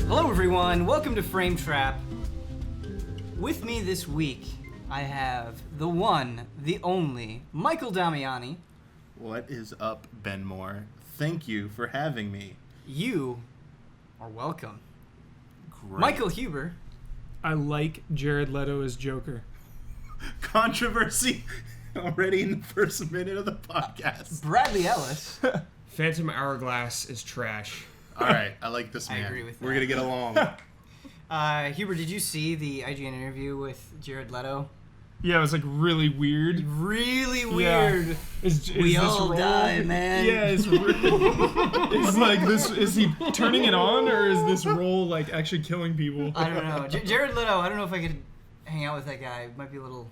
Hello everyone, welcome to Frame Trap. With me this week, I have the one, the only, Michael Damiani. What is up, Ben Moore? Thank you for having me. You are welcome. Great. Michael Huber. I like Jared Leto as Joker. Controversy already in the first minute of the podcast. Bradley Ellis. Phantom Hourglass is trash. All right, I like this man. I agree with that. We're going to get along. Huber, did you see the IGN interview with Jared Leto? Yeah, it was like really weird. Really Yeah. weird. Is We this all role, die, man. Yeah, is like this. Is he turning it on, or is this role like actually killing people? I don't know. Jared Leto, I don't know if I could hang out with that guy. It might be a little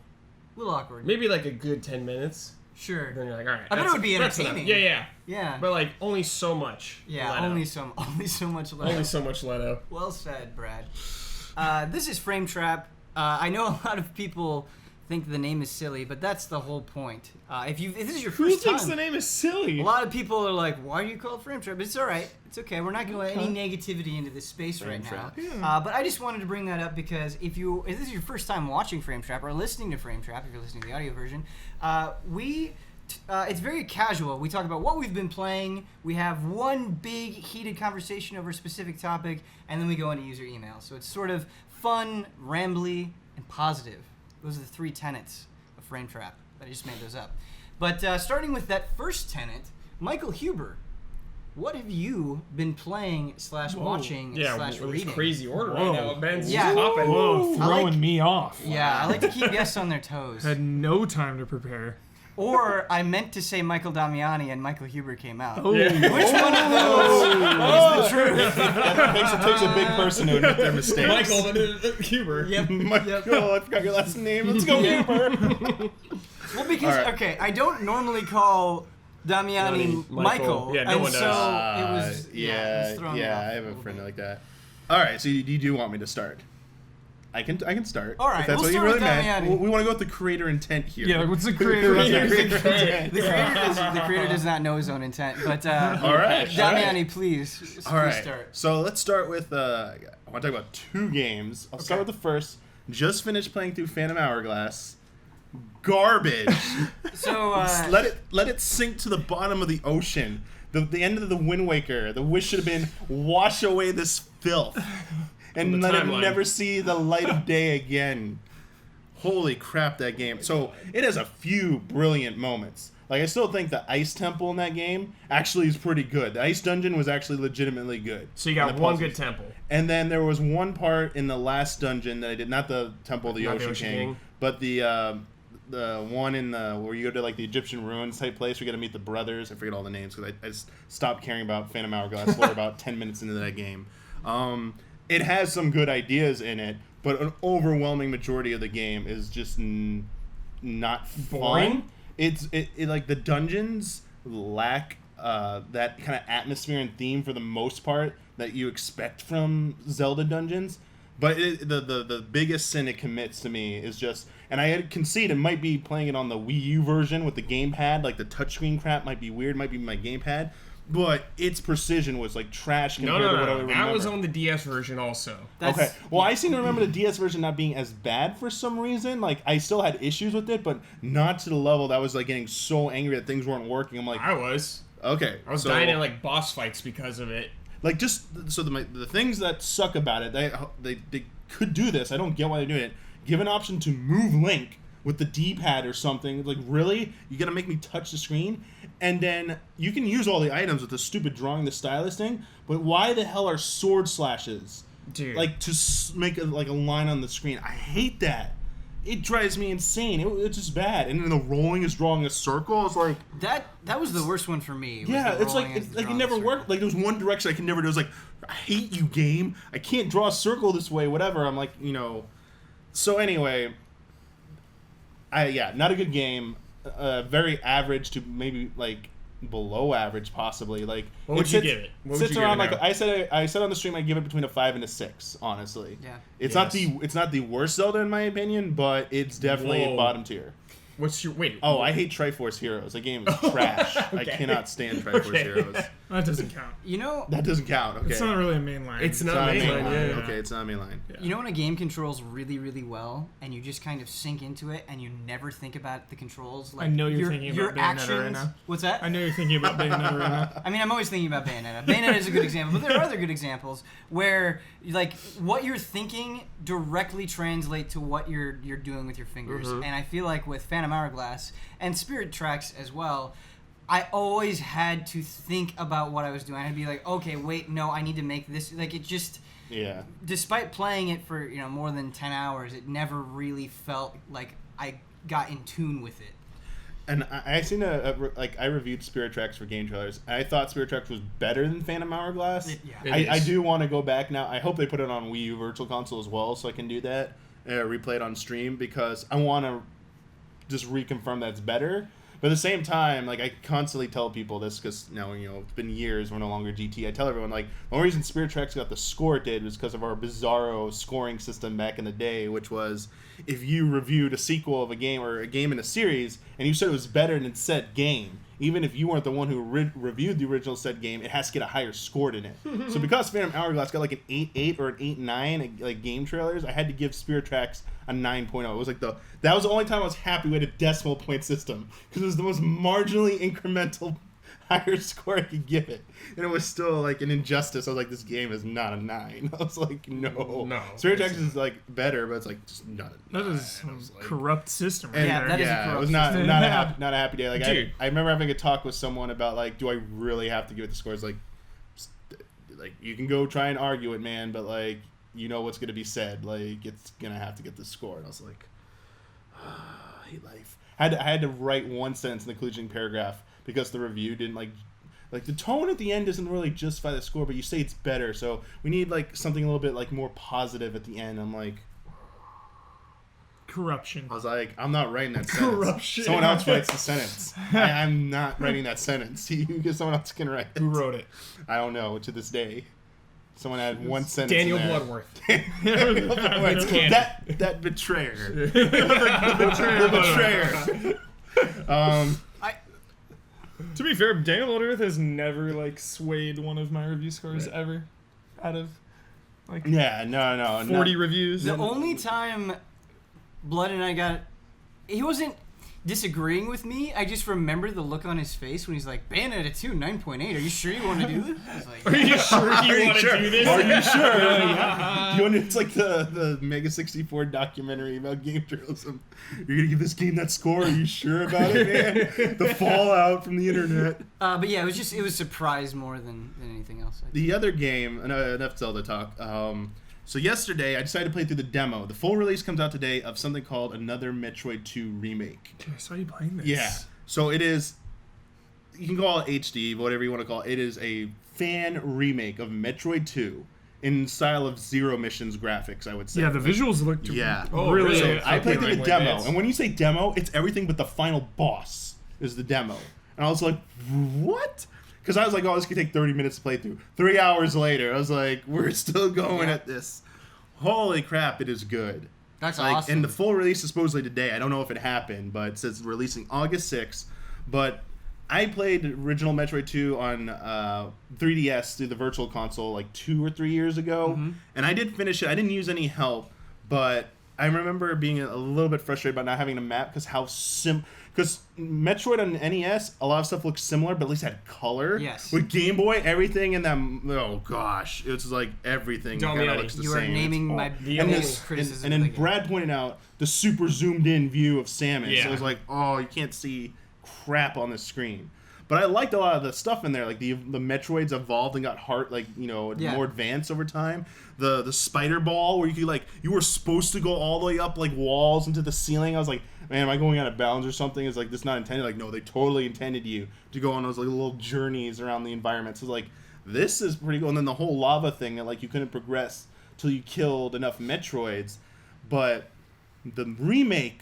awkward. Maybe like a good 10 minutes. Sure. Then you're like, all right. I bet it would be that's entertaining. enough. Yeah. Yeah. But like only so much. Yeah, Leto. only so much Leto. Only so much Leto. Well said, Brad. This is Frame Trap. I know a lot of people think the name is silly, but that's the whole point. If this is your Who first thinks time, the name is silly? a lot of people are like, "Why do you call it Frame Trap?" But it's all right. It's okay. We're not going to let any negativity into this space Frame right Trap. now. But I just wanted to bring that up because if this is your first time watching Frame Trap or listening to Frame Trap, if you're listening to the audio version, it's very casual. We talk about what we've been playing. We have one big heated conversation over a specific topic, and then we go into user emails. So it's sort of fun, rambly, and positive. Those are the three tenets of Frame Trap. I just made those up. But starting with that first tenet, Michael Huber, what have you been playing / watching Yeah, / well, reading? it's crazy order Whoa. right now. Ben's Yeah. just hopping. Whoa, I throwing like- me off. Yeah, I like to keep guests on their toes. Had no time to prepare. Or I meant to say Michael Damiani and Michael Huber came out. Oh, Yeah. Which one of those is the truth? It takes a big person to admit their mistakes. Michael Huber. Yep. Michael, I forgot your last name. Let's go, Huber. Well, because, All right. okay, I don't normally call Damiani Michael. Michael. Yeah, no and one does. so it was, it was throwing me off I have a little friend bit. like that. All right, so you do want me to start? I can start. All right, if that's we'll what you start really with meant. Damiani. We want to go with the creator intent here. yeah. What's the creator? The creator does not know his own intent, but All right. Damiani, please All right. start. So let's start with. I want to talk about two games. I'll start with the first. Just finished playing through Phantom Hourglass. Garbage. So let it sink to the bottom of the ocean. The end of the Wind Waker. The wish should have been wash away this filth and From the let it timeline. never see the light of day again. Holy crap, that game. So it has a few brilliant moments. Like, I still think the ice temple in that game actually is pretty good. The ice dungeon was actually legitimately good. So you got And the one puzzles. good temple. And then there was one part in the last dungeon that I did, not the Temple of the Not the Ocean Ocean King, King. but the one in the where you go to like the Egyptian ruins type place. We got to meet the brothers. I forget all the names because I just stopped caring about Phantom Hourglass lore about 10 minutes into that game. It has some good ideas in it, but an overwhelming majority of the game is just not Boring? fun. It like the dungeons lack that kind of atmosphere and theme for the most part that you expect from Zelda dungeons. But the biggest sin it commits to me is just, and I had concede it might be playing it on the Wii U version with the gamepad, like the touchscreen crap might be weird, might be my gamepad, but its precision was like trash compared to what I would remember. That was on the DS version also. Okay. Well, I seem to remember the DS version not being as bad for some reason. Like, I still had issues with it, but not to the level that I was like getting so angry that things weren't working. I'm like, I was okay. I was dying in like boss fights because of it. Like, just so the things that suck about it, they could do this. I don't get why they're doing it. Give an option to move Link with the D-pad or something. Like, really? You gotta make me touch the screen? And then you can use all the items with the stupid drawing the stylus thing, but why the hell are sword slashes? Dude. Like, to make a line on the screen. I hate that. It drives me insane. It's just bad. And then the rolling is drawing a circle. It's like... That was the worst one for me. was Yeah, the it's rolling like as the it drawing never circle. worked. Like, there was one direction I could never do. It was like, I hate you, game. I can't draw a circle this way, whatever. I'm like, So anyway, not a good game. Very average to maybe like below average, possibly. Like, What would you give it? What would Sits you give around it like now? I said on the stream I'd give it between a 5 and a 6. Honestly, Yeah. It's Yes. not the worst Zelda in my opinion, but it's definitely Whoa. bottom tier. What's your wait? Oh, I hate Triforce Heroes. That game is trash. I Okay. cannot stand Triforce Okay. Heroes. That doesn't count. You know, That doesn't count. Okay. It's not really a main line. It's It's not not a main main line, line. yeah. Okay, it's not a main line. Yeah. you know when a game controls really, really well, and you just kind of sink into it, and you never think about the controls. Like I know you're your, thinking your about Bayonetta actions. right now. What's that? I know you're thinking about Bayonetta right now. I mean, I'm always thinking about Bayonetta. Bayonetta is a good example, but there are other good examples where, like, what you're thinking directly translate to what you're doing with your fingers. Mhm. And I feel like with Phantom Hourglass and Spirit Tracks as well, I always had to think about what I was doing. I'd be like, okay, wait, no, I need to make this. Like, it just, Yeah. despite playing it for more than 10 hours, it never really felt like I got in tune with it. And I seen I reviewed Spirit Tracks for Game Trailers. I thought Spirit Tracks was better than Phantom Hourglass. It It I is. do want to go back now. I hope they put it on Wii U Virtual Console as well, so I can do that, replay it on stream, because I want to just reconfirm that it's better. But at the same time, like, I constantly tell people this because now, it's been years, we're no longer GT. I tell everyone, like, the only reason Spirit Tracks got the score it did was because of our bizarro scoring system back in the day, which was if you reviewed a sequel of a game or a game in a series and you said it was better than said game, even if you weren't the one who reviewed the original said game, it has to get a higher score than it. So because Phantom Hourglass got like an 8.8 or an 8.9 like game trailers, I had to give Spirit Tracks a 9.0. It was like that was the only time I was happy we had a decimal point system, because it was the most marginally incremental higher score I could give it, and it was still like an injustice. I was like, this game is not a 9. I was like, no. Spirit Tracks is like better, but it's like just not. That is I was like, corrupt system right and Yeah, there. that is a yeah, it corrupt was not system. not a happy day. Like Dude. I remember having a talk with someone about, like, do I really have to give it the scores? Like you can go try and argue it, man, but like, what's gonna be said. Like, it's gonna have to get the score. And I was like, I hate life. I had to write one sentence in the concluding paragraph because the review didn't like the tone at the end doesn't really justify the score, but you say it's better, so we need like something a little bit like more positive at the end. I'm like, Corruption. I was like, I'm not writing that sentence. Corruption. Someone else writes the sentence. I'm not writing that sentence. Someone else can write it. Who wrote it? I don't know, to this day. Someone had one sentence. Daniel in there. Bloodworth. Wait, canon. that betrayer. the betrayer. To be fair, Daniel Bloodworth has never swayed one of my review scores ever, out of Yeah, no. 40 reviews. The only time Blood and I got, he wasn't disagreeing with me. I just remember the look on his face when he's like, Bayonetta 2, 9.8. Are you sure you want to do this? I was like, Are you sure you want to do this? Are you sure? Yeah. It's like the Mega 64 documentary about game journalism. You're gonna give this game that score? Are you sure about it, man? The fallout from the internet. but yeah, it was surprise more than anything else. The other game, enough Zelda talk. So yesterday, I decided to play through the demo. The full release comes out today of something called Another Metroid 2 Remake. Dude, I saw you playing this. Yeah. So it is, you can call it HD, whatever you want to call it. It is a fan remake of Metroid 2 in style of Zero Missions graphics, I would say. Yeah, the visuals looked Yeah. Oh, really. really? I played through the Like demo, this. and when you say demo, it's everything but the final boss is the demo. And I was like, what? Because I was like, oh, this could take 30 minutes to play through. 3 hours later, I was like, we're still going at this. Holy crap, it is good. That's Like, awesome. and the full release is supposedly today. I don't know if it happened, but it says releasing August 6th. But I played original Metroid 2 on 3DS through the Virtual Console like 2 or 3 years ago. And I did finish it. I didn't use any help, but I remember being a little bit frustrated about not having a map because because Metroid on NES, a lot of stuff looks similar, but at least had color. Yes. With Game Boy, everything in that, oh gosh, it was like everything kind of Damiani, looks the you same. are naming my the And, biggest this, criticism. and of then the game. Brad pointed out the super zoomed in view of Samus. So Yeah. it was like, oh, you can't see crap on the screen. But I liked a lot of the stuff in there, like the Metroids evolved and got Yeah. more advanced over time. The spider ball where you were supposed to go all the way up like walls into the ceiling. I was like, man, am I going out of bounds or something? Is like this not intended? Like, no, they totally intended you to go on those like little journeys around the environment. So like, this is pretty cool. And then the whole lava thing that like you couldn't progress till you killed enough Metroids. But the remake,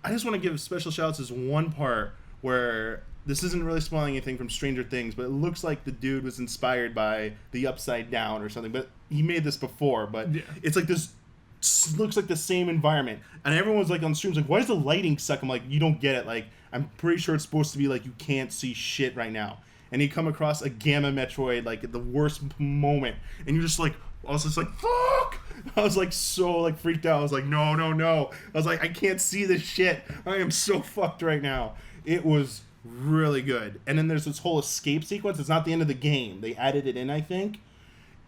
I just want to give special shouts to one part where this isn't really spoiling anything from Stranger Things, but it looks like the dude was inspired by the Upside Down or something. But he made this before, but Yeah. it's like this looks like the same environment. And everyone was like on streams like, why does the lighting suck? I'm like, you don't get it. Like, I'm pretty sure it's supposed to be like you can't see shit right now. and you come across a Gamma Metroid like at the worst moment, and you're just like, I was just like, fuck! I was like so like freaked out. I was like, no. I was like, I can't see this shit. I am so fucked right now. It was really good. And then there's this whole escape sequence. It's not the end of the game. They added it in, I think.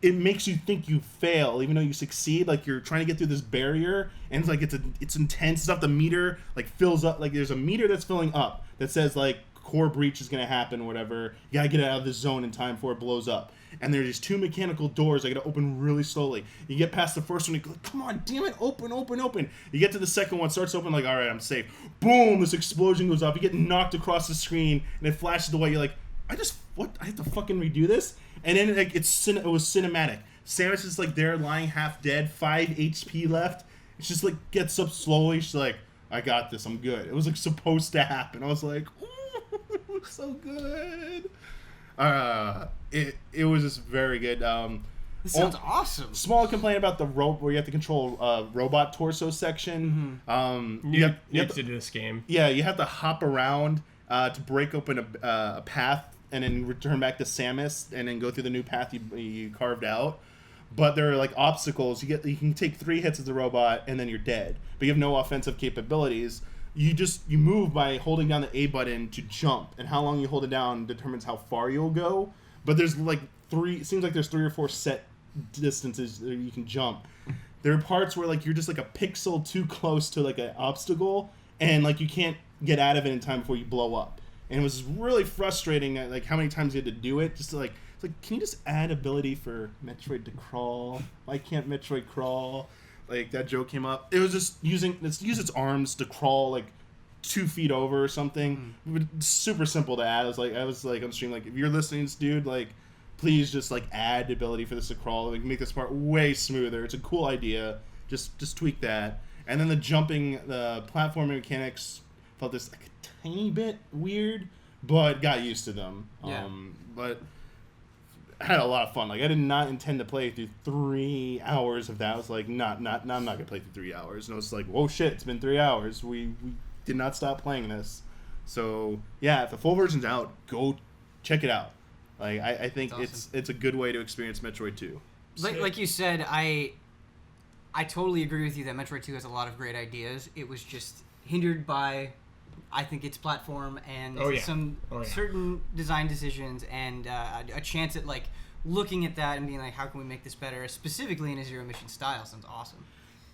It makes you think you fail, even though you succeed. Like you're trying to get through this barrier, and it's like it's intense stuff. The meter like fills up. Like there's a meter that's filling up that says like core breach is gonna happen, whatever. You gotta get out of this zone in time before it blows up. And there's these 2 mechanical doors that gotta open really slowly. You get past the first one, you go, come on, damn it, open. You get to the second one, starts open, like, all right, I'm safe. Boom, this explosion goes off. You get knocked across the screen, and it flashes away. You're like, I have to fucking redo this? And then like it was cinematic. Samus is like there lying half dead, 5 HP left. She just like gets up slowly. She's like, I got this, I'm good. It was like supposed to happen. I was like, ooh, so good. It was just very good. This sounds awesome. Small complaint about the rope where you have to control robot torso section. New to this game. Yeah, you have to hop around to break open a path and then return back to Samus and then go through the new path you carved out. But there are like obstacles. You can take 3 hits of the robot and then you're dead. But you have no offensive capabilities. You move by holding down the A button to jump, and how long you hold it down determines how far you'll go. But there's like it seems like there's 3 or 4 set distances that you can jump. There are parts where like you're just like a pixel too close to like an obstacle, and like you can't get out of it in time before you blow up. And it was really frustrating like how many times you had to do it just to like, it's like, can you just add ability for Metroid to crawl? Why can't Metroid crawl? Like that joke came up. It was just use its arms to crawl like 2 feet over or something. Super simple to add. I was like on stream, like, if you're listening to this dude, like, please just like add the ability for this to crawl, like make this part way smoother. It's a cool idea. Just tweak that. And then the platforming mechanics felt this like a tiny bit weird, but got used to them. Yeah. But I had a lot of fun. Like I did not intend to play through 3 hours of that. I was like, no, I'm not gonna play through 3 hours. And I was like, whoa, shit, it's been 3 hours. We did not stop playing this. So yeah, if the full version's out, go check it out. Like I think awesome. it's a good way to experience Metroid 2. Like you said, I totally agree with you that Metroid 2 has a lot of great ideas. It was just hindered by, I think, its platform and some certain design decisions and a chance at like looking at that and being like, how can we make this better? Specifically in a zero mission style, sounds awesome.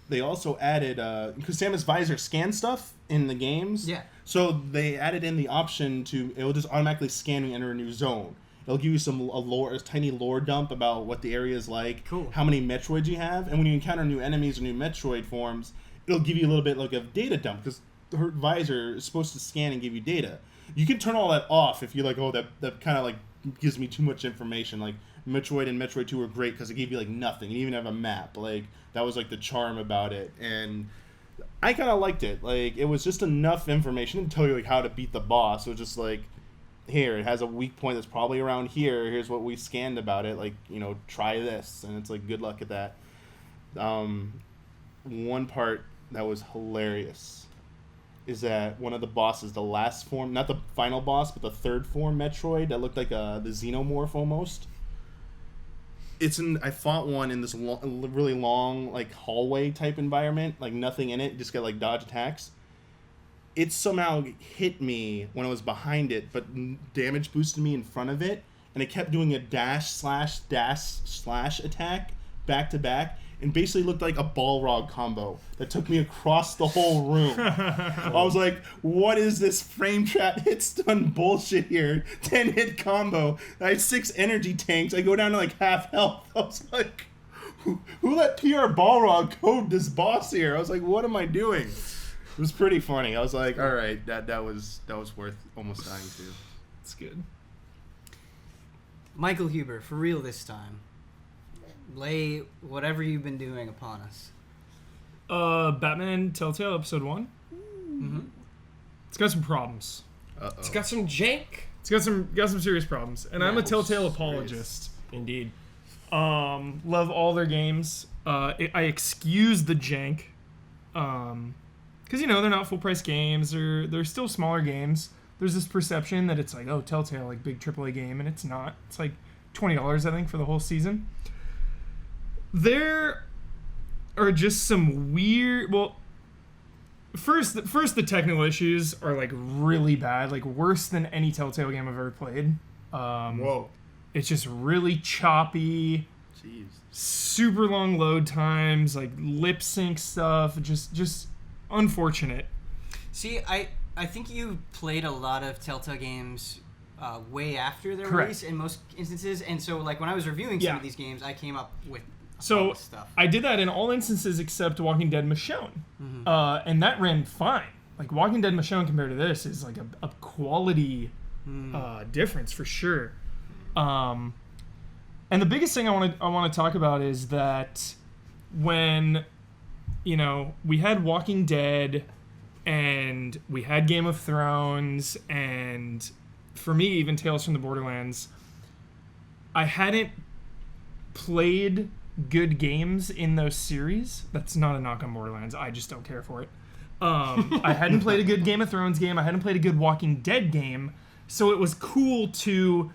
They also added because Samus Visor scans stuff in the games. Yeah. So they added in the option it will just automatically scan when you enter a new zone. It'll give you a tiny lore dump about what the area is like, cool. How many Metroids you have, and when you encounter new enemies or new Metroid forms, it'll give you a little bit like a data dump because her visor is supposed to scan and give you data. You can turn all that off if you're like, oh, that kind of like gives me too much information. Like Metroid and Metroid 2 were great because it gave you like nothing. You didn't even have a map. Like that was like the charm about it, and I kind of liked it. Like it was just enough information. It didn't tell you like how to beat the boss. It was just like, here, it has a weak point that's probably around here. Here's what we scanned about it. Like, try this, and it's like good luck at that. One part that was hilarious is that one of the bosses, the last form, not the final boss, but the third form Metroid that looked like the Xenomorph almost. I fought one in this really long like hallway type environment, like nothing in it, just got like dodge attacks. It somehow hit me when I was behind it, but damage boosted me in front of it, and it kept doing a dash/dash/slash attack back to back, and basically looked like a Balrog combo that took me across the whole room. I was like, what is this frame trap hit stun bullshit here? 10-hit combo. I had 6 energy tanks. I go down to like half health. I was like, who let PR Balrog code this boss here? I was like, what am I doing? It was pretty funny. I was like, all right, that was worth almost dying to. It's good. Michael Huber, for real this time. Lay whatever you've been doing upon us. Batman Telltale episode 1. Mm-hmm. It's got some problems. Uh-oh. It's got some jank. It's got some serious problems. And I'm a Telltale apologist. Indeed. Love all their games. I excuse the jank. Because, they're not full-price games. They're still smaller games. there's this perception that it's like, oh, Telltale, like big AAA game, and it's not. It's like $20, I think, for the whole season. There are just some weird, well, first the technical issues are like really bad, like worse than any Telltale game I've ever played. Whoa. It's just really choppy. Jeez. Super long load times, like lip sync stuff, just unfortunate. See, I think you played a lot of Telltale games way after their Correct. release in most instances, and so like when I was reviewing some of these games, I came up with all So this stuff. I did that in all instances except Walking Dead Michonne, and that ran fine. Like Walking Dead Michonne compared to this is like a quality difference for sure. And the biggest thing I want to talk about is that when we had Walking Dead and we had Game of Thrones and for me even Tales from the Borderlands, I hadn't played good games in those series. That's not a knock on Borderlands. I just don't care for it. I hadn't played a good Game of Thrones game. I hadn't played a good Walking Dead game. So it was cool to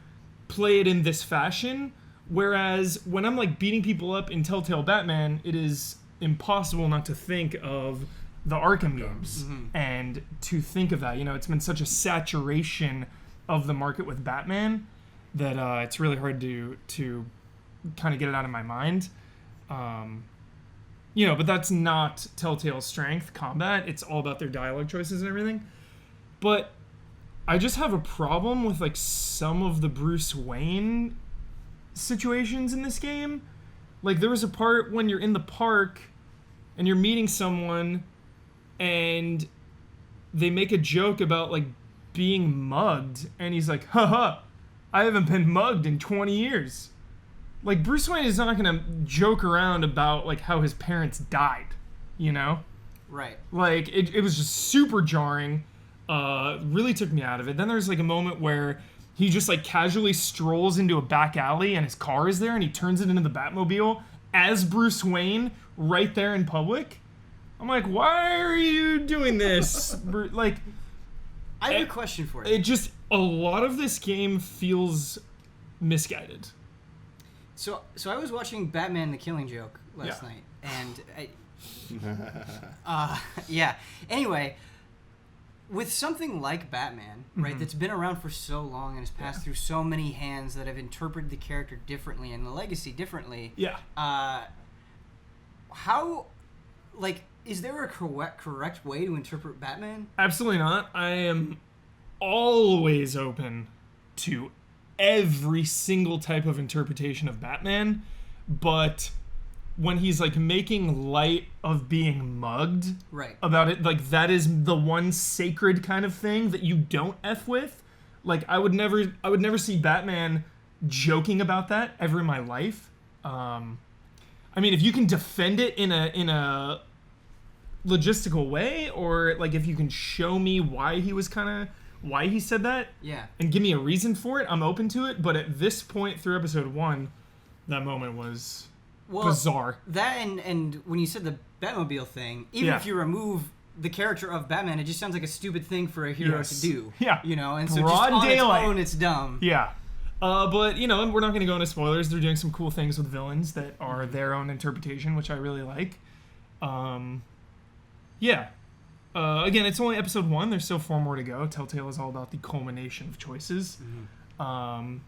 play it in this fashion. Whereas when I'm like beating people up in Telltale Batman, it is impossible not to think of the Arkham games and to think of that. It's been such a saturation of the market with Batman that it's really hard to kind of get it out of my mind. But that's not Telltale's strength, combat. It's all about their dialogue choices and everything. But I just have a problem with like some of the Bruce Wayne situations in this game. Like there was a part when you're in the park and you're meeting someone and they make a joke about like being mugged and he's like, haha, I haven't been mugged in 20 years. Like Bruce Wayne is not gonna joke around about like how his parents died, Right. Like it was just super jarring. Really took me out of it. Then there's like a moment where he just like casually strolls into a back alley and his car is there and he turns it into the Batmobile as Bruce Wayne right there in public. I'm like, why are you doing this? Like, I have a question for you. It just, a lot of this game feels misguided. So I was watching Batman: The Killing Joke last night, and yeah. Anyway, with something like Batman, right, that's been around for so long and has passed through so many hands that have interpreted the character differently and the legacy differently. Yeah. How, like, is there a correct way to interpret Batman? Absolutely not. I am always open to every single type of interpretation of Batman, but when he's like making light of being mugged Right. about it, like that is the one sacred kind of thing that you don't F with. Like I would never see Batman joking about that ever in my life. I mean, if you can defend it in a logistical way, or like if you can show me why he said that, Yeah. and give me a reason for it, I'm open to it. But at this point through episode 1, that moment was bizarre. That and when you said the Batmobile thing, even if you remove the character of Batman, it just sounds like a stupid thing for a hero to do. Yeah. And so Broad just on daylight. its own, it's dumb. Yeah. But, we're not going to go into spoilers. They're doing some cool things with villains that are their own interpretation, which I really like. Yeah. Again, it's only episode 1. There's still 4 more to go. Telltale is all about the culmination of choices. And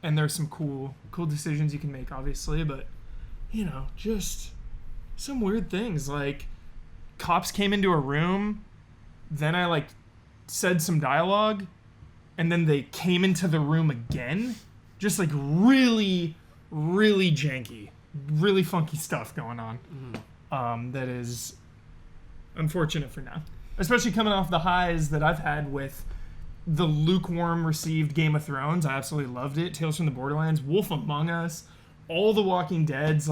there's some cool decisions you can make, obviously. But, just some weird things. Like, cops came into a room. Then I, said some dialogue. And then they came into the room again. Just, really, really janky. Really funky stuff going on. That is unfortunate for now. Especially coming off the highs that I've had with the lukewarm received Game of Thrones. I absolutely loved it. Tales from the Borderlands, Wolf Among Us, all the Walking Deads.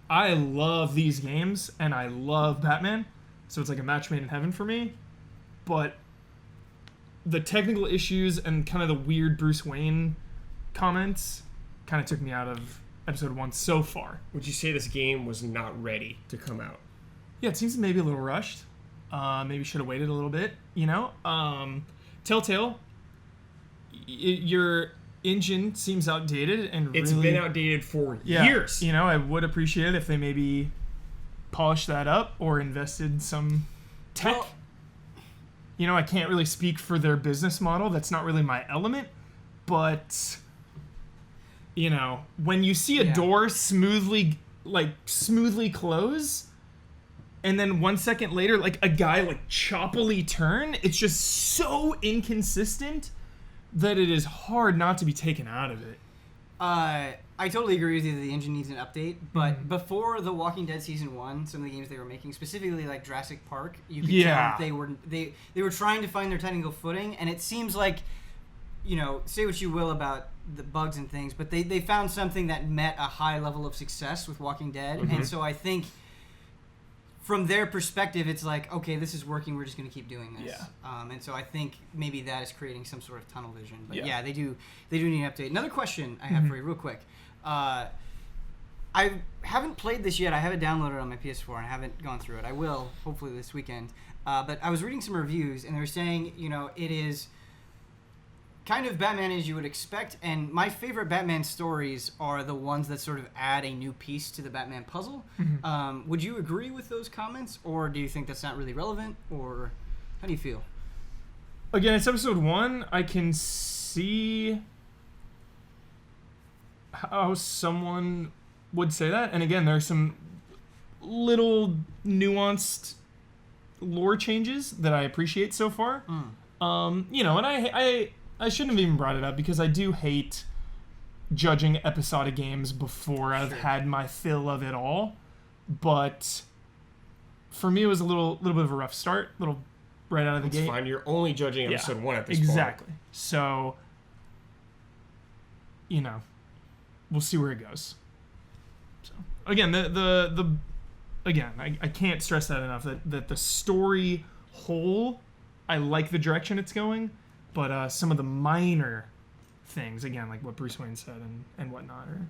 I love these games, and I love Batman. So it's like a match made in heaven for me. But the technical issues and kind of the weird Bruce Wayne comments kind of took me out of episode 1 so far. Would you say this game was not ready to come out? Yeah, it seems maybe a little rushed. Maybe should have waited a little bit, Telltale, your engine seems outdated and It's really, been outdated for yeah, years. You know, I would appreciate it if they maybe polished that up or invested some tech. Well, You know, I can't really speak for their business model. That's not really my element. But, you know, when you see a Yeah. door smoothly close, and then 1 second later, like a guy like choppily turn, it's just so inconsistent that it is hard not to be taken out of it. I totally agree with you that the engine needs an update, but before The Walking Dead Season 1, some of the games they were making, specifically like Jurassic Park, you could Yeah. tell they were trying to find their technical footing, and it seems like, you know, say what you will about the bugs and things, but they found something that met a high level of success with Walking Dead, and so I think from their perspective, it's like, okay, this is working, we're just going to keep doing this. Yeah. And so I think maybe that is creating some sort of tunnel vision. But Yeah. yeah, they do need an update. Another question I have for you real quick. I haven't played this yet. I have it downloaded on my PS4 and I haven't gone through it. I will, hopefully this weekend. But I was reading some reviews and they were saying, you know, it is kind of Batman as you would expect, and my favorite Batman stories are the ones that sort of add a new piece to the Batman puzzle. Would you agree with those comments, or do you think that's not really relevant, or how do you feel? Again, it's episode 1. I can see how someone would say that. And again, there's some little nuanced lore changes that I appreciate so far. You know, and I shouldn't have even brought it up because I do hate judging episodic games before I've had my fill of it all. But for me, it was a little bit of a rough start, little right out of the It's gate. fine. You're only judging episode 1 at this point. Exactly. So, you know, we'll see where it goes. So again, I can't stress that enough that the story whole, I like the direction it's going, but some of the minor things, again, like what Bruce Wayne said and whatnot, are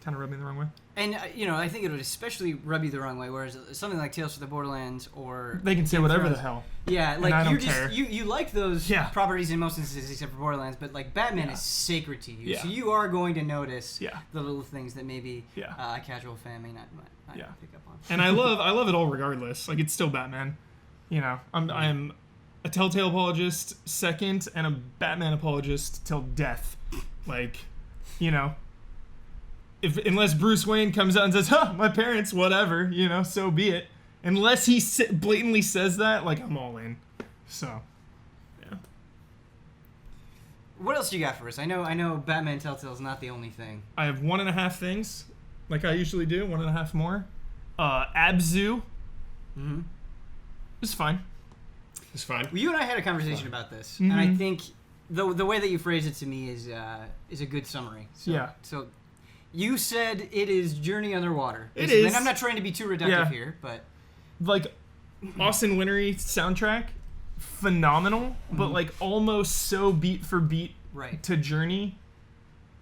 kind of rubbed me the wrong way. And, you know, I think it would especially rub you the wrong way, whereas something like Tales from the Borderlands or... They can say Game of whatever the Thrones- hell. Yeah, like, I don't you're just... care. You like those Yeah. properties in most instances except for Borderlands, but, like, Batman Yeah. is sacred to you. Yeah. So you are going to notice Yeah. the little things that maybe Yeah. a casual fan may not Yeah. pick up on. And I love it all regardless. Like, it's still Batman. You know, I'm a Telltale apologist second and a Batman apologist till death. Like, you know, unless Bruce Wayne comes out and says, my parents, whatever, you know, so be it. Unless he blatantly says that, like, I'm all in. So, yeah. What else you got for us? I know Batman Telltale is not the only thing. I have 1.5 things, like I usually do, 1.5 more. Abzu. Mm-hmm. It's fine. It's fine. Well, you and I had a conversation about this, and I think the way that you phrased it to me is a good summary. So, Yeah. So you said it is Journey Underwater. It basically. is. And I'm not trying to be too reductive Yeah. here, but Like, Austin Wintory soundtrack, phenomenal, but like almost so beat for beat right. to Journey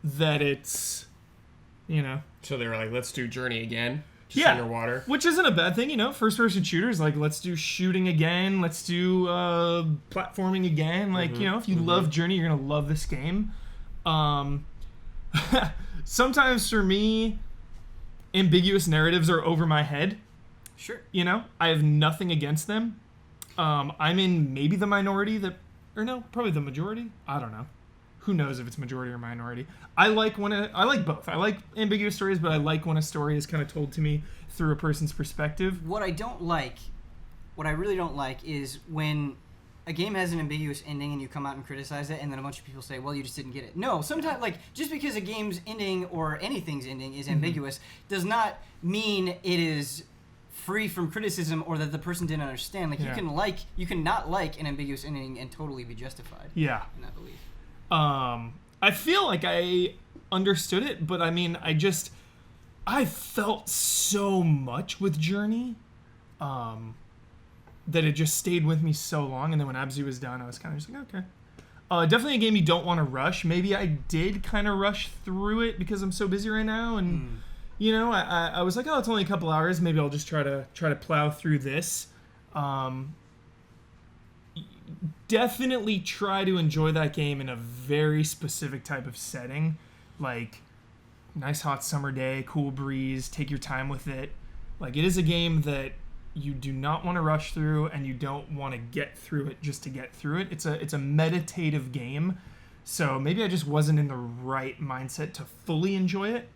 that it's, you know. So they were like, let's do Journey again. Just Yeah. underwater. Which isn't a bad thing, you know. First person shooters, like, let's do shooting again, let's do platforming again. Like, you know, if you love Journey, you're gonna love this game. Sometimes for me, ambiguous narratives are over my head. Sure. You know, I have nothing against them. I'm in maybe the minority probably the majority. I don't know. Who knows if it's majority or minority? I like both. I like ambiguous stories, but I like when a story is kind of told to me through a person's perspective. What I really don't like is when a game has an ambiguous ending and you come out and criticize it, and then a bunch of people say, well, you just didn't get it. No, sometimes, like, just because a game's ending or anything's ending is ambiguous does not mean it is free from criticism or that the person didn't understand. Like, you can not like an ambiguous ending and totally be justified Yeah. in that belief. I feel like I understood it, but I mean, I felt so much with Journey, that it just stayed with me so long. And then when Abzu was done, I was kind of just like, okay. Definitely a game you don't want to rush. Maybe I did kind of rush through it because I'm so busy right now, and you know, I was like, oh, it's only a couple hours. Maybe I'll just try to plow through this. definitely try to enjoy that game in a very specific type of setting, like nice hot summer day, cool breeze, take your time with it. Like, it is a game that you do not want to rush through, and you don't want to get through it just to get through it. It's a meditative game, so maybe I just wasn't in the right mindset to fully enjoy it,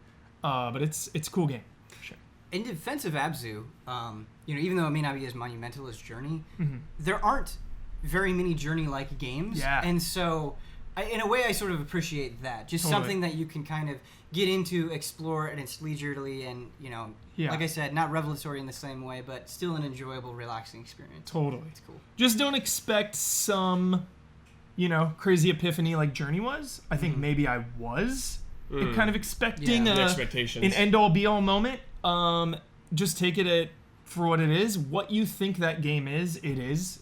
but it's a cool game. Sure. In defense of Abzu, even though it may not be as monumental as Journey, there aren't very many Journey-like games. Yeah. And so, in a way, I sort of appreciate that. Just something that you can kind of get into, explore, and it's leisurely and, like I said, not revelatory in the same way, but still an enjoyable, relaxing experience. Totally. It's cool. Just don't expect some, crazy epiphany like Journey was. I think maybe I was kind of expecting The expectations. an end-all, be-all moment. Just take it for what it is. What you think that game is, it is.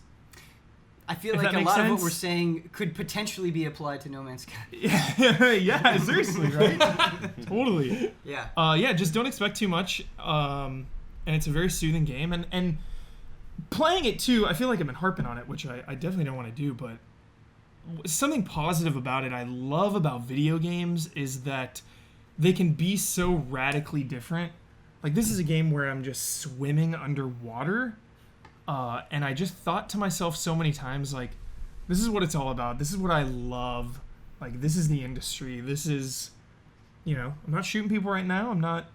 I feel If like that a makes lot of sense. what we're saying could potentially be applied to No Man's Sky. Yeah, seriously, right? Totally. Yeah. Just don't expect too much. And it's a very soothing game. And playing it too, I feel like I've been harping on it, which I definitely don't want to do, but something positive about it I love about video games is that they can be so radically different. Like, this is a game where I'm just swimming underwater. And I just thought to myself so many times, like, this is what it's all about. This is what I love. Like, this is the industry. This is, I'm not shooting people right now. I'm not,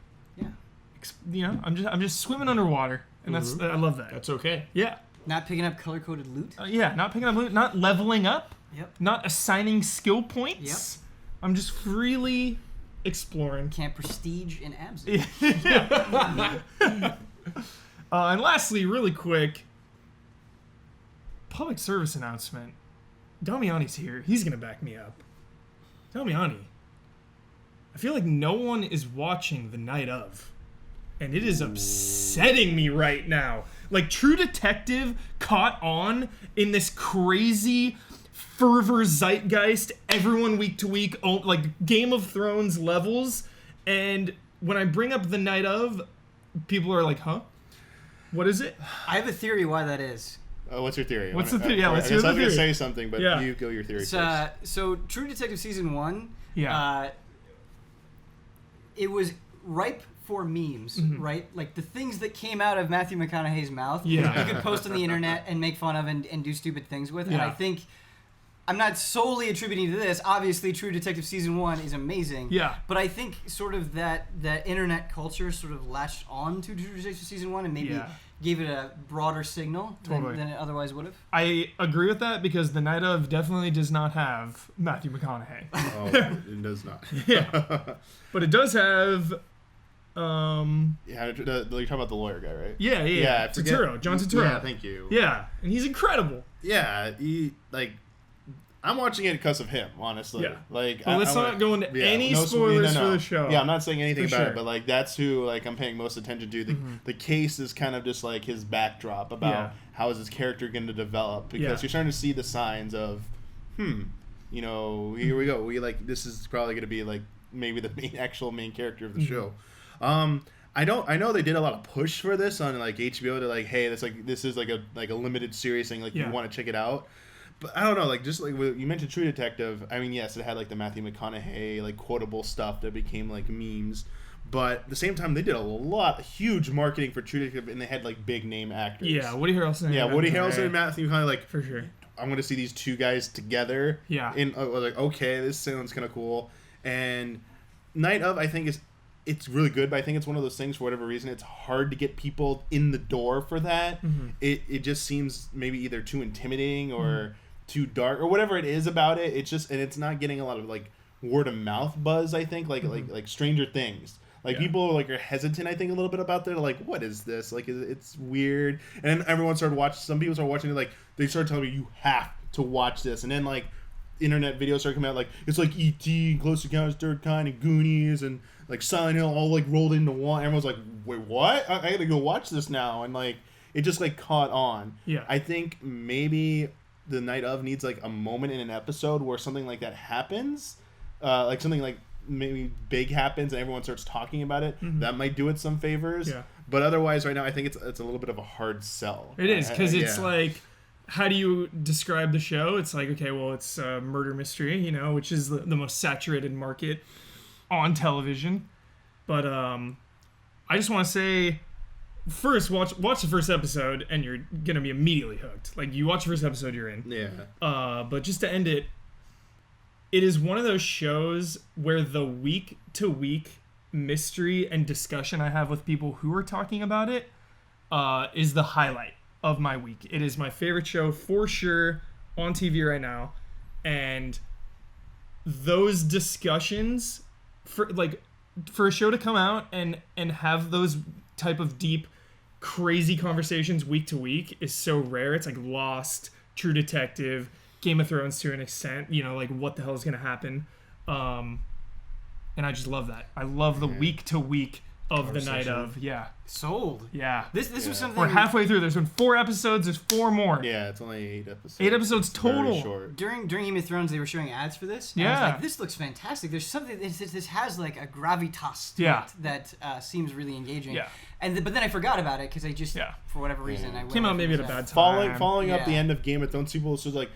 I'm just swimming underwater. And I love that. That's okay. Yeah. Not picking up color-coded loot. Not picking up loot, not leveling up. Yep. Not assigning skill points. Yep. I'm just freely exploring. Can't prestige in Abzu. And lastly, really quick, public service announcement. Damiani's here. He's going to back me up. Damiani, I feel like no one is watching the night of, and it is upsetting me right now. Like, True Detective caught on in this crazy fervor zeitgeist, everyone week to week, like Game of Thrones levels, and when I bring up the night of, people are like, huh? What is it? I have a theory why that is. What's your theory? What's the theory? Yeah, let's hear the I was going to theory. say something, but you go your theory first. So True Detective Season 1, Yeah. It was ripe for memes, right? Like, the things that came out of Matthew McConaughey's mouth, Yeah. you could post on the internet and make fun of and do stupid things with. And Yeah. I think, I'm not solely attributing to this. Obviously, True Detective Season 1 is amazing. Yeah. But I think sort of that internet culture sort of latched on to True Detective Season 1 and maybe gave it a broader signal than it otherwise would have. I agree with that because the night of definitely does not have Matthew McConaughey. Oh, it does not. Yeah. But it does have... you're talking about the lawyer guy, right? Yeah. I forget- Turturro, John Turturro. Yeah, thank you. Yeah, and he's incredible. Yeah, I'm watching it because of him, honestly. Yeah. Like, Well, let's not go into any spoilers for the show. Yeah, I'm not saying anything For about sure. it, but like that's who like I'm paying most attention to. The case is kind of just like his backdrop about how is his character going to develop because you're starting to see the signs of, here we go. We this is probably going to be like maybe the actual main character of the show. I know they did a lot of push for this on like HBO to like, hey, this is like a limited series thing, like you want to check it out. But I don't know, like just like you mentioned True Detective. I mean, yes, it had like the Matthew McConaughey like quotable stuff that became like memes, but at the same time they did huge marketing for True Detective, and they had like big name actors. Yeah, Woody Harrelson. Yeah, Woody Harrelson and Matthew McConaughey, like for sure. I'm going to see these two guys together. Yeah. Like, okay, this sounds kind of cool. And Night of, I think it's really good, but I think it's one of those things for whatever reason it's hard to get people in the door for that. It just seems maybe either too intimidating or too dark or whatever it is about it. It's just, and it's not getting a lot of like word of mouth buzz. I think like Stranger Things. Like people like are hesitant. I think a little bit about that. Like, what is this? Like, it's weird. And then everyone started watching. Some people started watching it. Like they started telling me you have to watch this. And then like internet videos started coming out. Like it's like E.T., Close Encounters of the Third Kind, and Goonies, and like Silent Hill all like rolled into one. Everyone's like, wait, what? I gotta go watch this now. And like it just like caught on. Yeah. I think maybe the Night of needs like a moment in an episode where something like that happens, like something like maybe big happens and everyone starts talking about it. That might do it some favors. Yeah. But otherwise, right now, I think it's a little bit of a hard sell. It is because it's like how do you describe the show? It's like, okay, well, it's a murder mystery, you know, which is the most saturated market on television. But I just want to say, first, watch the first episode, and you're gonna be immediately hooked. Like, you watch the first episode, you're in. Yeah. But just to end it, it is one of those shows where the week-to-week mystery and discussion I have with people who are talking about it is the highlight of my week. It is my favorite show for sure on TV right now, and those discussions for a show to come out and have those type of deep, crazy conversations week to week is so rare. It's like Lost, True Detective, Game of Thrones to an extent, you know, like what the hell is going to happen. And I just love that. I love the week to week of the night of. Yeah. Sold. Yeah. This was something. We're halfway through. There's been 4 episodes. There's 4 more. Yeah, it's only 8 episodes. 8 episodes total. Very short. During Game of Thrones, they were showing ads for this. And I Yeah. was like, this looks fantastic. There's something. This has like a gravitas to Yeah. it that seems really engaging. Yeah. But then I forgot about it because I just for whatever reason I went Came away out from maybe at a this bad ad. time. Following up the Yeah. end of Game of Thrones, people was like,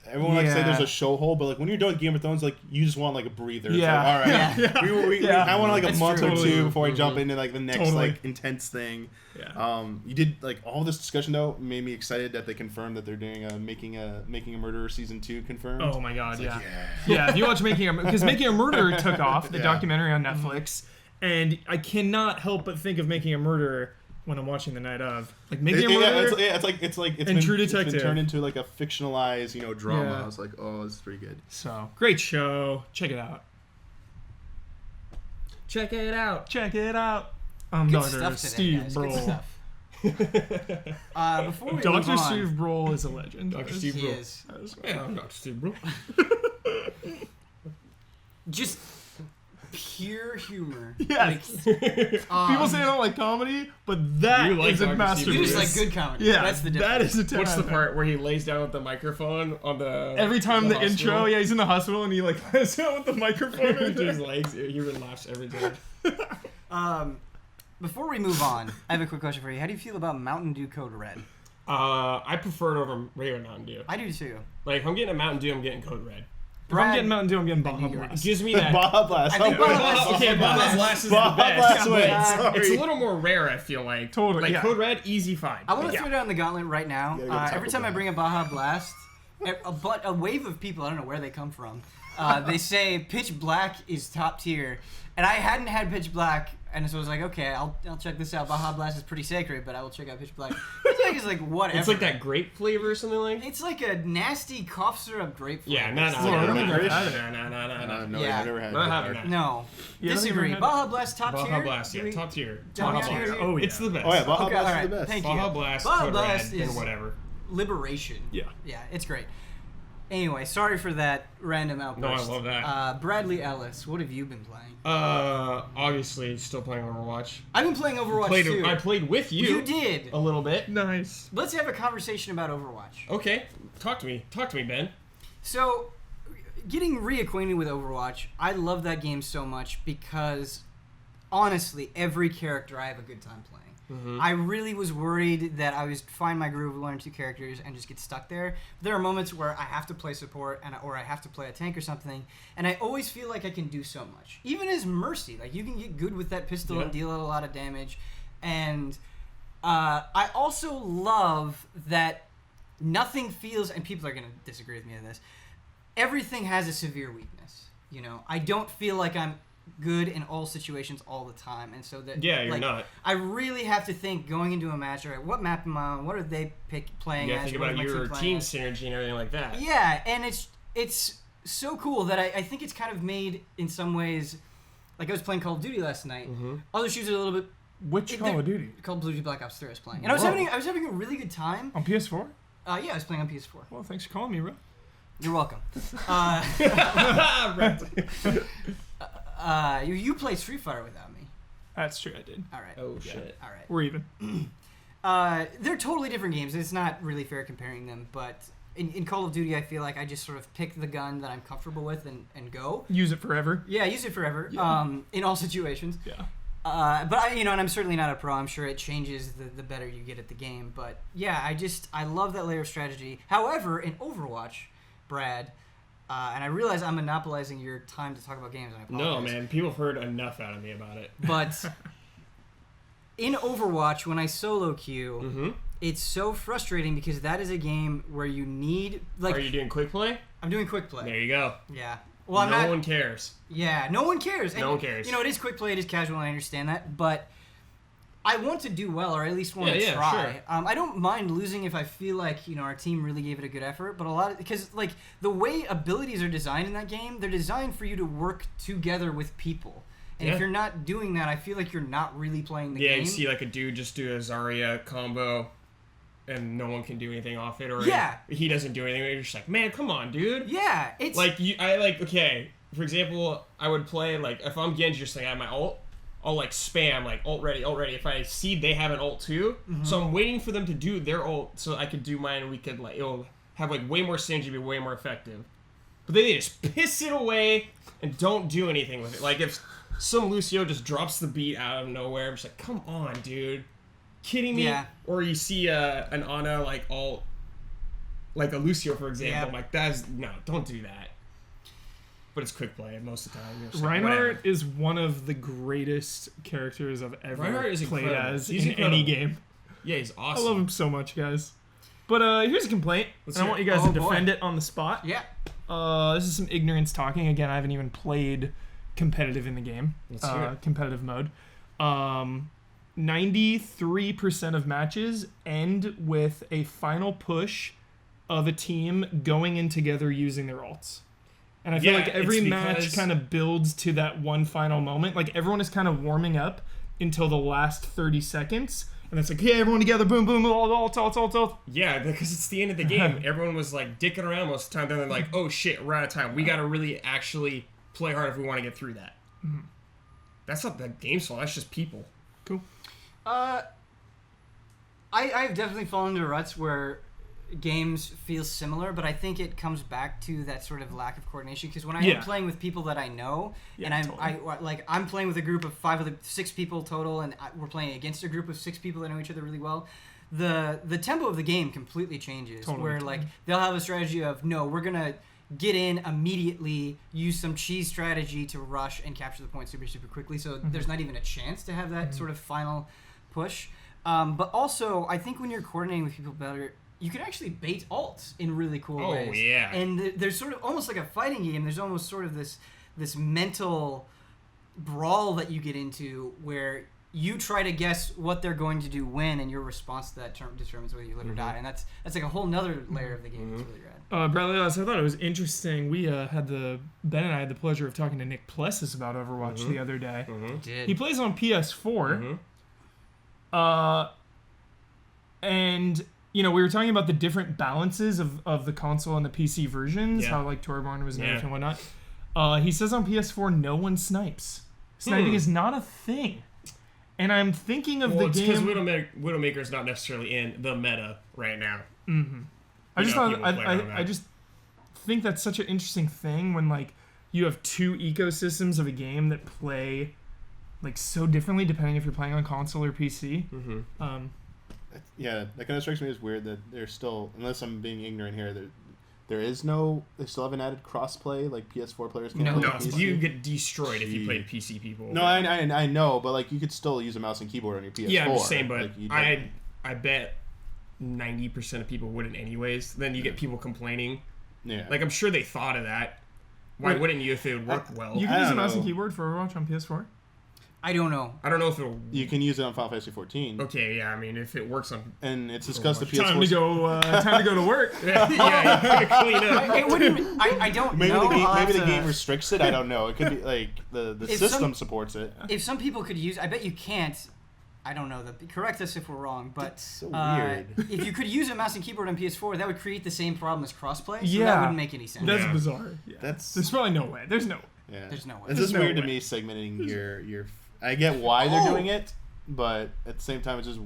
everyone likes to say there's a show hole, but like when you're done with Game of Thrones, like you just want like a breather. It's Yeah. like, all right, Yeah. I want like a That's month true. or two before I jump into like the next Totally. like intense thing. Yeah. You did like all this discussion though made me excited that they confirmed that they're doing Making a Murderer season 2 confirmed. Oh my god, It's yeah. like, Yeah, if you watch Making a Murderer took off, the Yeah. documentary on Netflix, and I cannot help but think of Making a Murderer when I'm watching the night of. Like Making a Murderer. It's like and True it's been Detective. turned into like a fictionalized drama. Yeah. I was like, oh, this is pretty good. So, great show. Check it out. Check it out. Check it out. Good Dr. stuff today, Steve guys. Good Brule. stuff. Before we move Dr. on, Steve Brule is a legend. Dr. Steve he Brule. is Yeah, I'm Dr. Steve Brule. just pure humor. Yes. Like, People say I don't like comedy, but that You like is a Dr. Steve you masterpiece. just Yes. like good comedy. Yeah, That's the difference. that is a 10 What's out the of 10. part where he lays down with the microphone on the Every time the hospital? intro, yeah, he's in the hospital and he like lays down with the microphone. With his legs, he laughs every time. Before we move on, I have a quick question for you. How do you feel about Mountain Dew Code Red? I prefer it over regular Mountain Dew. I do too. Like if I'm getting a Mountain Dew, I'm getting Code Red. If I'm getting Mountain Dew, I'm getting Baja It It Blast. gives me that. Baja Blast. I think Baja Blast is Okay, the Baja best. Blast is the Baja best. Blast Yeah, wins. but, Sorry. It's a little more rare, I feel like. Totally, Like yeah. Code Red, easy find. I want to Yeah. throw down the gauntlet right now. You gotta go Every Taco time I Bell. bring a Baja Blast, a wave of people, I don't know where they come from, they say Pitch Black is top tier. And I hadn't had Pitch Black, and so I was like, okay, I'll check this out. Baja Blast is pretty sacred, but I will check out Pitch Black. Pitch Black is like whatever. It's like that grape flavor or something like. It's like a nasty cough syrup grape flavor. Yeah, no. I don't think I've had it. No, Yeah. I've never had Not it. having that. No. Yeah, I don't think Disagree. I've had Baja Blast top tier. Baja Blast, Do yeah, we- top tier. Damiani, Top tier. Oh, yeah. It's the best. Oh yeah, Baja Okay, Blast alright, is the best. thank you. Baja Blast, Baja Code Blast Red, is- and whatever. Liberation. Yeah. Yeah, it's great. Anyway, sorry for that random outburst. No, I love that. Bradley Ellis, what have you been playing? Obviously, still playing Overwatch. I've been playing Overwatch too. I played with you. You did. A little bit. Nice. Let's have a conversation about Overwatch. Okay, talk to me, Ben. So, getting reacquainted with Overwatch, I love that game so much because, honestly, every character I have a good time playing. I really was worried that I was find my groove with 1 or 2 characters and just get stuck there. There are moments where I have to play support or I have to play a tank or something, and I always feel like I can do so much. Even as Mercy, like you can get good with that pistol and deal a lot of damage. And I also love that nothing feels, and people are going to disagree with me on this, everything has a severe weakness. You know, I don't feel like I'm good in all situations all the time, and so that You're not. I really have to think going into a match. All right, what map am I on? What are they playing You as? gotta think What about is my your playing team as? synergy and everything like that. Yeah, and it's so cool that I think it's kind of made in some ways. Like I was playing Call of Duty last night. Other shooters are a little bit. Which Call of Duty? Call of Duty Black Ops 3 I was playing, and I was having a really good time. On PS4? Yeah, I was playing on PS4. Well, thanks for calling me, bro. You're welcome. You played Street Fighter without me. That's true, I did. All right. Oh shit. All right. We're even. They're totally different games. It's not really fair comparing them, but in Call of Duty, I feel like I just sort of pick the gun that I'm comfortable with and go. Use it forever. Yeah, use it forever. Yeah. In all situations. Yeah. But and I'm certainly not a pro. I'm sure it changes the better you get at the game. But yeah, I love that layer of strategy. However, in Overwatch, Brad, and I realize I'm monopolizing your time to talk about games. And I apologize. No, man, people have heard enough out of me about it. But in Overwatch, when I solo queue, it's so frustrating because that is a game where you need Are you doing quick play? I'm doing quick play. There you go. Yeah. Well, no one cares. Yeah, no one cares. No one cares. It is quick play, it is casual, and I understand that, but I want to do well, or at least want to try. Sure. I don't mind losing if I feel like, our team really gave it a good effort, but because the way abilities are designed in that game, they're designed for you to work together with people. And if you're not doing that, I feel like you're not really playing the game. Yeah, you see like a dude just do a Zarya combo and no one can do anything off it, or he doesn't do anything. You're just like, man, come on, dude. Yeah, it's okay. For example, I would play if I'm Genji, just like I have my ult, I'll spam ult ready. If I see they have an ult too, so I'm waiting for them to do their ult so I could do mine, and we could it'll have way more synergy, be way more effective. But then they just piss it away and don't do anything with it. If some Lucio just drops the beat out of nowhere, I'm just like, come on, dude. Kidding me? Yeah. Or you see an Ana alt, like a Lucio, for example. Yeah. No, don't do that. But it's quick play most of the time. Reinhardt is one of the greatest characters I've ever played as in any game. Yeah, he's awesome. I love him so much, guys. But here's a complaint. I want you guys to defend it on the spot. Yeah. This is some ignorance talking. Again, I haven't even played competitive in the game. Let's hear it. Competitive mode. 93% of matches end with a final push of a team going in together using their ults. And I feel like every match kind of builds to that one final moment. Everyone is kind of warming up until the last 30 seconds. And it's yeah, everyone together, boom, boom, ult. Yeah, because it's the end of the game. Everyone was dicking around most of the time. Then they're like, oh shit, we're out of time. We got to really actually play hard if we want to get through that. Mm-hmm. That's not the game's fault. That's just people. Cool. I've definitely fallen into ruts where games feel similar, but I think it comes back to that sort of lack of coordination. Because when I'm playing with people that I know, and I'm playing with a group of 6 people total, and we're playing against a group of 6 people that know each other really well, the tempo of the game completely changes. Where they'll have a strategy of we're gonna get in immediately, use some cheese strategy to rush and capture the point super quickly. So there's not even a chance to have that sort of final push. But also, I think when you're coordinating with people better, you can actually bait ults in really cool ways. Oh, yeah. And there's sort of almost like a fighting game. There's almost sort of this mental brawl that you get into where you try to guess what they're going to do when, and your response to that determines whether you live or die. And that's like a whole nother layer of the game. It's really rad. Bradley, I thought it was interesting. We Ben and I had the pleasure of talking to Nick Plessis about Overwatch the other day. Did. He plays on PS4. And we were talking about the different balances of the console and the PC versions, how Torbjorn was nerfed and whatnot. He says on PS4 no one snipes. Sniping is not a thing. And I'm thinking of the game because Widowmaker's not necessarily in the meta right now. I just think that's such an interesting thing when you have 2 ecosystems of a game that play so differently depending if you're playing on console or PC. Yeah, that kind of strikes me as weird that they're still, unless I'm being ignorant here, they still haven't added crossplay, PS4 players can't play PC. You get destroyed if you play PC people. No, I know, but you could still use a mouse and keyboard on your PS4. Yeah, I'm just saying, but I bet 90% of people wouldn't anyways. Then you get people complaining. Yeah. I'm sure they thought of that. Why wouldn't you if it would work well? You can use a mouse and keyboard for Overwatch on PS4? I don't know. I don't know if it'll... You can use it on Final Fantasy 14. Okay, yeah, I mean, if it works on... And it's discussed the PS4... Time to go to work. Yeah, you gotta clean up. It wouldn't... I don't know. Maybe the game restricts it. I don't know. It could be, the system supports it. If some people could use... I bet you can't... I don't know. Correct us if we're wrong, but... That's so weird. If you could use a mouse and keyboard on PS4, that would create the same problem as crossplay, so that wouldn't make any sense. That's bizarre. Yeah. There's probably no way. There's no way. Yeah. There's no way. It's just weird to me segmenting your I get why they're doing it, but at the same time, it's just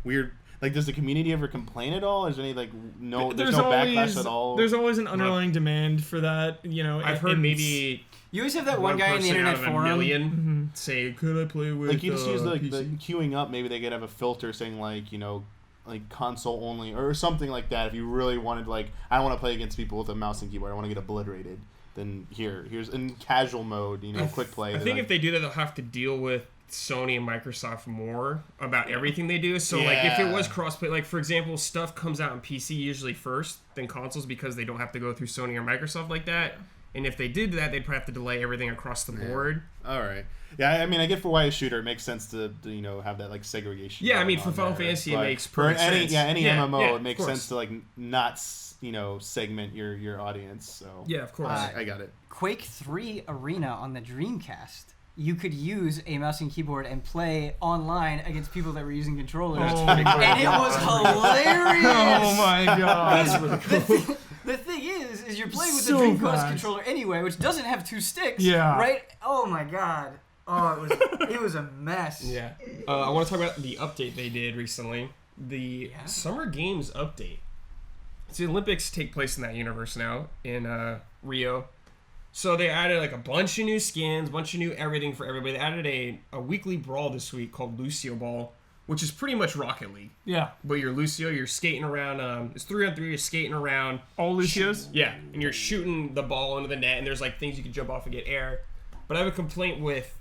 weird. Like, does the community ever complain at all? Is there any there's no always, backlash at all? There's always an underlying demand for that. I've heard maybe You always have that one guy in the internet out of a forum. million say, "Could I play with?" Like, you just use the PC?" queuing up. Maybe they could have a filter saying like console only or something like that. If you really wanted, like, I want to play against people with a mouse and keyboard, I want to get obliterated. Then here's in casual mode, quick play. I think if they do that, they'll have to deal with Sony and Microsoft more about everything they do. So like if it was crossplay, like for example, stuff comes out on PC usually first, then consoles, because they don't have to go through Sony or Microsoft like that. And if they did that, they'd probably have to delay everything across the board. All right. Yeah, I mean, I get for why a shooter, it makes sense to have that like segregation. Yeah, I mean, for Final Fantasy, it makes perfect sense. Any MMO, it makes course. sense to like not segment your audience. So yeah, of course, I got it. Quake 3 Arena on the Dreamcast. You could use a mouse and keyboard and play online against people that were using controllers. And it was hilarious! Oh my god. That's really cool. The thing is you're playing with the Dreamcast controller anyway, which doesn't have 2 sticks. Yeah. Right? Oh my god. Oh, it was a mess. Yeah. I want to talk about the update they did recently. The Summer Games update. So the Olympics take place in that universe now in Rio. So they added like a bunch of new skins, bunch of new everything for everybody. They added a weekly brawl this week called Lucio Ball, which is pretty much Rocket League. Yeah. But you're Lucio, you're skating around. It's 3-on-3, you're skating around. All Lucios? Yeah, and you're shooting the ball into the net, and there's like things you can jump off and get air. But I have a complaint with,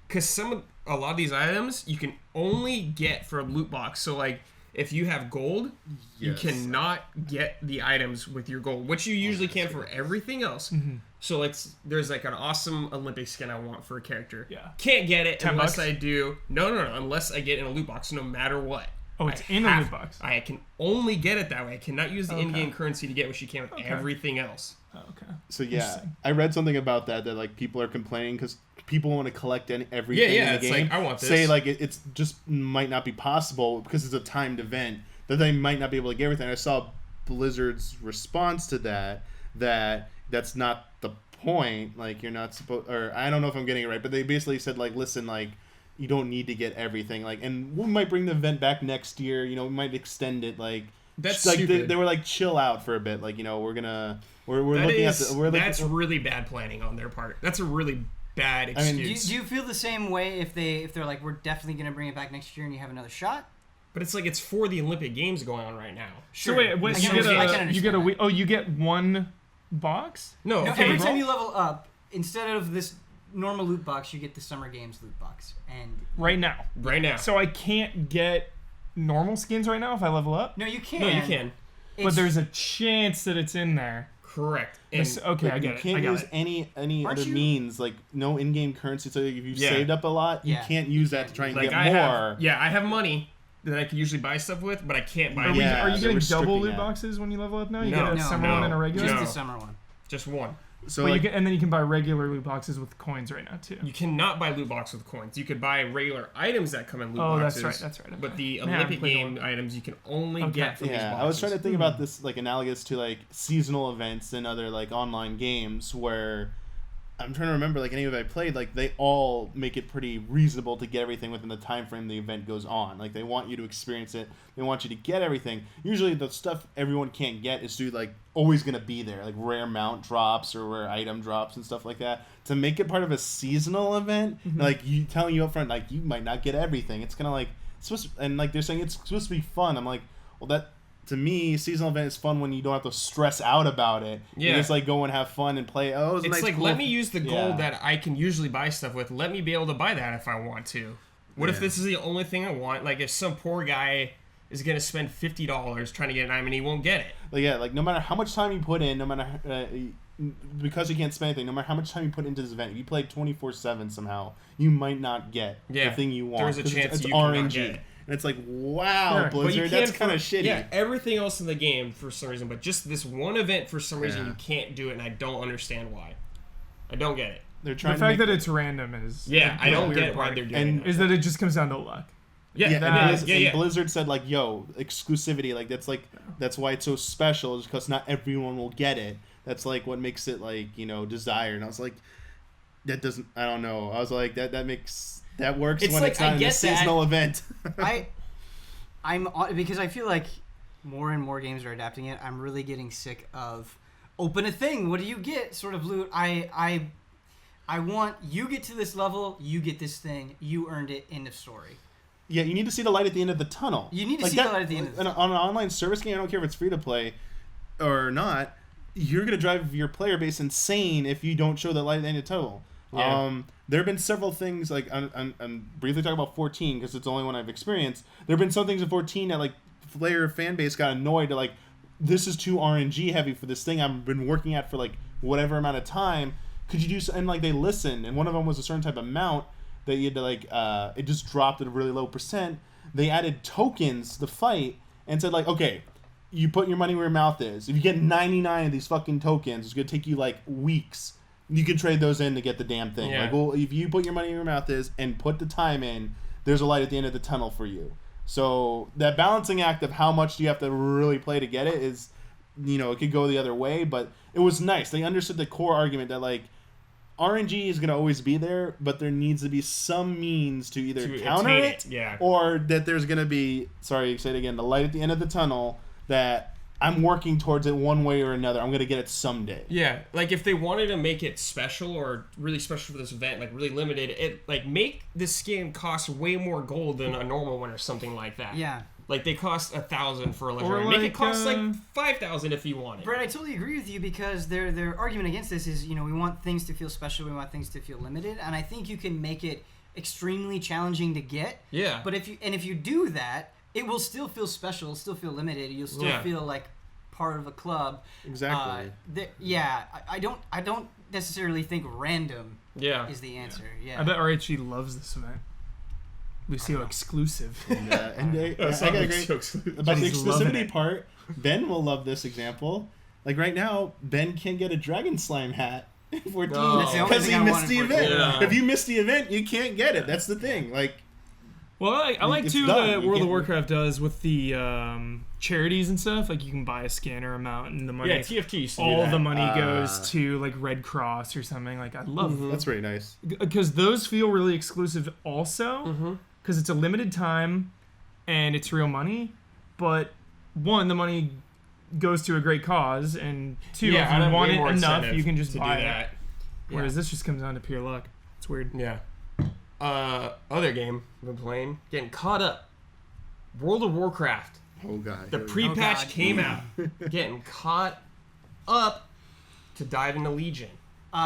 because a lot of these items you can only get for a loot box. So like, if you have gold, you cannot get the items with your gold, which you usually can for everything else. Mm-hmm. So like, there's like an awesome Olympic skin I want for a character. Yeah. Can't get it unless $10? I do. No, unless I get it in a loot box, no matter what. Oh, it's in a loot box. I can only get it that way. I cannot use the in-game currency to get what you can with everything else. Oh, okay. So yeah, I read something about that like people are complaining because people want to collect everything in the it's game. like, I want this. Say like it's just might not be possible because it's a timed event that they might not be able to get everything. I saw Blizzard's response to that's not the point. Like, you're not supposed, or I don't know if I'm getting it right, but they basically said like, listen, like, you don't need to get everything. Like, and we might bring the event back next year. We might extend it. Like, that's like stupid. they were like, chill out for a bit. Like, we're looking at that's really bad planning on their part. That's a really bad excuse. I mean, do you feel the same way if they're like, we're definitely going to bring it back next year and you have another shot? But it's like, it's for the Olympic Games going on right now. Sure. So wait, you get one box? No, every time you level up, instead of this normal loot box, you get the Summer Games loot box. And right now. So I can't get normal skins right now if I level up? No, you can. No, you can. But there's a chance that it's in there. Correct. Okay, I get it. You can't use any other means, like no in-game currency. So if you saved up a lot, you can't use that to try and get more. I have money that I can usually buy stuff with, but I can't buy. Are you getting double loot boxes when you level up now? You get a summer one and a regular? Just the summer one. Just one. So and then you can buy regular loot boxes with coins right now too. You cannot buy loot boxes with coins. You could buy regular items that come in loot boxes. That's right. Okay. But the Olympic game items you can only get from these boxes. I was trying to think about this like analogous to like seasonal events and other like online games where I'm trying to remember like any of I played, like they all make it pretty reasonable to get everything within the time frame the event goes on. Like they want you to experience it. They want you to get everything. Usually the stuff everyone can't get is like always going to be there, like rare mount drops or rare item drops and stuff like that. To make it part of a seasonal event, like you telling you up front, like you might not get everything. It's kind of like and like they're saying it's supposed to be fun. I'm like, well, that to me, seasonal event is fun when you don't have to stress out about it. Yeah. You just like go and have fun and play. Oh, it's nice, like cool. Let me use the gold that I can usually buy stuff with. Let me be able to buy that if I want to. What if this is the only thing I want? Like if some poor guy is gonna spend $50 trying to get an item and he won't get it. Like no matter how much time you put in, no matter because you can't spend anything, no matter how much time you put into this event, if you play 24/7 somehow, you might not get the thing you want. There's a chance it's you RNG. cannot get it. And it's like, wow, Blizzard, that's kind of shitty. Yeah, everything else in the game for some reason, but just this one event for some reason you can't do it, and I don't understand why. I don't get it. They're trying the fact that it's random is I don't get why they're doing it. Is that it just comes down to luck. And Blizzard said like, yo, exclusivity, like that's why it's so special, is because not everyone will get it. That's like what makes it like, desire. And I was like, that doesn't, I don't know. I was like, that works it's when like, it's not in a seasonal event. because I feel like more and more games are adapting it. I'm really getting sick of open a thing. What do you get? Sort of loot. I want you get to this level, you get this thing, you earned it. End of story. Yeah, you need to see the light at the end of the tunnel. You need to see the light at the end of the tunnel. On an online service game, I don't care if it's free to play or not. You're gonna drive your player base insane if you don't show the light at the end of the tunnel. Yeah. There have been several things, like, I'm briefly talking about 14 because it's the only one I've experienced. There have been some things in 14 that, like, player fan base got annoyed to, like, this is too RNG heavy for this thing I've been working at for, like, whatever amount of time. Could you do so? And, like, they listened, and one of them was a certain type of mount that you had to, like, it just dropped at a really low percent. They added tokens to fight and said, like, okay, you put your money where your mouth is. If you get 99 of these fucking tokens, it's going to take you, like, weeks. You can trade those in to get the damn thing. Yeah. Like, well, if you put your money where your mouth is and put the time in, there's a light at the end of the tunnel for you. So that balancing act of how much do you have to really play to get it is, you know, it could go the other way, but it was nice. They understood the core argument that, like, RNG is going to always be there, but there needs to be some means to either counter attain it, yeah. or that there's going to be, sorry, say it again, the light at the end of the tunnel that I'm working towards it one way or another. I'm going to get it someday. Yeah, like if they wanted to make it special or really special for this event, like really limited, it like make this skin cost way more gold than a normal one or something like that. Yeah. Like they cost 1,000 for a legendary. Or Make it like, cost like 5,000 if you want it. Brett, I totally agree with you because their argument against this is, you know, we want things to feel special, we want things to feel limited, and I think you can make it extremely challenging to get. Yeah. But if you do that, it will still feel special, it'll still feel limited, you'll still feel like part of a club. Exactly. I don't necessarily think random is the answer. Yeah. I bet RHG loves this event. Lucio exclusive. And I gotta agree about the He's loving exclusivity it. part. Ben will love this example. Like right now, Ben can't get a Dragon Slime hat in 14 No. That's the only because thing he I missed wanted the for event. 14. Yeah. If you miss the event, you can't get it. That's the thing. Like, Well, I like It's too done. that You World of can't- Warcraft does with the charities and stuff. Like you can buy a scanner amount and the money. Yeah, TFT used to do all that. the money goes to like Red Cross or something. Like I love that's very nice. because those feel really exclusive also because it's a limited time and it's real money. But one, the money goes to a great cause, and two, Yeah, I'd if you have want way it more enough, incentive you can just to buy do it. that. Whereas this just comes down to pure luck. It's weird. Yeah. Other game I've been playing, getting caught up. World of Warcraft. Oh god. The Here we go. pre-patch God. came out. Getting caught up to dive into Legion.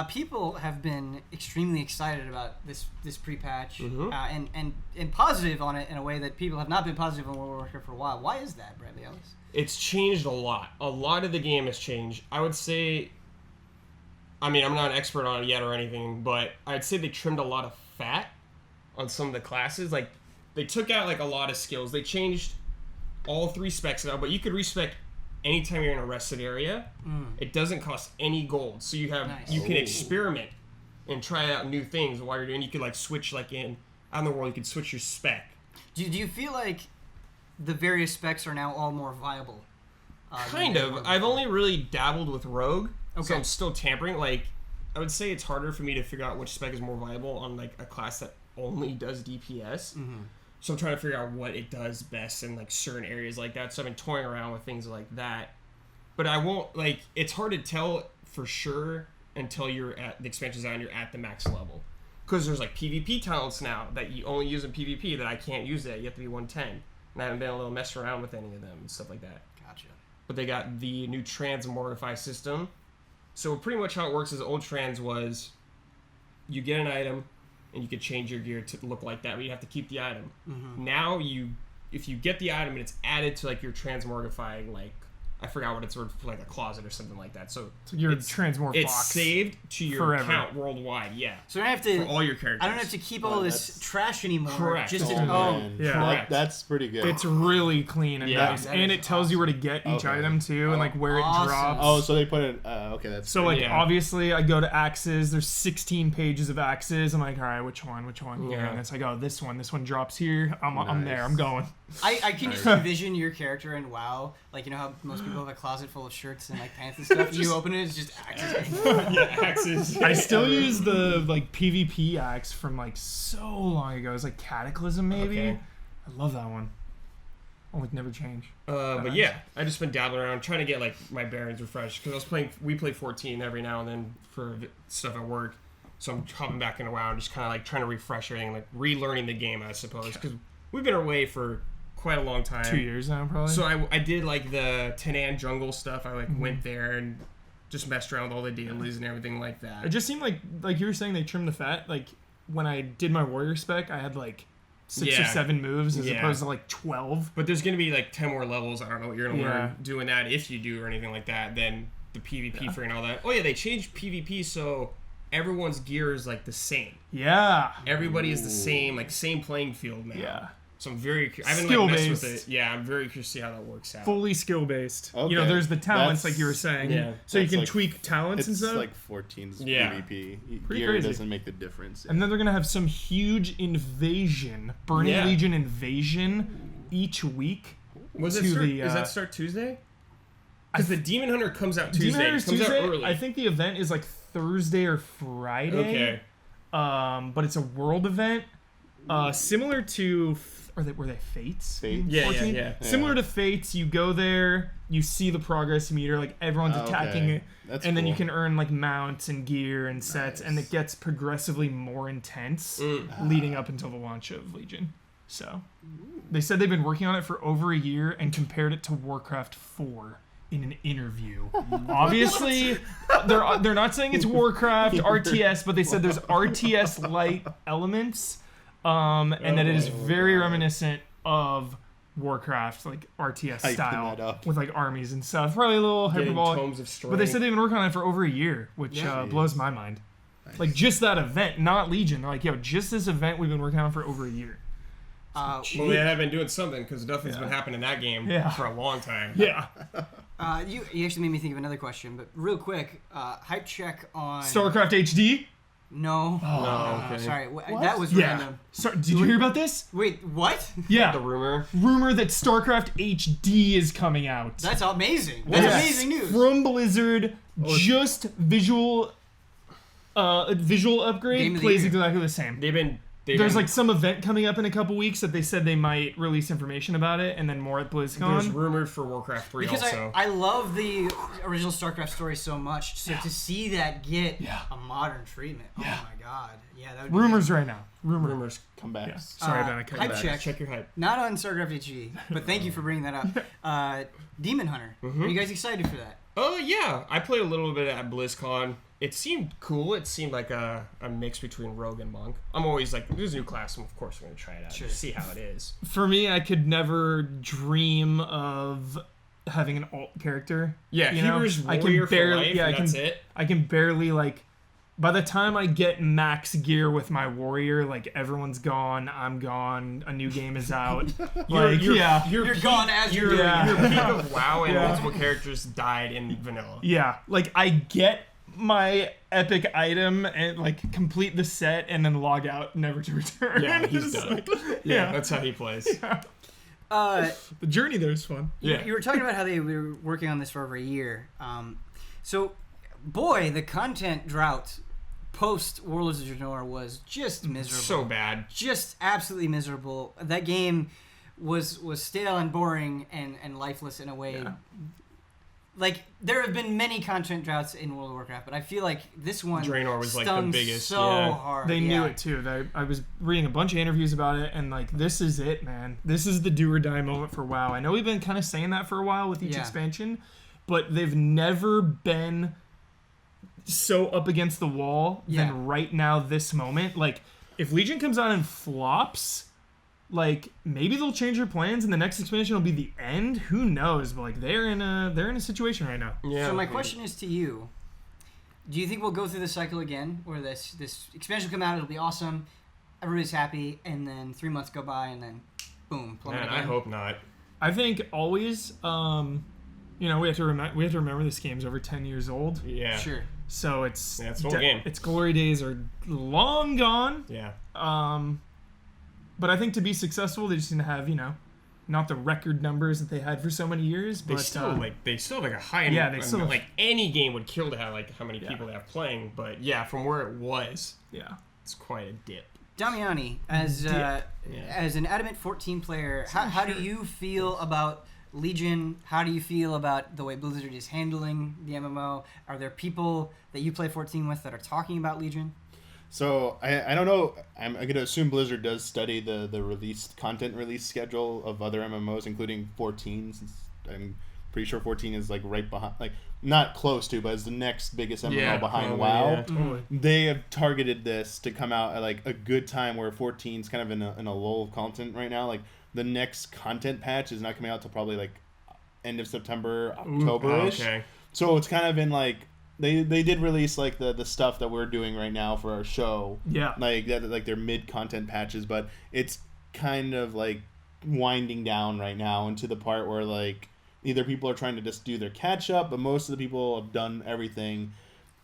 People have been extremely excited about this pre-patch Mhm. and positive on it in a way that people have not been positive on World of Warcraft for a while. Why is that, Bradley Ellis? It's changed a lot. A lot of the game has changed. I would say, I mean, I'm not an expert on it yet or anything, but I'd say they trimmed a lot of fat on some of the classes. Like, they took out, like, a lot of skills. They changed all 3 specs now, but you could respec anytime you're in a rested area. It doesn't cost any gold. So you have Nice. you can Oh. experiment and try out new things while you're doing. You could, like, switch, like, out in the world, you could switch your spec. Do you feel like the various specs are now all more viable? Kind than they of. were I've before? only really dabbled with Rogue, so Okay. I'm still tampering. Like, I would say it's harder for me to figure out which spec is more viable on like a class that only does DPS. So I'm trying to figure out what it does best in like certain areas like that. So I've been toying around with things like that. But I won't like. It's hard to tell for sure until you're at the expansion design. You're at the max level. Because there's like PvP talents now that you only use in PvP that I can't use that. You have to be 110. And I haven't been able to mess around with any of them and stuff like that. Gotcha. But they got the new Transmortify system. So pretty much how it works is old Trans was you get an item and you could change your gear to look like that, but you have to keep the item. Now if you get the item and it's added to like your Transmortifying, like I forgot what it's for like a closet or something like that. So Your it's, transmorph it's box. saved to your forever. account worldwide. Yeah, So I don't have for to. all your characters. I don't have to keep all Oh, this that's- trash anymore. Correct. Just to, Man. Yeah. Correct. That's pretty good. It's really clean and Yeah. nice, That and is it tells you where to get each Okay. item too, and like where awesome. it drops. oh, so they put it. Okay, that's So great. like Yeah. obviously I go to axes. There's 16 pages of axes. I'm like, all right, which one? Yeah. And it's like, oh, this one. This one drops here. I'm there. Nice. I'm going. I can just envision your character in WoW. Like, you know how most people have a closet full of shirts and like pants and stuff. You open it, it's just axes. yeah, axes. I still use the like PvP axe from like so long ago. It's like Cataclysm maybe. Okay. I love that one. like never change. But yeah, I just been dabbling around trying to get like my bearings refreshed because we play 14 every now and then for stuff at work. So I'm hopping back in a while and just kind of like trying to refresh everything, like relearning the game, I suppose, because we've been away for quite a long time. 2 years now, probably. So I did like the Tanan jungle stuff. I like went there and just messed around with all the dailies and everything like that. It just seemed like you were saying they trimmed the fat. Like when I did my warrior spec, I had like 6 or 7 moves as opposed to like 12. But there's gonna be like 10 more levels. I don't know what you're gonna learn doing that, if you do or anything like that. Then the PvP for and all that. Oh yeah, they changed PvP so everyone's gear is like the same. Yeah. Everybody is the same, like same playing field now. Yeah. So I'm very I haven't Skill like messed based. with it. Yeah, I'm very curious to see how that works out. Fully skill based. Okay. You know, there's the talents That's- like you were saying. Yeah. So you That's can like- tweak talents and It's stuff. like 14's Yeah. PvP. Pretty Gear crazy. doesn't make the difference. And then they're gonna have some huge invasion, Burning Legion invasion, each week. Was it to start, the, does that start Tuesday? Because the Demon Hunter comes out Tuesday. Demon Hunter's It comes Tuesday. out early. I think the event is like Thursday or Friday. Okay. But it's a world event, similar to. Were they Fates? Fates? in Yeah, 14? yeah. Similar to Fates, you go there, you see the progress meter, like everyone's attacking Okay. it, That's and then you cool. can earn like mounts and gear and sets, and Nice. it gets progressively more intense leading up until the launch of Legion. So they said they've been working on it for over a year and compared it to Warcraft 4 in an interview. Obviously, they're not saying it's Warcraft RTS, but they said there's RTS light elements. And that it is very reminiscent of Warcraft, like RTS Hyping style, that up. with like armies and stuff. Probably a little Getting hyperbolic. tomes of strength. But they said they've been working on it for over a year, which blows my mind. Like just that event, not Legion. They're like, yo, just this event we've been working on for over a year. Well, they have been doing something because nothing's been happening in that game for a long time. Yeah. You actually made me think of another question, but real quick, hype check on StarCraft HD? No. No, okay. Sorry, that was Yeah. random. Did you hear about this? Wait, what? Yeah. The rumor. Rumor that StarCraft HD is coming out. That's amazing. That's Yes. amazing news. From Blizzard, just visual upgrade Game of the plays year. exactly the same. There's like some event coming up in a couple weeks that they said they might release information about it, and then more at There's BlizzCon. rumored for Warcraft 3 Because also. I love the original StarCraft story so much, so to see that get a modern treatment, oh my god, that would be Rumors right now. Rumors. Come back. Yeah. Sorry, Ben. I cut you hype back. check. Check your hype. Not on StarCraft HD, but thank you for bringing that up. Demon Hunter. Are you guys excited for that? Oh yeah, I played a little bit at BlizzCon. It seemed cool. It seemed like a mix between Rogue and Monk. I'm always like, there's a new class, and of course we're gonna try it out, Sure. just see how it is. For me, I could never dream of having an alt character. Yeah, you know? Hebrews I Warrior can barely, for life, yeah, and I that's can, it. I can barely like. By the time I get max gear with my warrior, like everyone's gone, I'm gone, a new game is out. You're gone as you're doing Yeah. it. Your peak of WoW and Yeah. multiple characters died in vanilla. Yeah, like I get my epic item and like complete the set and then log out, never to return. Yeah, he's It's done. like- Yeah, that's how he plays. The journey there is fun. Yeah. You were talking about how they were working on this for over a year. So, boy, the content drought post Warlords of Draenor was just miserable. So bad. Just absolutely miserable. That game was stale and boring and lifeless in a way. Yeah. Like, there have been many content droughts in World of Warcraft, but I feel like this one Draenor was, like, the stung biggest, so yeah. hard. They knew it too. I was reading a bunch of interviews about it, and like, this is it, man. This is the do or die moment for WoW. I know we've been kind of saying that for a while with each Yeah. expansion, but they've never been so up against the wall than right now, this moment. Like, if Legion comes out and flops, like maybe they'll change their plans, and the next expansion will be the end. Who knows? But like, they're in a situation right now. Yeah. So my question is to you: do you think we'll go through the cycle again, where this expansion will come out, it'll be awesome, everybody's happy, and then 3 months go by, and then boom, plummet Man, again? I hope not. I think always, we have to remember this game's over 10 years old. Yeah. Sure. So it's Yeah, it's an old game. Its glory days are long gone. Yeah. But I think to be successful, they just need to have, not the record numbers that they had for so many years. They But still have like a high. Yeah, they still have- like any game would kill to have like how many people they have playing. But yeah, from where it was, yeah. it's quite a dip. Damiani, as an Adamant 14 player, how do you feel about Legion? How do you feel about the way Blizzard is handling the MMO? Are there people that you play 14 with that are talking about Legion? So I don't know. I'm going to assume Blizzard does study the content release schedule of other MMOs, including 14. Since I'm pretty sure 14 is like right behind, like not close to, but is the next biggest MMO behind WoW. Yeah, totally. They have targeted this to come out at like a good time where 14 is kind of in a lull of content right now. Like the next content patch is not coming out till probably like end of September, October-ish. Okay. So it's kind of in like. They did release like the stuff that we're doing right now for our show. Yeah. Like that, like their mid content patches, but it's kind of like winding down right now into the part where like either people are trying to just do their catch up, but most of the people have done everything.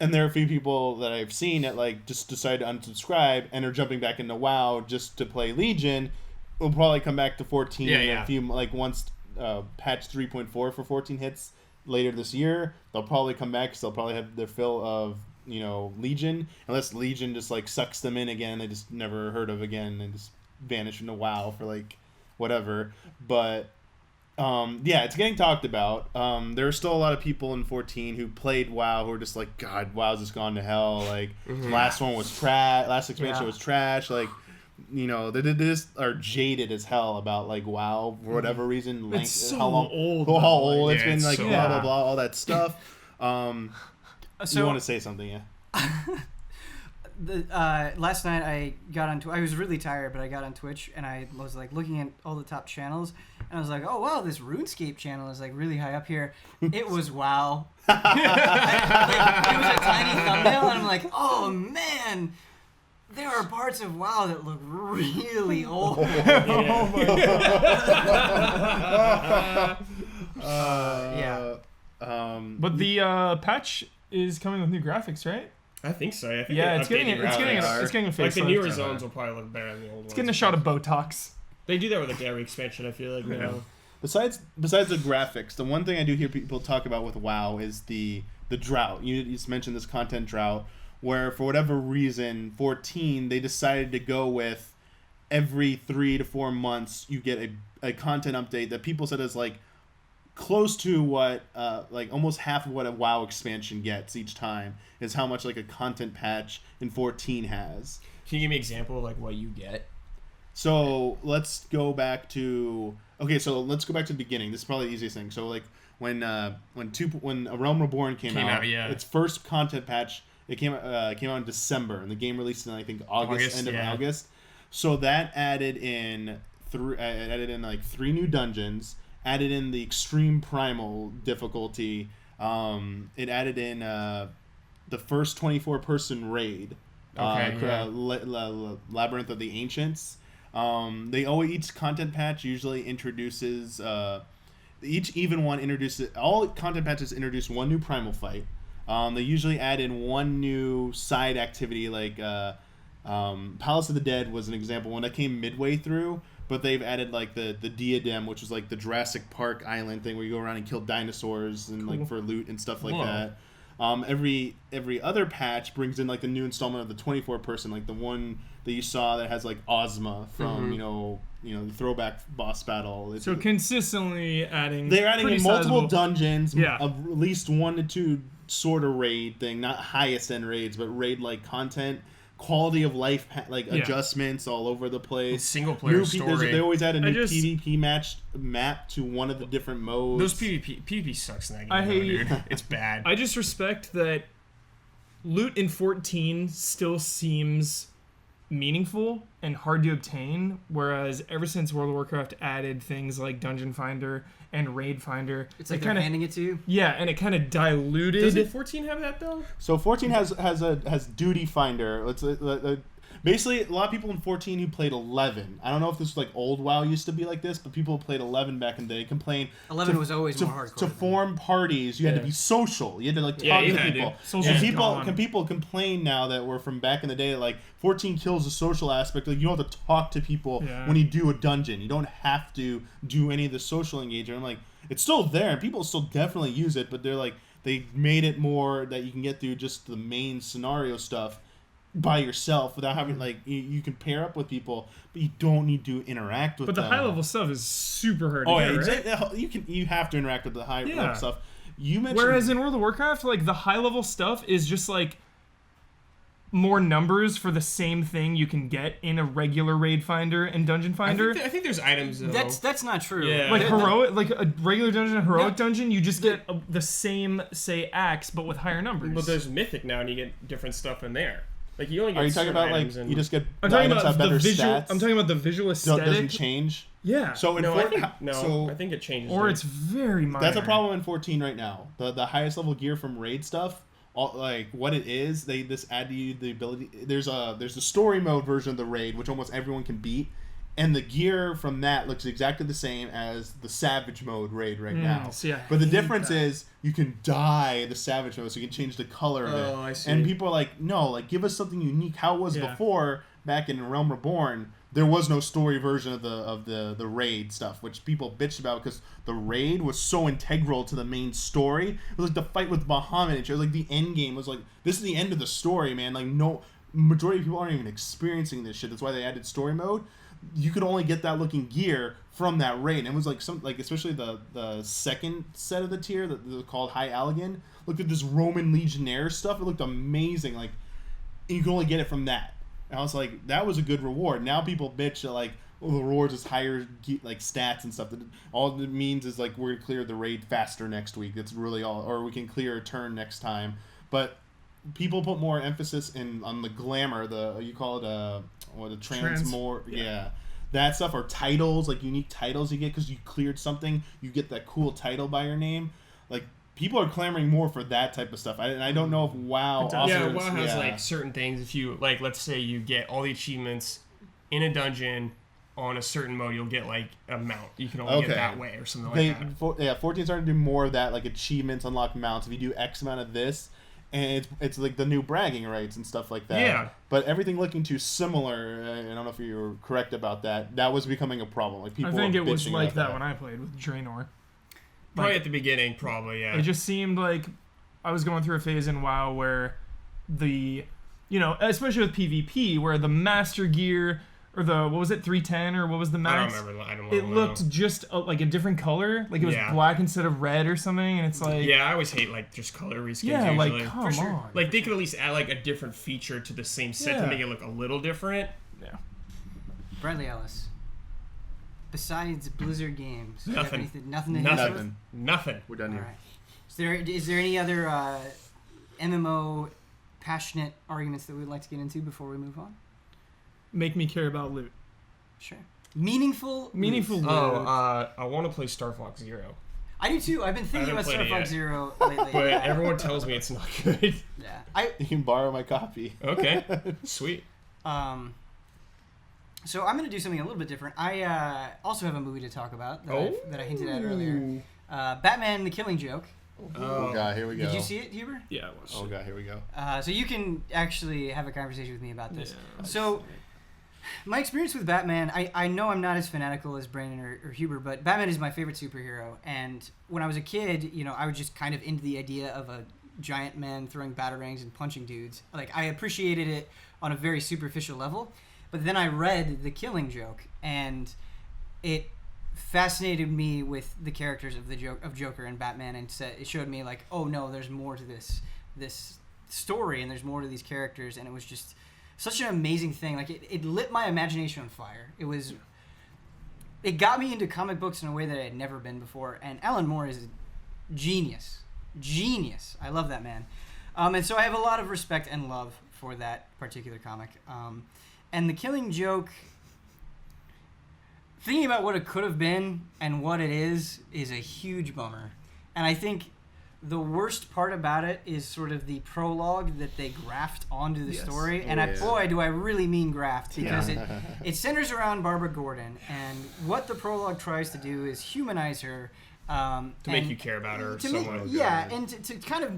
And there are a few people that I've seen that like just decide to unsubscribe and are jumping back into WoW just to play Legion. We'll probably come back to 14 in a few, like once patch 3.4 for 14 hits later this year. They'll probably come back because they'll probably have their fill of Legion, unless Legion just like sucks them in again. They just never heard of again and just vanish into WoW for like whatever. But it's getting talked about. There are still a lot of people in 14 who played WoW who are just like, God, WoW's just gone to hell. Like last one was trash. Last expansion was trash. Like they just are jaded as hell about like WoW for whatever reason. It's so how long, old. how old it's been, it's like so blah blah blah, all that stuff. You So want to say something, yeah? Last night I got on. I was really tired, but I got on Twitch and I was like looking at all the top channels, and I was like, oh wow, this RuneScape channel is like really high up here. It was WoW. It was a tiny thumbnail, and I'm like, oh man. There are parts of WoW that look really old. But the patch is coming with new graphics, right? I think so. I think It's getting a facelift. like the newer zones will probably look better than the old ones. It's getting a shot of Botox. They do that with like every expansion, I feel like now. Besides the graphics, the one thing I do hear people talk about with WoW is the drought. You just mentioned this content drought, where for whatever reason, 14, they decided to go with every 3 to 4 months you get a content update that people said is like close to what like almost half of what a WoW expansion gets each time is how much like a content patch in 14 has. Can you give me an example of like what you get? So let's go back to the beginning. This is probably the easiest thing. So like when A Realm Reborn came out, its first content patch. It came out in December, and the game released in I think end of August. So that added in 3 new dungeons, added in the extreme primal difficulty. It added in the first 24-person raid, Labyrinth of the Ancients. Each content patch usually introduces all content patches introduce one new primal fight. They usually add in one new side activity, like Palace of the Dead was an example, one that came midway through, but they've added like the Diadem, which was like the Jurassic Park island thing where you go around and kill dinosaurs and like for loot and stuff like that. Every other patch brings in like the new installment of the 24-person, like the one that you saw that has like Ozma from the throwback boss battle. So consistently adding. They're adding in multiple dungeons, yeah, of at least 1 to 2 sort of raid thing, not highest end raids, but raid like content, quality of life adjustments all over the place. Single player story. They always add a new PvP map to one of the different modes. Those PvP sucks in that game. I hate dude. It's bad. I just respect that loot in 14 still seems meaningful and hard to obtain, whereas ever since World of Warcraft added things like Dungeon Finder and Raid Finder, it's like they're handing it to you. Yeah, and it kind of diluted. Doesn't 14 have that though? So 14 has Duty Finder. Basically, a lot of people in 14 who played 11. I don't know if this was like old WoW used to be like this, but people who played 11 back in the day complained. 11 was always more hardcore. To form parties, you had to be social. You had to like talk to people. And people complain now that we're from back in the day, like 14 kills the social aspect. Like you don't have to talk to people when you do a dungeon. You don't have to do any of the social engagement. I'm like, it's still there, and people still definitely use it, but they're like, they made it more that you can get through just the main scenario stuff by yourself without having like you can pair up with people, but you don't need to interact with But the them. high level stuff is super hard to Oh, get, yeah, right? exactly. You have to interact with the high level stuff. You mentioned. Whereas in World of Warcraft, like the high level stuff is just like more numbers for the same thing you can get in a regular raid finder and dungeon finder. I think there's items though. That's not true. Yeah. Like heroic, like a regular dungeon, and heroic No. dungeon, you just get the same, say, axe, but with higher numbers. But there's mythic now, and you get different stuff in there. Like you only get. Are you talking certain about like items and... you just get? I'm the talking items about have the better visual. stats? I'm talking about the visual So it aesthetic. doesn't change. Yeah. So in No, I think so I think it changes. Or it. it's very minor. that's a problem in 14 right now. The highest level gear from raid stuff. Like what it is, they just add to you the ability. There's the story mode version of the raid, which almost everyone can beat, and the gear from that looks exactly the same as the savage mode raid right now. see, I But the hate difference that. is you can dye the savage mode, so you can change the color of it. Oh, I see. And people are like, no, like give us something unique. How it was Yeah. before back in Realm Reborn. There was no story version of the raid stuff, which people bitched about because the raid was so integral to the main story. It was like the fight with Bahamut. It was like the end game. It was like, this is the end of the story, man. Like no majority of people aren't even experiencing this shit. That's why they added story mode. You could only get that looking gear from that raid. And it was like especially the second set of the tier that was called High Allegan. Looked at this Roman Legionnaire stuff. It looked amazing. Like, and you could only get it from that. And I was like, that was a good reward. Now people bitch that like, oh, the rewards is higher like stats and stuff. That all it means is like we're gonna clear the raid faster next week. That's really all, or we can clear a turn next time. But people put more emphasis on the glamour. You call it the transmore. Yeah. That stuff, or titles, like unique titles you get because you cleared something. You get that cool title by your name. Like people are clamoring more for that type of stuff. I don't know if WoW offers. Yeah, WoW has like certain things. If you like, let's say you get all the achievements in a dungeon on a certain mode, you'll get like a mount. You can only get that way or something like that. 14 started to do more of that, like achievements, unlock mounts. If you do X amount of this, and it's like the new bragging rights and stuff like that. Yeah. But everything looking too similar, I don't know if you were correct about that. That was becoming a problem. Like people. I think were it was bitching like about that when I played with Draenor. Probably at the beginning, probably, yeah. It just seemed like I was going through a phase in WoW where especially with PvP, where the master gear, or the, what was it, 310, or what was the max? I don't remember. I don't It know. looked just like a different color. Like it was black instead of red or something, and it's like... Yeah, I always hate like just color reskins Yeah, usually. like, come For sure. on. Like they could at least add like a different feature to the same set to Yeah. make it look a little different. Yeah. Bradley Ellis. Besides Blizzard games, do you have Nothing. anything- nothing to hit us with? Nothing. We're done All here. right. Is there any other MMO passionate arguments that we'd like to get into before we move on? Make me care about loot. Sure. Meaningful loot. Loot. I want to play Star Fox Zero, I do too. I've been thinking about haven't Star played it Fox yet. Zero lately. but Yeah. everyone tells me it's not good. Yeah. You can borrow my copy. Okay, sweet. So I'm going to do something a little bit different. I also have a movie to talk about that I hinted at earlier. Batman: The Killing Joke. Oh god, here we go. Did you see it, Huber? Yeah, I watched Oh it. god, here we go. So you can actually have a conversation with me about this. Yeah. So my experience with Batman, I know I'm not as fanatical as Brandon or Huber, but Batman is my favorite superhero. And when I was a kid, I was just kind of into the idea of a giant man throwing batarangs and punching dudes. Like, I appreciated it on a very superficial level. But then I read The Killing Joke, and it fascinated me with the characters of Joker and Batman, and it showed me like, oh no, there's more to this story, and there's more to these characters, and it was just such an amazing thing. Like it lit my imagination on fire. It got me into comic books in a way that I had never been before, and Alan Moore is a genius. I love that man. And so I have a lot of respect and love for that particular comic. And The Killing Joke, thinking about what it could have been and what it is a huge bummer. And I think the worst part about it is sort of the prologue that they graft onto the story. And boy, do I really mean graft, because it centers around Barbara Gordon. And what the prologue tries to do is humanize her. To make you care about her somewhat. And to kind of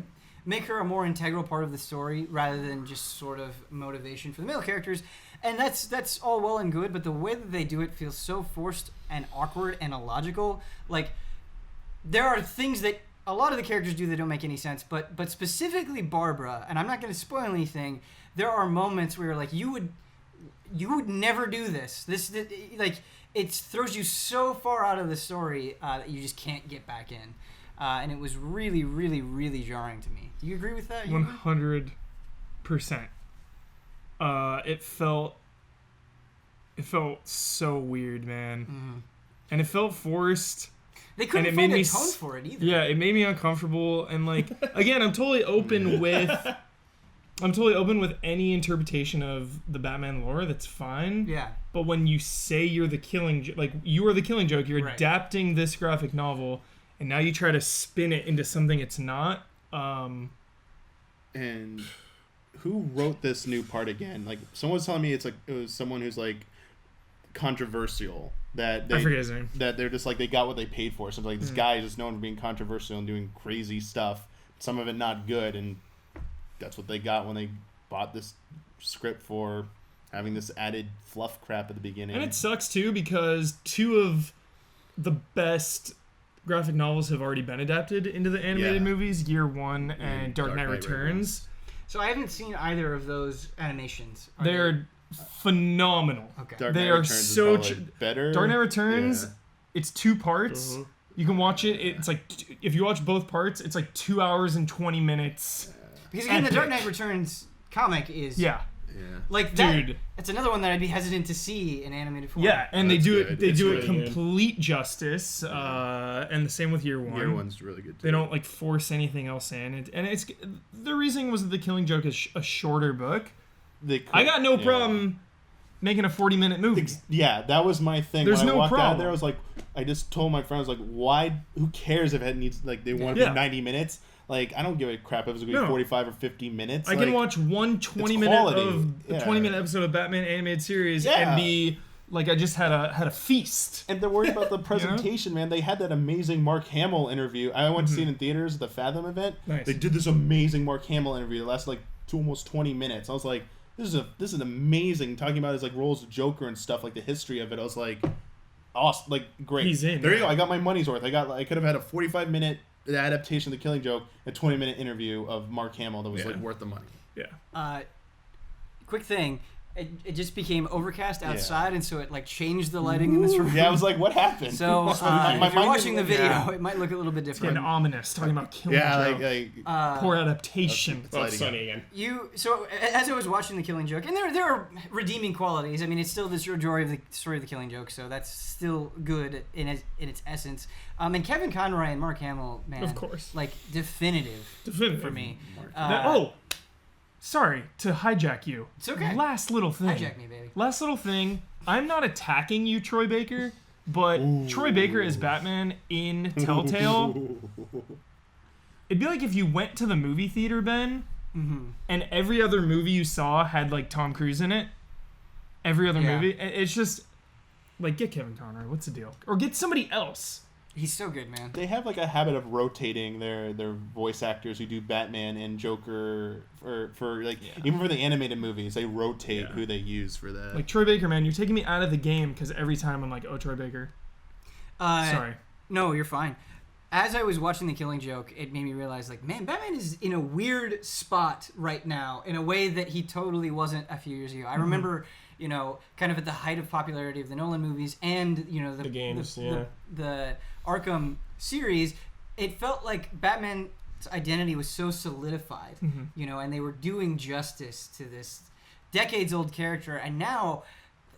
make her a more integral part of the story rather than just sort of motivation for the male characters. And that's all well and good, but the way that they do it feels so forced and awkward and illogical. Like, there are things that a lot of the characters do that don't make any sense, but specifically Barbara, and I'm not going to spoil anything. There are moments where like you would never do this. Like it throws you so far out of the story that you just can't get back in, and it was really, really, really jarring to me. Do you agree with that? 100%. It felt so weird, man, and it felt forced. They couldn't find a tone for it either. Yeah, it made me uncomfortable, and like again, I'm totally open with any interpretation of the Batman lore. That's fine. Yeah. But when you say you're the killing, you are the Killing Joke, you're adapting this graphic novel, and now you try to spin it into something it's not. And who wrote this new part again? Like someone was telling me it was someone who's like controversial. I forget his name. That they're just like they got what they paid for. So like this guy is just known for being controversial and doing crazy stuff. Some of it not good, and that's what they got when they bought this script for having this added fluff crap at the beginning. And it sucks too because 2 of the best graphic novels have already been adapted into the animated movies, Year One and Dark Knight Returns. So I haven't seen either of those animations. They're phenomenal. Okay. Dark They Knight are Returns so is better. Dark Knight Returns, it's 2 parts. You can watch it. It's like if you watch both parts, it's like 2 hours and 20 minutes. Because again, the Dark Knight Returns comic is like that. Dude, it's another one that I'd be hesitant to see in animated form. yeah, and they That's do good. it. They It's do really it complete justice. And the same with Year One. Year One's really good too. They don't like force anything else in. And it's the reasoning was that The Killing Joke is a shorter book. I got no problem making a 40-minute movie. Yeah, that was my thing. There's when I no walked out problem. there, I was like, I just told my friend, I was like, why? Who cares if it needs like they want to be 90 minutes? Like, I don't give a crap if it's gonna be 45 or 50 minutes. I can watch one 20-minute episode of Batman animated series and be like, I just had a feast. And they're worried about the presentation, man. They had that amazing Mark Hamill interview. I went to see it in theaters at the Fathom event. Nice. They did this amazing Mark Hamill interview that lasted like almost 20 minutes. I was like, this is amazing. Talking about his like roles of Joker and stuff, like the history of it. I was like, awesome, like great. He's in. There you go. I got my money's worth. I could have had a 45-minute adaptation of The Killing Joke, a 20-minute interview of Mark Hamill that was like worth the money. Yeah. Quick thing. It just became overcast outside, and so it like changed the lighting in this room. Yeah, I was like, what happened? So if you're watching the video, it might look a little bit It's different. getting ominous, talking about Killing Joke. Poor adaptation. Oh, it's sunny again. So as I was watching The Killing Joke, and there are redeeming qualities. I mean, it's still the story of the Killing Joke, so that's still good in its essence. And Kevin Conroy and Mark Hamill, man, Of course. like definitive for me. Sorry to hijack you. It's okay. Last little thing. Hijack me, baby. Last little thing. I'm not attacking you, Troy Baker, but Troy Baker as Batman in Telltale. It'd be like if you went to the movie theater, Ben, and every other movie you saw had like Tom Cruise in it. Every other movie. It's just like, get Kevin Conroy. What's the deal? Or get somebody else. He's so good, man. They have like a habit of rotating their voice actors who do Batman and Joker for like even for the animated movies, they rotate who they use for that. Like Troy Baker, man, you're taking me out of the game because every time I'm like, oh, Troy Baker. Sorry. No, you're fine. As I was watching The Killing Joke, it made me realize, like, man, Batman is in a weird spot right now in a way that he totally wasn't a few years ago. I remember, kind of at the height of popularity of the Nolan movies and, the games, the Arkham series, it felt like Batman's identity was so solidified, and they were doing justice to this decades-old character, and now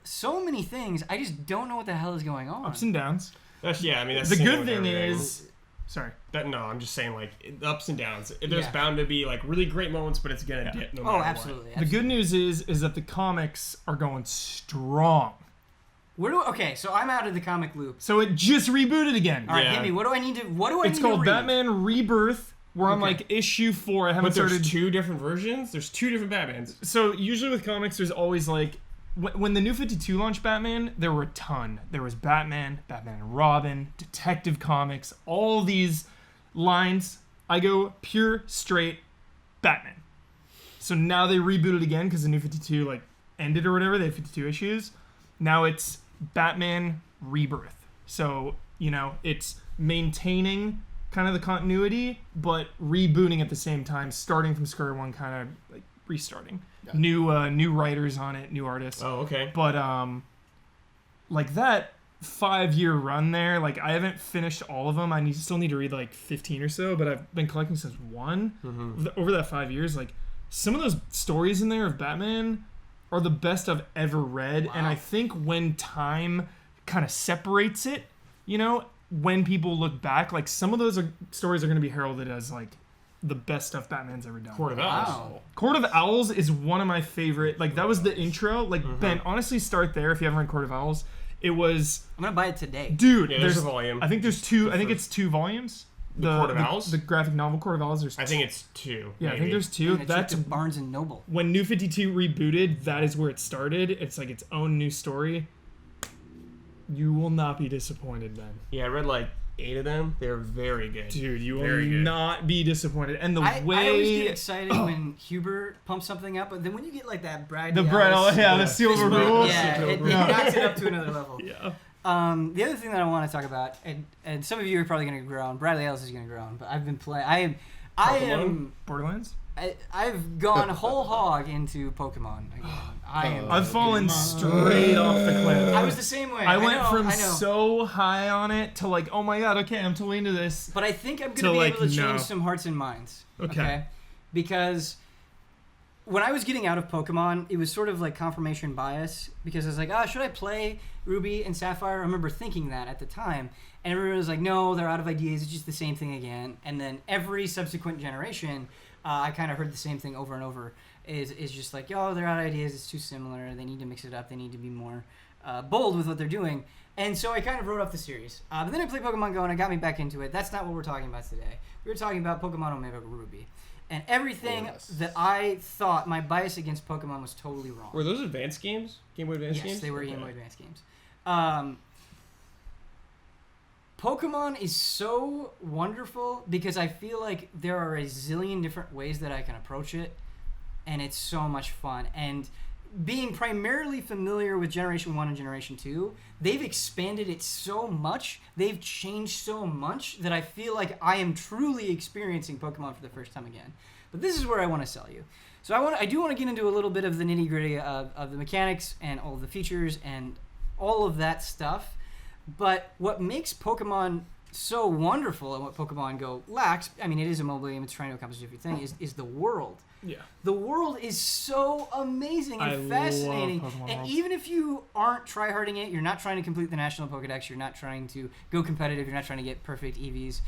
so many things, I just don't know what the hell is going on. Ups and downs. That's the good thing is... Sorry. I'm just saying, like, ups and downs. There's bound to be, like, really great moments, but it's going to dip no matter absolutely. The good news is that the comics are going strong. So I'm out of the comic loop. So it just rebooted again. All right, hit me. What do I need to read? It's called Batman Rebirth. We're on, like, issue 4. I haven't started... But there's 2 different versions? There's 2 different Batmans. So usually with comics, there's always, like... When the New 52 launched Batman, there were a ton. There was Batman, Batman and Robin, Detective Comics, all these lines. I go pure, straight Batman. So now they rebooted again because the New 52 like ended or whatever. They had 52 issues. Now it's Batman Rebirth. So, it's maintaining kind of the continuity, but rebooting at the same time, starting from square one, kind of like restarting. Yeah. New writers on it, new artists. Oh, okay. But like that 5-year run there, like I haven't finished all of them. I still need to read like 15 or so, but I've been collecting since 1. Mm-hmm. Over that 5 years. Like some of those stories in there of Batman are the best I've ever read. Wow. And I think when time kind of separates it, you know, when people look back, like some of those stories are going to be heralded as like the best stuff Batman's ever done. Court of Owls. Wow. Court of Owls is one of my favorite. Like that was the intro. Like Ben, honestly, start there if you haven't read Court of Owls. It was, I'm gonna buy it today. dude. Yeah, there's a volume. I think there's 2. I think it's 2 volumes. The Court of Owls? The graphic novel Court of Owls. There's I think it's 2. yeah, I think maybe. there's 2. That's That's Barnes and Noble. when New 52 rebooted. That is where it started. It's like its own new story. You will not be disappointed, Ben. Yeah, I read like 8 of them. They're very good. Dude, you will Very good. not be disappointed. And the I way always get excited when Huber pumps something up, but then when you get like that Brad the Ellis- bread, the Fist silver bump, rules. yeah, it knocks it up to another level. Yeah. The other thing that I want to talk about, and some of you are probably going to groan, Bradley Ellis is going to groan, but I've been playing. Borderlands. I've gone whole hog into Pokemon again. I've fallen straight off the cliff. I was the same way. I went know, from I know. so high on it to like, oh my god, okay, I'm totally into this. But I think I'm to, going to be like, able to change no. some hearts and minds. Okay. Because when I was getting out of Pokemon, it was sort of like confirmation bias. Because I was like, should I play Ruby and Sapphire? I remember thinking that at the time. And everyone was like, no, they're out of ideas. It's just the same thing again. And then every subsequent generation, I kind of heard the same thing over and over. Is just like, they're out of ideas. It's too similar. They need to mix it up. They need to be more bold with what they're doing. And so I kind of wrote off the series. But then I played Pokemon Go and it got me back into it. That's not what we're talking about today. We were talking about Pokemon Omega Ruby. And everything that I thought, my bias against Pokemon was totally wrong. Were those advanced games? Game Boy Advance games? Yes, they were Okay. Game Boy Advance games. Pokemon is so wonderful because I feel like there are a zillion different ways that I can approach it, and it's so much fun. And being primarily familiar with Generation 1 and Generation 2, they've expanded it so much, they've changed so much, that I feel like I am truly experiencing Pokemon for the first time again. But this is where I want to sell you. So I do want to get into a little bit of the nitty-gritty of the mechanics and all of the features and all of that stuff. But what makes Pokemon so wonderful and what Pokemon Go lacks, I mean, it is a mobile game, it's trying to accomplish everything, is the world. Yeah. The world is so amazing and I love fascinating. Pokemon And World. even if you aren't tryharding it, you're not trying to complete the National Pokedex, you're not trying to go competitive, you're not trying to get perfect EVs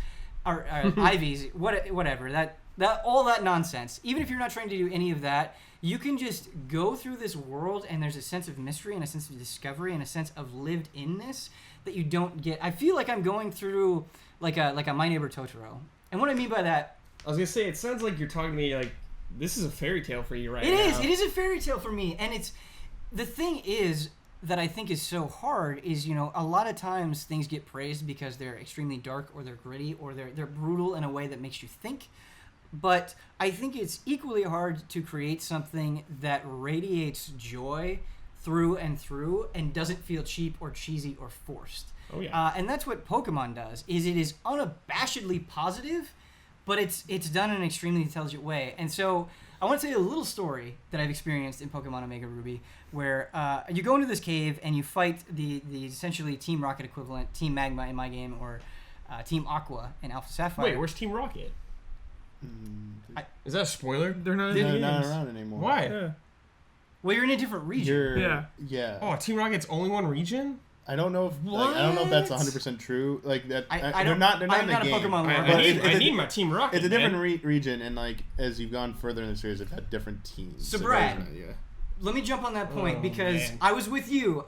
or IVs, whatever. That all that nonsense. Even if you're not trying to do any of that, you can just go through this world and there's a sense of mystery and a sense of discovery and a sense of lived inness that you don't get. I feel like I'm going through like a My Neighbor Totoro. And what I mean by that, I was going to say, it sounds like you're talking to me like, this is a fairy tale for you right now. It is a fairy tale for me. And it's the thing is that I think is so hard is, a lot of times things get praised because they're extremely dark or they're gritty or they're brutal in a way that makes you think. But I think it's equally hard to create something that radiates joy through and doesn't feel cheap or cheesy or forced. Oh, yeah. And that's what Pokemon does, is it is unabashedly positive, but it's done in an extremely intelligent way. And so I want to tell you a little story that I've experienced in Pokemon Omega Ruby, where you go into this cave and you fight the essentially Team Rocket equivalent, Team Magma in my game, or Team Aqua in Alpha Sapphire. Wait, where's Team Rocket? Is that a spoiler? They're not. They're in not games. around anymore. Why? Yeah. Well, you're in a different region. Yeah. Oh, Team Rocket's only one region? I don't know if I don't know if that's What? 100% true. Like that, I they're don't. not. They're not I'm in the not a game. Pokemon lore. I But but need my Team Rocket. It's a different man. region, and like as you've gone further in the series, they've had different teams. So, Brad, yeah. let me jump on that point Oh, because man. I was with you.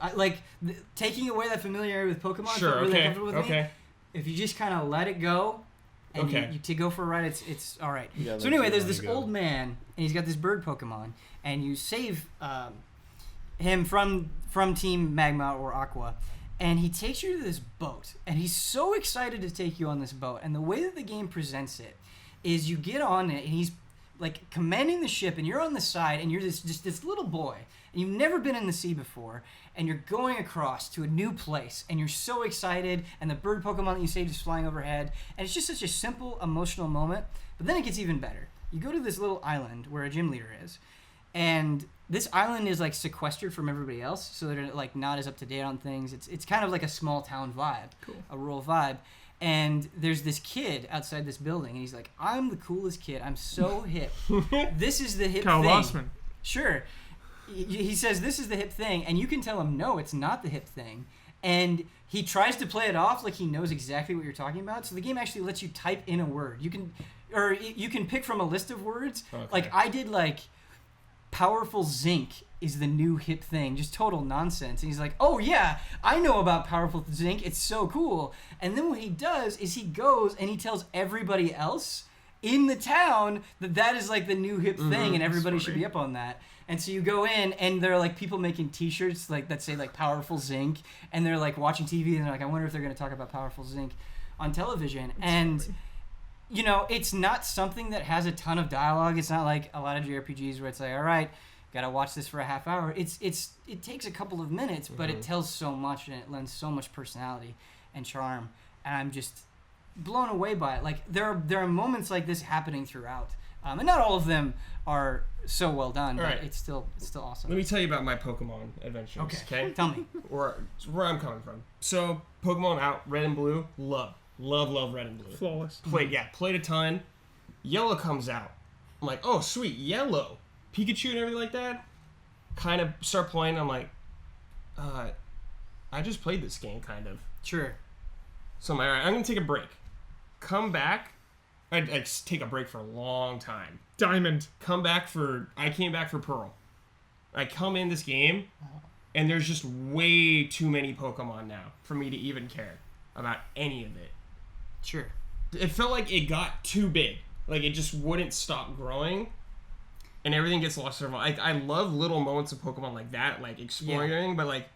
Taking away that familiarity with Pokemon, Sure, felt really okay. comfortable with me. Okay. If you just kind of let it go, and Okay. you to go for a ride, it's all right. Yeah, So let anyway, you there's let this it go. old man, and he's got this bird Pokemon, and you save him from Team Magma or Aqua, and he takes you to this boat, and he's so excited to take you on this boat. And the way that the game presents it is you get on it, and he's like commanding the ship, and you're on the side, and you're this little boy, and you've never been in the sea before, and you're going across to a new place, and you're so excited, and the bird Pokemon that you saved is flying overhead, and it's just such a simple emotional moment. But then it gets even better. You go to this little island where a gym leader is, and this island is like sequestered from everybody else, so they're like not as up to date on things. It's kind of like a small town vibe, a rural vibe. And there's this kid outside this building, and he's like, "I'm the coolest kid. I'm so hip. This is the hip Kyle thing." Bossman. Sure. He says this is the hip thing, and you can tell him no, it's not the hip thing. And he tries to play it off like he knows exactly what you're talking about. So the game actually lets you type in a word. You can pick from a list of words. Okay. Like I did, like powerful zinc is the new hip thing, just total nonsense. And he's like, "Oh yeah, I know about powerful zinc, it's so cool." And then what he does is he goes and he tells everybody else in the town that is like the new hip thing, and everybody should be up on that. And so you go in, and there are like people making T-shirts like that say like powerful zinc, and they're like watching TV, and they're like, "I wonder if they're going to talk about powerful zinc on television." And you know, it's not something that has a ton of dialogue. It's not like a lot of JRPGs where it's like, "All right, gotta watch this for a half hour." It takes a couple of minutes, but it tells so much, and it lends so much personality and charm. And I'm just blown away by it. Like there are moments like this happening throughout, and not all of them are so well done. But Right. it's still awesome. Let me tell you about my Pokemon adventures. Okay. Tell me. Where I'm coming from. So Pokemon out, Red and Blue, love Red and Blue. Flawless. Played a ton. Yellow comes out. I'm like, oh sweet, Yellow, Pikachu and everything like that. Kind of start playing. I'm like, I just played this game, kind of. Sure. So I'm like, all right, I'm gonna take a break. Come back. I take a break for a long time. Diamond. I came back for Pearl. I come in this game, and there's just way too many Pokemon now for me to even care about any of it. Sure. It felt like it got too big. Like, it just wouldn't stop growing, and everything gets lost. I love little moments of Pokemon like that, like exploring everything, but like,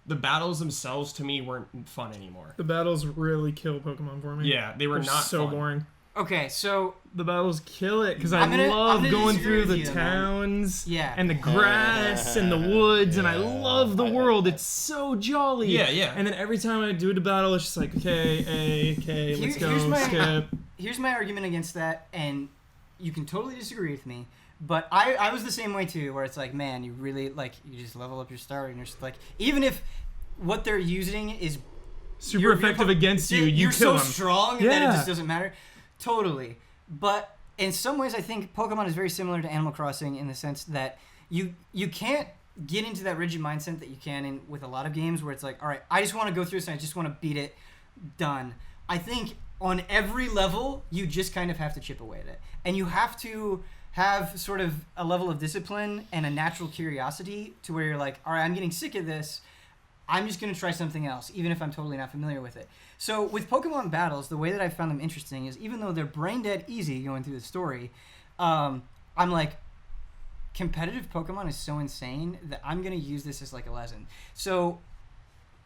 the battles themselves to me weren't fun anymore. The battles really kill Pokemon for me. Yeah, they were They're not so fun. boring. Okay, so The battles kill it because I'm I love gonna going disagree through with the you, man. towns Yeah. and the grass and the woods, and I love the I know. world. It's so jolly. Yeah, yeah. And then every time I do the battle, it's just like, okay, let's go, skip. Here's my argument against that, and you can totally disagree with me, but I was the same way too, where it's like, man, you really, like, you just level up your star, and you're just like, even if what they're using is Super effective against you, you you're kill so them. strong that it Yeah. just doesn't matter. Totally. But in some ways, I think Pokemon is very similar to Animal Crossing in the sense that you can't get into that rigid mindset that you can with a lot of games where it's like, all right, I just want to go through this and I just want to beat it, done. I think on every level, you just kind of have to chip away at it. And you have to have sort of a level of discipline and a natural curiosity to where you're like, all right, I'm getting sick of this. I'm just going to try something else, even if I'm totally not familiar with it. So with Pokemon battles, the way that I found them interesting is even though they're brain dead easy going through the story, I'm like, competitive Pokemon is so insane that I'm going to use this as like a lesson. So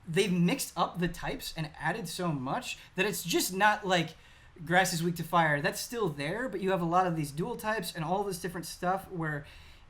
they've mixed up the types and added so much that it's just not like grass is weak to fire. That's still there, but you have a lot of these dual types and all this different stuff where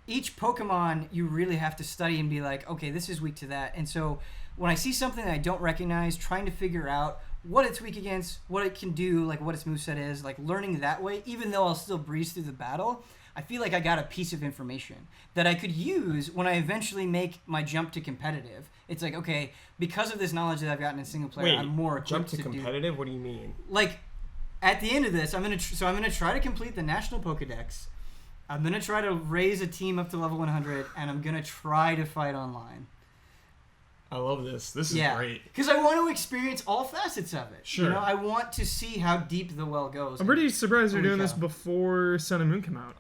each Pokemon you really have to study and be like, okay, this is weak to that. And so when I see something that I don't recognize, trying to figure out what it's weak against, what it can do, like what its moveset is, like learning that way, even though I'll still breeze through the battle, I feel like I got a piece of information that I could use when I eventually make my jump to competitive. It's like, okay, because of this knowledge that I've gotten in single player, I'm more equipped jump to do. competitive? What do you mean? Like, at the end of this, I'm gonna try to complete the National Pokedex. I'm gonna try to raise a team up to level 100, and I'm gonna try to fight online. I love this. This is great. Because I want to experience all facets of it. Sure. You know, I want to see how deep the well goes. I'm pretty surprised you're Holy doing this cow. before Sun and Moon come out.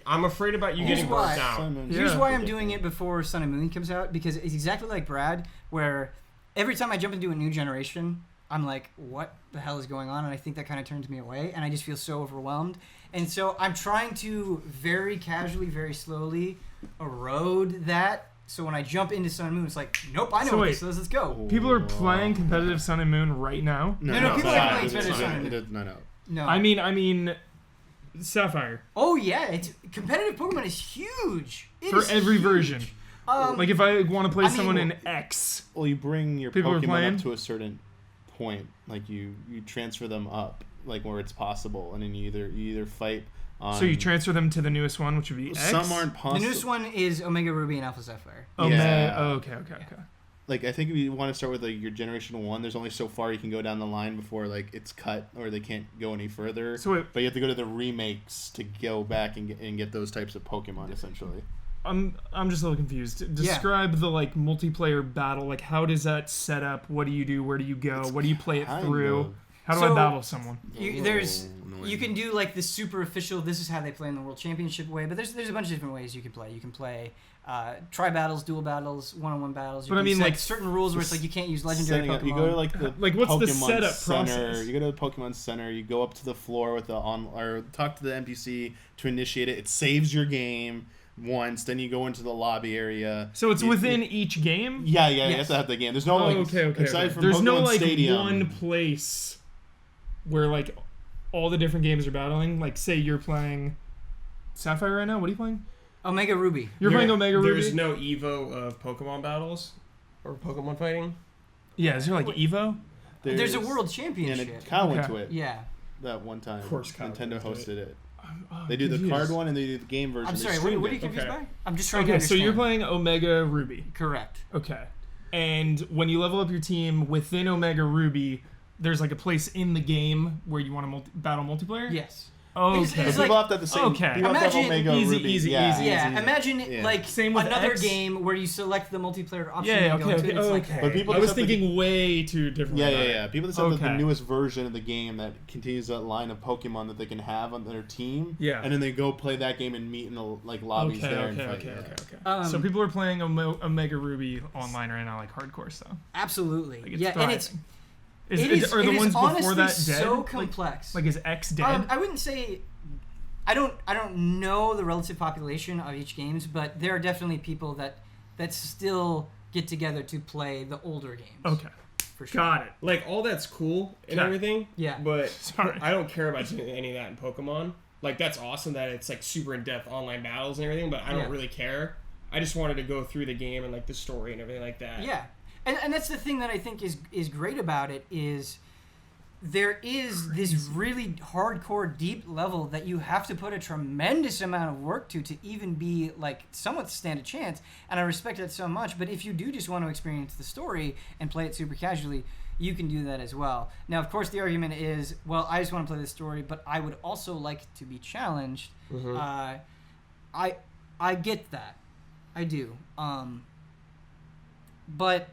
I'm afraid about you Here's getting why. burnt out. Here's Yeah. why I'm doing it before Sun and Moon comes out, because it's exactly like Brad, where every time I jump into a new generation, I'm like, what the hell is going on? And I think that kind of turns me away, and I just feel so overwhelmed. And so I'm trying to very casually, very slowly erode that. So when I jump into Sun and Moon, it's like, nope, I know So what wait. this is. Let's go. People are playing competitive Sun and Moon right now. No, people are playing Spanish it's Sun. not out. No. I mean, Sapphire. Oh yeah, it's competitive Pokemon is huge. It For is every huge. version. Like if I want to play someone in X. Well, you bring your People are Pokemon playing? up to a certain point, like you transfer them up, like where it's possible, and then you either fight on. So you transfer them to the newest one, which would be X? Some aren't The possible. newest one is Omega Ruby and Alpha Sapphire. Oh, Yeah. okay. Like I think if you want to start with like your generation 1, there's only so far you can go down the line before like it's cut or they can't go any further. So wait, But you have to go to the remakes to go back and get those types of Pokemon essentially. I'm just a little confused. Describe the like multiplayer battle. Like how does that set up? What do you do? Where do you go? What do you play it kind through? of- How do So- I battle someone? You can do like the super official. This is how they play in the World Championship way. But there's a bunch of different ways you can play. You can play tri battles, dual battles, one-on-one battles. You But I can mean, set like, certain rules where it's like you can't use legendary Setting Pokemon. up, you go to like the Like, what's the Pokemon setup Center. process? You go to the Pokemon Center. You go up to the floor with or talk to the NPC to initiate it. It saves your game once. Then you go into the lobby area. So it's You- within each game? Yeah, you Yes. have to have the game. There's no like Okay. aside from There's Pokemon no like Stadium. one place where like all the different games are battling. Like say you're playing Sapphire right now. What are you playing? Omega Ruby. You're playing Omega Ruby. There's no Evo of Pokemon battles or Pokemon fighting. Yeah, is there like Evo? There's a World Yeah, Championship. and Kyle went Okay. to it Yeah. that one time. Of course Kyle Nintendo went to hosted it. Oh, They do the confused. card one and they do the game version. I'm They sorry. streamed What are you it. confused Okay. by? I'm just trying to Okay, so understand. you're playing Omega Ruby. Correct. Okay. And when you level up your team within Omega Ruby, there's like a place in the game where you want to battle multiplayer? Yes. Oh, Because okay. it's But like- people have to have the same. Okay. People have to have Imagine- Omega easy, Ruby. easy, yeah. easy. Yeah, imagine Yeah. like Same with another X. game where you select the multiplayer option. Yeah, and okay, go to okay, it. It's like okay. that. But people I was just have to- thinking way too different. Yeah, about yeah, it. yeah. People just have the Okay. newest version of the game that continues that line of Pokemon that they can have on their team. Yeah. And then they go play that game and meet in the like lobbies there and fight. Okay. So people are playing Omega Ruby online right now, like hardcore stuff. Absolutely. Like it's Yeah, and it's thriving. it Are the is ones honestly before that dead? so Like- complex. Like, is X dead? I wouldn't say. I don't know the relative population of each games, but there are definitely people that still get together to play the older games. Okay. For sure. Got it. Like all that's cool and Okay. everything. Yeah. But Sorry. I don't care about any of that in Pokemon. Like that's awesome that it's like super in depth online battles and everything, but I don't Yeah. really care. I just wanted to go through the game and like the story and everything like that. Yeah, and that's the thing that I think is great about it is there is this really hardcore deep level that you have to put a tremendous amount of work to even be like somewhat stand a chance, and I respect that so much. But if you do just want to experience the story and play it super casually, you can do that as well. Now, of course, the argument is, well, I just want to play the story, but I would also like to be challenged. I get that. I do. But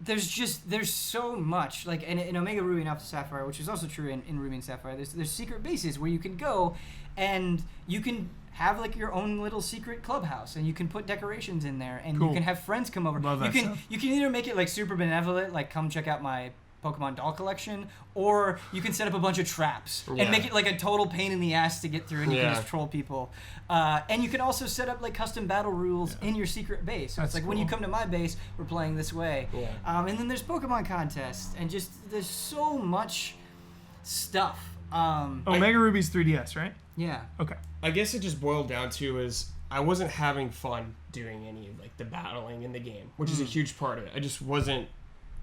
there's so much, like in Omega Ruby and Alpha Sapphire, which is also true in Ruby and Sapphire, there's secret bases where you can go and you can have like your own little secret clubhouse and you can put decorations in there and Cool. you can have friends come over. Love that stuff. You can either make it like super benevolent, like come check out my Pokemon doll collection, or you can set up a bunch of traps Yeah. and make it like a total pain in the ass to get through, and you Yeah. can just troll people. And you can also set up like custom battle rules in your secret base. So it's That's like when you cool. come to my base, we're playing this way. Yeah. And then there's Pokemon contests, and just there's so much stuff. Omega Ruby's 3DS, right? Yeah. Okay. I guess it just boiled down to is I wasn't having fun doing any of like the battling in the game, which is a huge part of it. I just wasn't.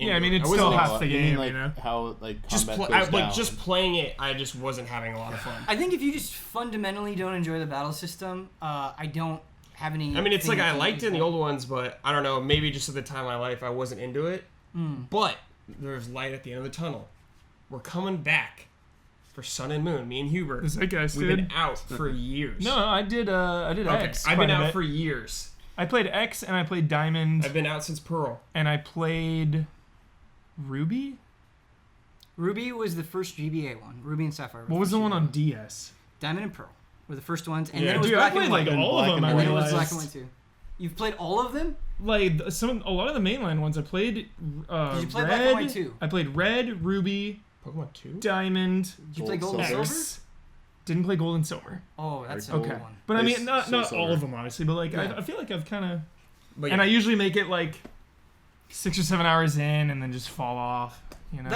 Yeah, I mean, it's I wasn't still ex- half the You game, mean like you know? how like just combat play, goes down. just playing it. I just wasn't having a lot of fun. I think if you just fundamentally don't enjoy the battle system, I don't have any. I mean, it's like I liked it in the old. old ones, but I don't know. Maybe just at the time of my life, I wasn't into it. But there's light at the end of the tunnel. We're coming back for Sun and Moon. Me and Hubert. The Zeitgeist, We've dude. been out for years. No, I did Okay, X. I've quite been a out bit. for years. I played X and I played Diamond I've been out since Pearl. and I played Ruby? Ruby was the first GBA one. Ruby and Sapphire. What was the one on DS? Diamond and Pearl were the first ones, and Yeah, then it was Dude, I Black and played White. like all Black of them, and I and then it was realized. Black and White too. You've played all of them? Like a lot of the mainline ones. I played Did you play Red. Black and White too? I played Red, Ruby, Pokemon 2? Diamond, Did you play Gold and Silver. Silver? X. Didn't play Gold and Silver. Oh, that's a Gold. good Okay, one. but I Plays mean, not Soul all Silver. of them honestly, but like Yeah. I feel like I've kind of, But and I usually make it like 6 or 7 hours in and then just fall off. You know,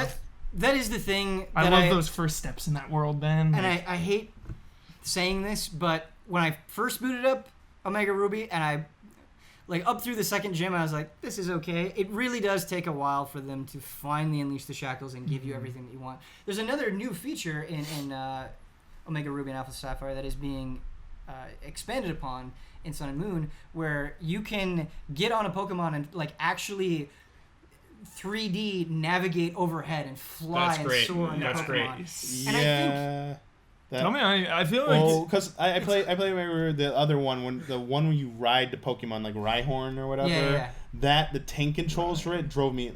That is the thing. I that love those first steps in that world, man. And Like, I hate saying this, but when I first booted up Omega Ruby and I up through the second gym, I was like, this is okay. It really does take a while for them to finally unleash the shackles and give you everything that you want. There's another new feature in Omega Ruby and Alpha Sapphire that is being expanded upon in Sun and Moon, where you can get on a Pokemon and actually 3D navigate overhead and fly and soar on the Pokemon. Great. And I think Tell me, I feel like because I play the other one the one where you ride the Pokemon like Rhyhorn or whatever. Yeah. That the tank controls for it drove me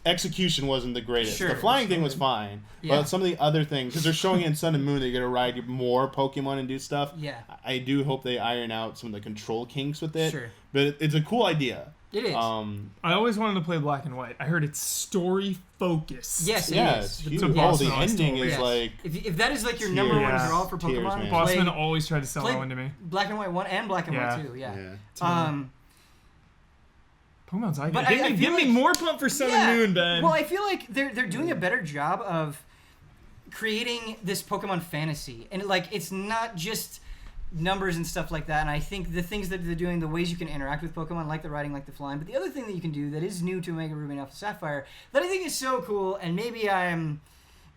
execution wasn't the greatest. Sure, the flying thing was fine, but some of the other things, because they're showing in Sun and Moon that you're gonna ride more Pokemon and do stuff. Yeah. I do hope they iron out some of the control kinks with it. Sure. But it's a cool idea. It is. I always wanted to play Black and White. I heard it's story focused. Yes, it Yeah, is. it's huge. a The Boston ending story. is Yes. If that is your number one Tears. draw for Tears, Pokemon, man. Bossman play always tried to sell that one to me. Black and White 1 and Black and Yeah. White 2. Yeah. Yeah. Pokemon's icon. But I Give feel me like- more pump for Sun and Moon, Ben. Well, I feel like they're doing a better job of creating this Pokemon fantasy, and it's not just numbers and stuff like that. And I think the things that they're doing, the ways you can interact with Pokemon, like the riding, like the flying. But the other thing that you can do that is new to Omega Ruby and Alpha Sapphire that I think is so cool, and maybe I'm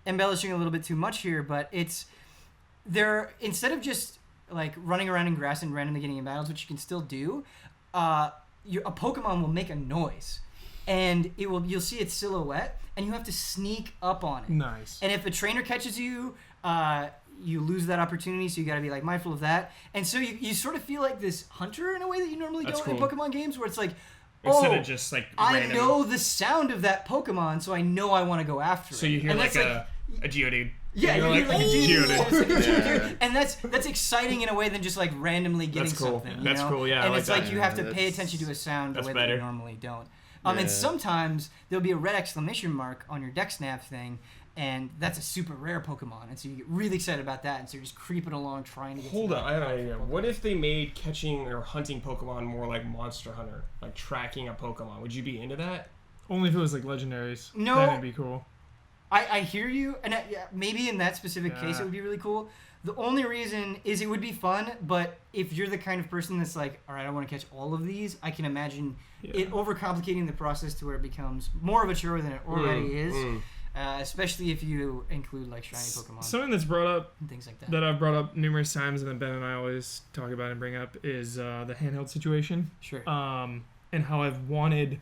embellishing a little bit too much here, but they're instead of just running around in grass and randomly getting in battles, which you can still do, a Pokemon will make a noise, and you'll see its silhouette, and you have to sneak up on it. Nice. And if a trainer catches you, you lose that opportunity, so you got to be mindful of that. And so you sort of feel like this hunter in a way that you normally That's don't in cool. Pokemon games, where it's Instead of just I random. know the sound of that Pokemon, so I know I want to go after it. So you hear and that's a Geodude. yeah, You're you hear a Geodude. Geodude. And that's exciting in a way than just randomly getting That's cool. something. That's cool, yeah, I And like it's that. you have to Yeah, pay that's- attention to a sound the that's way that better. you normally don't. Yeah. And sometimes there'll be a red exclamation mark on your deck snap thing, and that's a super rare Pokemon, and so you get really excited about that, and so you're just creeping along trying to get Hold to on, I have an idea. What if they made catching or hunting Pokemon more like Monster Hunter, like tracking a Pokemon? Would you be into that? Only if it was legendaries. No. Then it'd be cool. I hear you, and maybe in that specific case it would be really cool. The only reason is it would be fun, but if you're the kind of person that's all right, I want to catch all of these, I can imagine it overcomplicating the process to where it becomes more of a chore than it already is, especially if you include shiny Pokemon Something that's brought up and things like that. that I've brought up numerous times, and then Ben and I always talk about and bring up is the handheld situation. Sure. And how I've wanted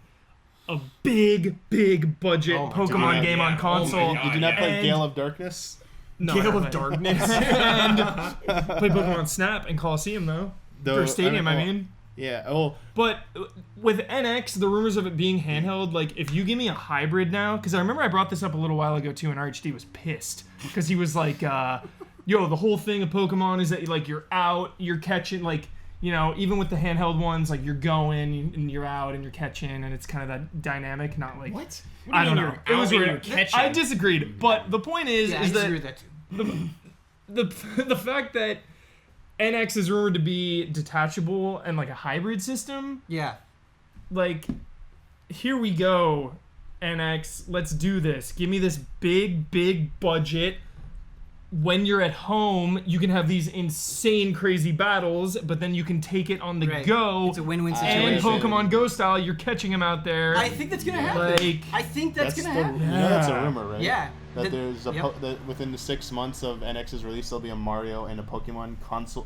a big budget Oh my Pokemon God, game yeah. on Oh my console. God. Did you not play And- Gale of Darkness? No, Gale I of haven't. Darkness. And play Pokemon Snap and Coliseum though. For Stadium, I mean. Yeah. Oh, But with NX, the rumors of it being handheld, if you give me a hybrid now, because I remember I brought this up a little while ago too, and RHD was pissed because he was like, "Yo, the whole thing of Pokemon is that you're out, you're catching, even with the handheld ones, you're going and you're out and you're catching, and it's kind of that dynamic, not What? What do I you don't mean know. you're It was out and weird. you're catching? I disagreed, but the point is, Yeah, I is disagree that with that too. the fact that NX is rumored to be detachable and a hybrid system. Yeah. Here we go, NX, let's do this. Give me this big budget. When you're at home, you can have these insane, crazy battles, but then you can take it on the Right. go. It's a win-win And situation. Pokemon Go style, you're catching them out there. I think that's gonna happen. I think that's gonna happen. That's a rumor, right? Yeah. That there's Yep. that within the 6 months of NX's release, there'll be a Mario and a Pokemon console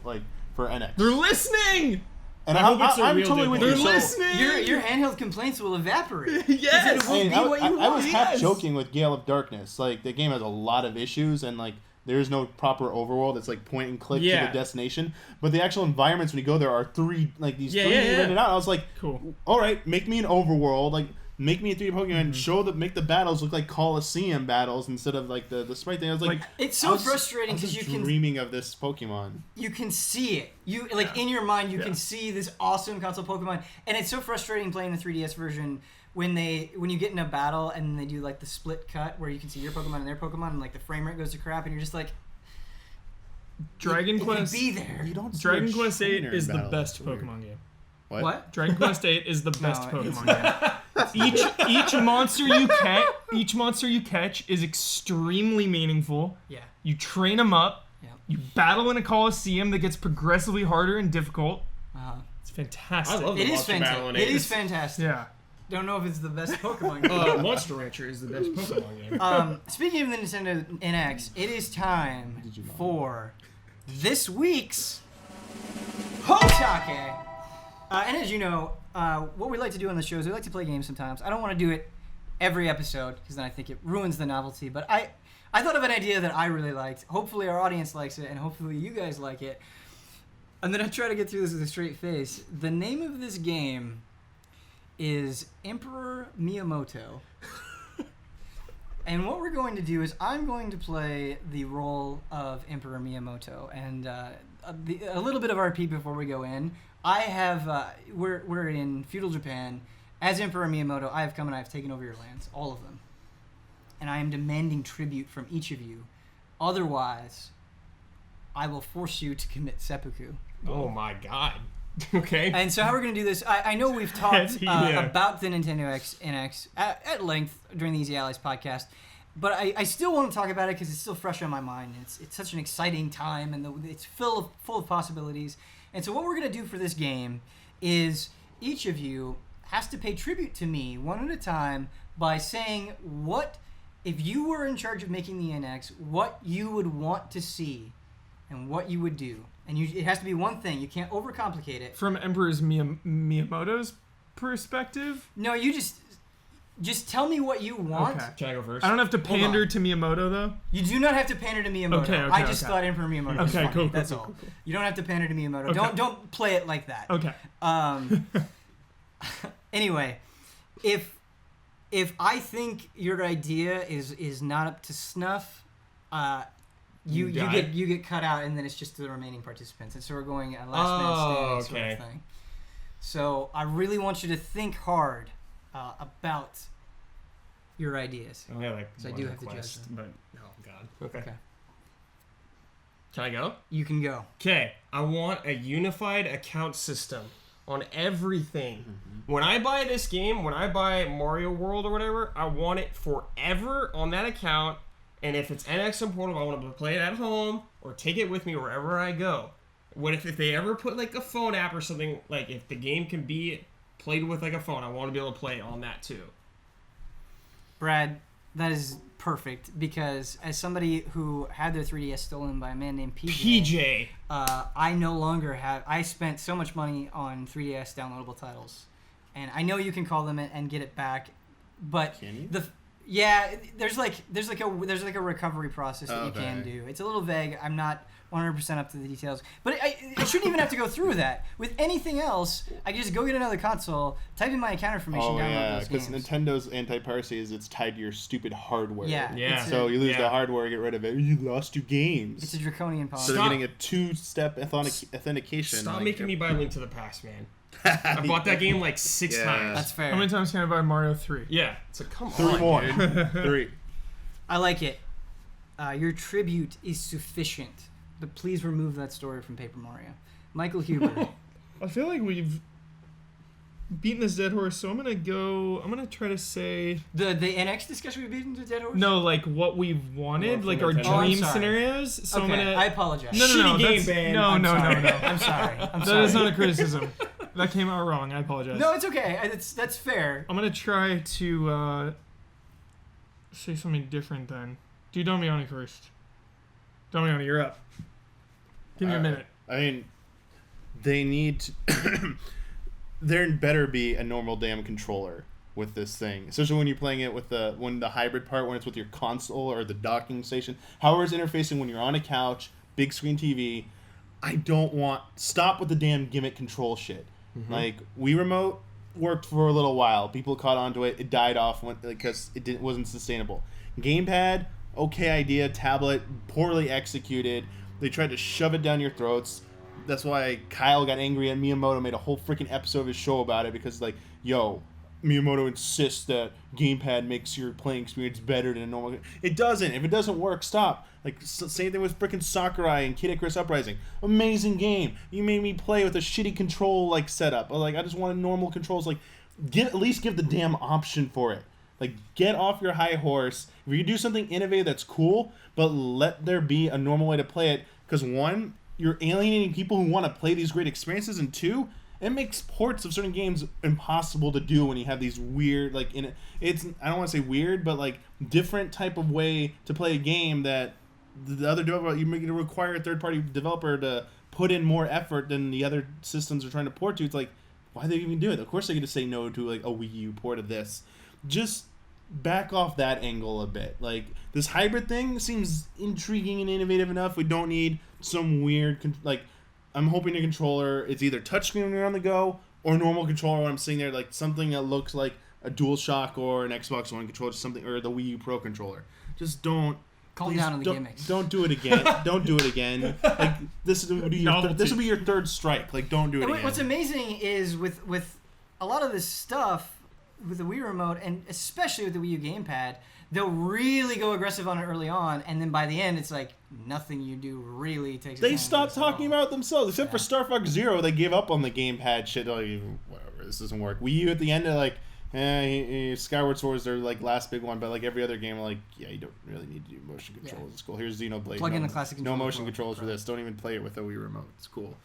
for NX. They're listening! And I hope it's a I'm real totally good with They're you. So, listening! Your handheld complaints will evaporate. Yes! It will be what you I was want. half Yes. joking with Gale of Darkness. The game has a lot of issues, and there is no proper overworld. It's point and click to Yeah. the destination. But the actual environments when you go there are three these Yeah, three yeah, yeah. rented out. I was like, Cool. all right, make me an overworld. Make me a 3D Pokemon. Make the battles look like Coliseum battles instead of the sprite thing. I was like, It's I so was- frustrating I was because just you can dreaming of this Pokemon. see it. You in your mind you can see this awesome console Pokemon, and it's so frustrating playing the 3DS version when you get in a battle and they do the split cut where you can see your Pokemon and their Pokemon and the frame rate goes to crap and you're just Dragon it could Quest. be there. You don't see Dragon a Quest 8 trainer is in the battle. best It's weird. Pokemon game. What? Dragon Quest 8 is the best No, it's Pokemon game. Each monster you catch is extremely meaningful. Yeah. You train them up, Yeah. You battle in a coliseum that gets progressively harder and difficult. It's fantastic. I love It the is monster battle fantastic. in It is fantastic. Yeah. Don't know if it's the best Pokemon game. Monster Rancher is the best Pokemon game. Speaking of the Nintendo NX, it is time for this week's HOTTAKE. And as you know, what we like to do on the show is we like to play games sometimes. I don't want to do it every episode because then I think it ruins the novelty. But I thought of an idea that I really liked. Hopefully our audience likes it, and hopefully you guys like it. And then I try to get through this with a straight face. The name of this game is Emperor Miyamoto. And what we're going to do is I'm going to play the role of Emperor Miyamoto, and a little bit of RP before we go in. I have we're in feudal Japan. As Emperor Miyamoto, I have come and I have taken over your lands, all of them, and I am demanding tribute from each of you. Otherwise, I will force you to commit seppuku. Oh my god. Okay. And so how we're going to do this, I know we've talked Yeah. about the Nintendo NX at length during the Easy Allies podcast, but I still want to talk about it because it's still fresh on my mind. It's such an exciting time, and it's full of possibilities. And so what we're going to do for this game is each of you has to pay tribute to me one at a time by saying what, if you were in charge of making the NX, what you would want to see and what you would do. And it has to be one thing. You can't overcomplicate it. From Emperor's Miyamoto's perspective? No, you just tell me what you want. Okay. Can I go first? I don't have to Hold pander on. to Miyamoto, though? You do not have to pander to Miyamoto. Okay, I just okay. thought Emperor Miyamoto was Okay, funny. cool, That's cool, all. cool, cool. You don't have to pander to Miyamoto. Okay. Don't play it like that. Okay. Anyway, if I think your idea is not up to snuff, you get cut out, and then it's just the remaining participants. And so we're going a last man standing sort of thing. So I really want you to think hard about your ideas. I only have So I one do have to request, judge them. but oh god. Okay. Okay. Can I go? You can go. Okay. I want a unified account system on everything. When I buy this game, when I buy Mario World or whatever, I want it forever on that account. And if it's NX and portable, I want to play it at home or take it with me wherever I go. What if they ever put like a phone app or something, like if the game can be played with like a phone, I want to be able to play it on that too. Brad, that is perfect because as somebody who had their 3DS stolen by a man named PJ. I no longer have. I spent so much money on 3DS downloadable titles, and I know you can call them and get it back, but Can you? there's like a recovery process that you can Okay. do. It's a little vague. I'm not 100% up to the details, but I shouldn't even have to go through that. With anything else, I can just go get another console, type in my account information, Oh download yeah, those because games. Nintendo's anti-piracy is it's tied to your stupid hardware. Yeah, Yeah. it's So you lose Yeah. the hardware, get rid of it. You lost your games. it's a draconian policy. So they're Stop. getting a two-step authentication. Stop like- making me buy Link to the Past, man. I bought that game like 6 Yeah. times. That's fair. How many times can I buy Mario 3? Yeah. So come Three on, more. dude. 3. I like it. Your tribute is sufficient, but please remove that story from Paper Mario. Michael Huber. I feel like we've beaten this dead horse, so I'm gonna try to say the NX discussion we've beaten to dead horse? no, like what we've wanted, More like from our Nintendo. Oh, I'm dream sorry. scenarios. So Okay, I'm gonna. I apologize. no, Shitty game, that's, man. no, I'm no, sorry. no, no. I'm sorry. I'm That sorry. is not a criticism. That came out wrong. I apologize. No, it's okay. That's fair. I'm gonna try to say something different then. Do Damiani first. Damiani, you're up. Give me a minute. I mean, they need to there better be a normal damn controller with this thing, especially when you're playing it with the hybrid part, when it's with your console or the docking station. However it's interfacing when you're on a couch, big screen TV. I don't want... Stop with the damn gimmick control shit. Like, Wii Remote worked for a little while. People caught onto it. It died off because it wasn't sustainable. Gamepad, okay idea. Tablet, poorly executed. They tried to shove it down your throats. That's why Kyle got angry at Miyamoto, made a whole freaking episode of his show about it, because, like, yo, Miyamoto insists that gamepad makes your playing experience better than a normal... It doesn't. If it doesn't work, stop. Like, same thing with freaking Sakurai and Kid Icarus Uprising. Amazing game. You made me play with a shitty control, like, setup. Like, I just wanted normal controls. Like, at least give the damn option for it. Like, get off your high horse. If you do something innovative that's cool, but let there be a normal way to play it. because one, you're alienating people who want to play these great experiences, and two, it makes ports of certain games impossible to do when you have these weird, like, it's, I don't want to say weird, but like different type of way to play a game that the other developer, you make it require a third-party developer to put in more effort than the other systems are trying to port to. It's like, why they even do it? Of course they're going to say no to like a Wii U port of this. Just back off that angle a bit. Like, this hybrid thing seems intriguing and innovative enough. We don't need some weird, like, I'm hoping the controller is either touchscreen when you're on the go or normal controller when I'm sitting there, like something that looks like a DualShock or an Xbox One controller, something, or the Wii U Pro controller. Just don't. Calm down on the gimmicks. Don't do it again. Don't do it again. Like, this will be your third strike. Like, don't do it again. What's amazing is with a lot of this stuff with the Wii Remote, and especially with the Wii U Gamepad, they'll really go aggressive on it early on, and then by the end, it's like nothing you do really takes. They stopped talking about it themselves, except for Star Fox Zero. They gave up on the gamepad shit. Like, whatever, this doesn't work. Wii U at the end, they're like, Skyward Sword is their like last big one, but like every other game, like, yeah, you don't really need to do motion controls. Yeah. It's cool. Here's Xenoblade. Plug in the classic. No motion controls for this. Don't even play it with a Wii Remote. It's cool.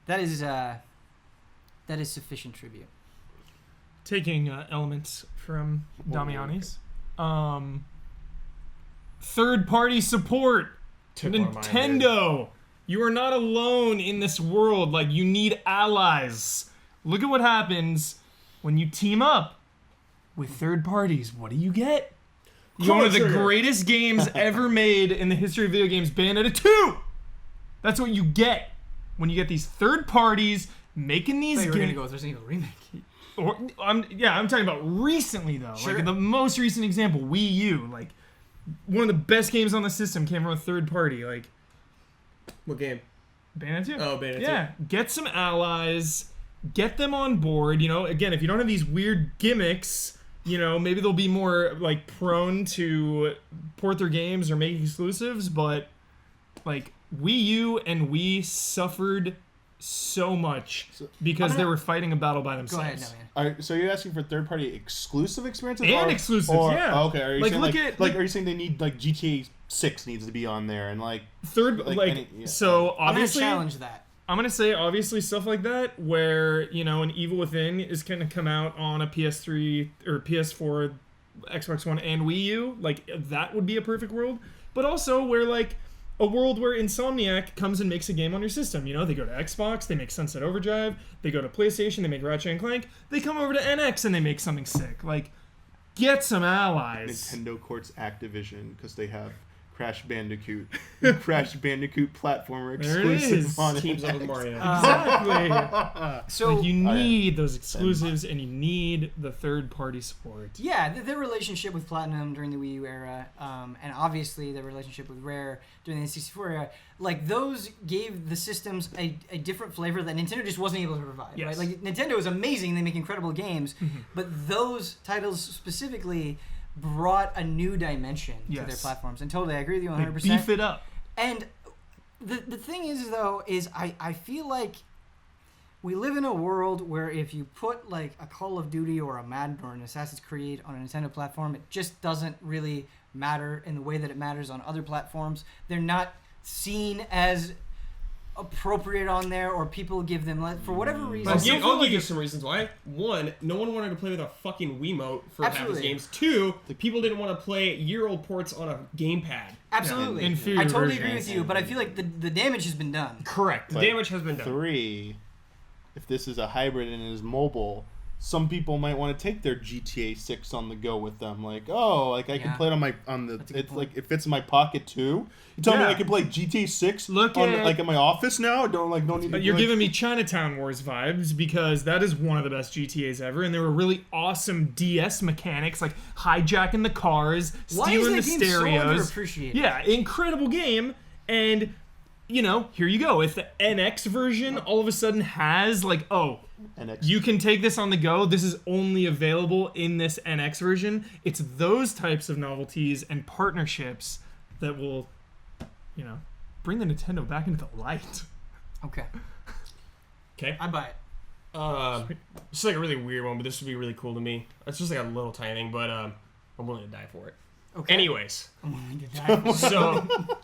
That is sufficient tribute. Taking elements from Damiani's. Third-party support. Nintendo, you are not alone in this world. Like, you need allies. Look at what happens when you team up with third parties. What do you get? You get one of the greatest games ever made in the history of video games, Bayonetta 2. That's what you get when you get these third parties making these games. We're gonna go with Resident Evil Remake. I'm talking about recently though. Sure. Like the most recent example, Wii U. Like one of the best games on the system came from a third party. Like what game? Bayonetta 2. Oh, Bayonetta 2. Yeah, get some allies. Get them on board, you know, again, if you don't have these weird gimmicks, you know, maybe they'll be more, like, prone to port their games or make exclusives, but, like, Wii U and Wii suffered so much because they were fighting a battle by themselves. Go ahead, no, man. So you're asking for third-party exclusive experiences? And exclusives, yeah. Oh, okay, are you like, saying, are you saying they need, like, GTA 6 needs to be on there, and, like... So, obviously... I'm gonna challenge that. I'm going to say, obviously, stuff like that, where, you know, an Evil Within is going to come out on a PS3 or PS4, Xbox One, and Wii U. Like, that would be a perfect world. But also where, like, a world where Insomniac comes and makes a game on your system. You know, they go to Xbox, they make Sunset Overdrive. They go to PlayStation, they make Ratchet & Clank. They come over to NX and they make something sick. Like, get some allies. Nintendo courts Activision because they have... Crash Bandicoot platformer exclusive on Teams up with Mario. Exactly. So like you need those exclusives and you need the third-party support. Yeah, their relationship with Platinum during the Wii U era, and obviously their relationship with Rare during the N64 era, like those gave the systems a different flavor that Nintendo just wasn't able to provide. Yes. Right? Like Nintendo is amazing; they make incredible games, but those titles specifically brought a new dimension to their platforms. And totally, I agree with you 100%. They beef it up. And the thing is, though, is I feel like we live in a world where if you put, like, a Call of Duty or a Madden or an Assassin's Creed on a Nintendo platform, it just doesn't really matter in the way that it matters on other platforms. They're not seen as appropriate on there, or people give them for whatever reason. I'll give you some reasons why. One, no one wanted to play with a fucking Wiimote for half his games. Two, people didn't want to play year-old ports on a gamepad. Absolutely. Inferior I totally version. agree with you, but I feel like the damage has been done. Correct. The damage has been done. 3, if this is a hybrid and is mobile, some people might want to take their GTA 6 on the go with them. Like, I can play it it fits in my pocket too. You tell me I can play GTA 6 in my office now? Don't need to. You're giving me Chinatown Wars vibes because that is one of the best GTAs ever, and there were really awesome DS mechanics like hijacking the cars, stealing the stereos. So underappreciated? Yeah, incredible game. And you know, here you go. If the NX version all of a sudden has like, NX. You can take this on the go. This is only available in this NX version. It's those types of novelties and partnerships that will, you know, bring the Nintendo back into the light. Okay. I buy it. This is like a really weird one, but this would be really cool to me. It's just like a little tiny thing, but I'm willing to die for it. Okay. Anyways. I'm willing to die for it. So,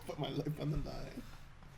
put my life on the line.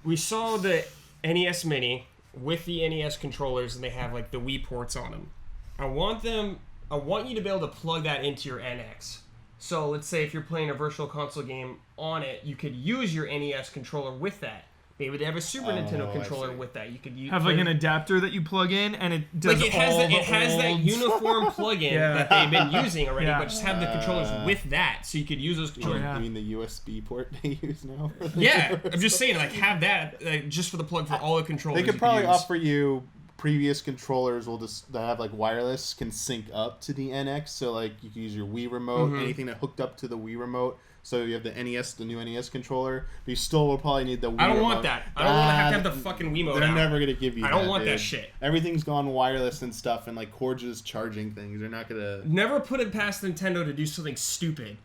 we saw the NES Mini with the NES controllers, and they have like the Wii ports on them. I want you to be able to plug that into your NX. So let's say if you're playing a virtual console game on it, you could use your NES controller with that. Maybe they have a Super Nintendo controller with that. You could have like an adapter that you plug in, and it does like it has that uniform plug-in that they've been using already, but just have the controllers with that, so you could use those controllers. You mean the USB port they use now? Yeah, I'm just saying, like, have that just for the plug for all the controllers. They could probably offer you previous controllers that have like wireless can sync up to the NX, so like you can use your Wii remote, anything that hooked up to the Wii remote. So you have the NES, the new NES controller, but you still will probably need the Wii I don't remote. want that. I don't want to have the fucking Wiimote. They're never gonna give you. I don't that, want dude. that shit. Everything's gone wireless and stuff, and like cordless charging things. They're not gonna. Never put it past Nintendo to do something stupid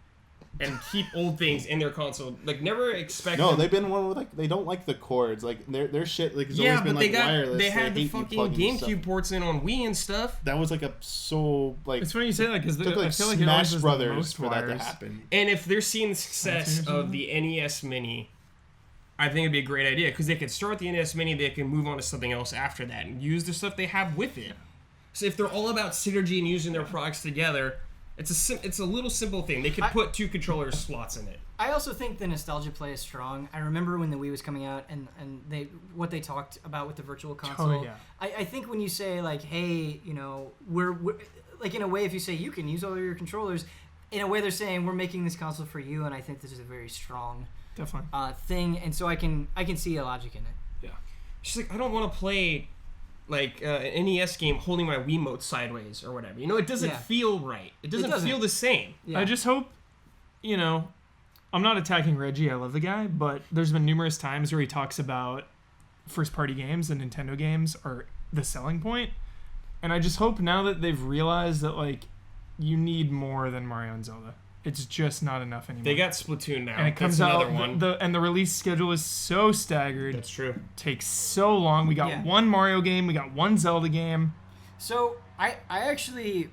and keep old things in their console. Like, never expect. No, they've been one with like they don't like the cords. Like their shit like has always been like wireless. They had the hate you fucking plugging stuff. GameCube ports in on Wii and stuff. That was like like. It's funny you say that because took like I feel like Smash it Brothers the most for wires. that to happen. And if they're seeing the success of the NES Mini, I think it'd be a great idea because they could start the NES Mini, they can move on to something else after that and use the stuff they have with it. So if they're all about synergy and using their products together, it's a little simple thing. They could put 2 controller slots in it. I also think the nostalgia play is strong. I remember when the Wii was coming out and what they talked about with the virtual console. Oh, yeah. I think when you say like, hey, you know, we're like in a way if you say you can use all of your controllers, in a way they're saying we're making this console for you, and I think this is a very strong Definitely. Thing, and so I can see a logic in it. Yeah. She's like, I don't want to play like an NES game holding my Wiimote sideways or whatever. You know, it doesn't feel right. It doesn't feel the same. Yeah. I just hope, you know, I'm not attacking Reggie. I love the guy, but there's been numerous times where he talks about first-party games and Nintendo games are the selling point, and I just hope now that they've realized that like you need more than Mario and Zelda. It's just not enough anymore. They got Splatoon now. And it comes That's out, another one. the release schedule is so staggered. That's true. Takes so long. We got one Mario game. We got one Zelda game. So I actually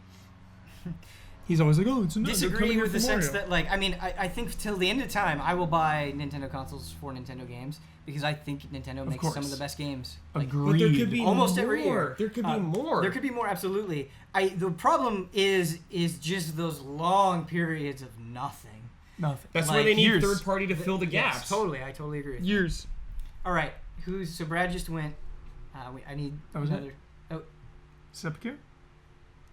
He's always like, oh, it's another. disagree with the sense that like I mean I think till the end of time I will buy Nintendo consoles for Nintendo games because I think Nintendo makes some of the best games. Like, Agreed. But there could be almost more. every year. There could be more. There could be more, absolutely. The problem is just those long periods of nothing. Nothing. That's like why they need years. third party to fill the gaps. Yes, totally. I totally agree with you. Years. All right. So Brad just went. I need That was another. Oh, Seppuku?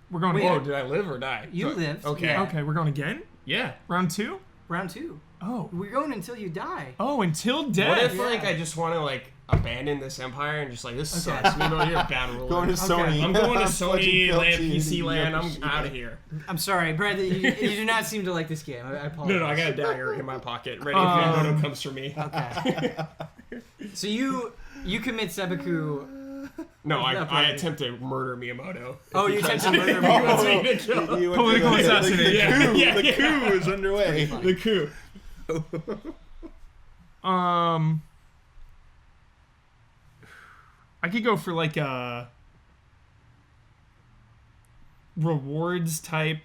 We're going Wait, again. Oh, did I live or die? you lived. Okay. Yeah. Okay, we're going again? Yeah. Round 2? Round 2. Oh. We're going until you die. Oh, until death. What if Yeah. like I just want to like abandon this empire and just like this sucks? Maybe you're a bad ruler. Going to Sony. I'm going to Pledging Sony land, fealty PC to land. I'm Yoshi. out of here. I'm sorry, Brad. You do not seem to like this game. I apologize. No, I got a dagger in my pocket, ready if Miyamoto comes for me. Okay. So you commit seppuku. No, I Probably. attempt to murder Miyamoto. Oh, you attempt to murder He me. wants me to kill. You went Political to the- assassination. The coup is underway. The coup. I could go for like a rewards type.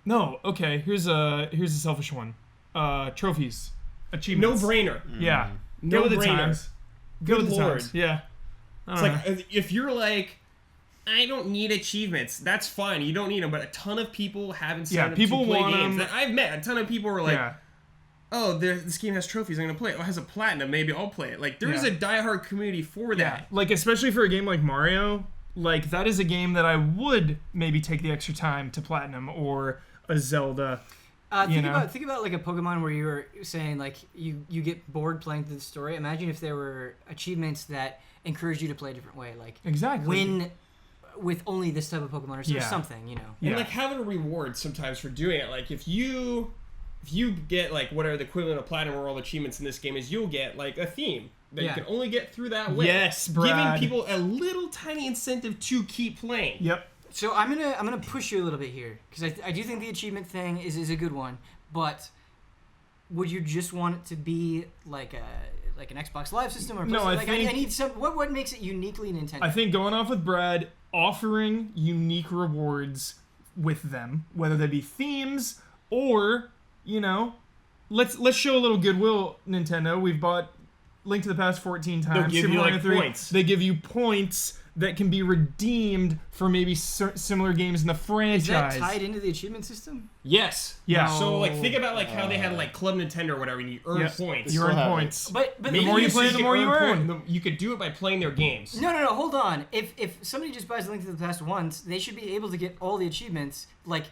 No, okay. Here's a selfish one. Trophies, No achievements. brainer. Yeah. No Go with the brainer. times. Go Good with the lord. times. Yeah. I It's don't like know. if you're like, I don't need achievements. That's fine. You don't need them. But a ton of people haven't signed up people to play want games. 'em. That I've met a ton of people were like, yeah. oh, this game has trophies. I'm gonna play it. Oh, it has a platinum. Maybe I'll play it. Like there is Yeah. a diehard community for Yeah. that. Like especially for a game like Mario, like that is a game that I would maybe take the extra time to platinum, or a Zelda. Think know? about like a Pokemon where you were saying like you get bored playing through the story. Imagine if there were achievements that encourage you to play a different way, like Exactly. win with only this type of Pokemon or Yeah. something, you know. Yeah. And like having a reward sometimes for doing it. Like if you get like whatever the equivalent of platinum or all the achievements in this game is, you'll get like a theme that Yeah. you can only get through that way. Yes, Brad. Giving people a little tiny incentive to keep playing. Yep. So I'm gonna push you a little bit here because I do think the achievement thing is a good one, but would you just want it to be like an Xbox Live system or No, I like think- I need some what makes it uniquely Nintendo? I think going off with Brad, offering unique rewards with them, whether they be themes or, you know, let's show a little goodwill, Nintendo. We've bought Link to the Past 14 times. They'll give Super you, Mario like, 3, points. They give you points that can be redeemed for maybe similar games in the Is franchise. that tied into the achievement system? Yes. Yeah. So like think about like how they had like Club Nintendo or whatever, and you earn Yeah. points. You Still earn have it. points. But Maybe The more you it's play, just the more you earn. You could do it by playing their games. No, hold on. If somebody just buys Link to the Past once, they should be able to get all the achievements. Like,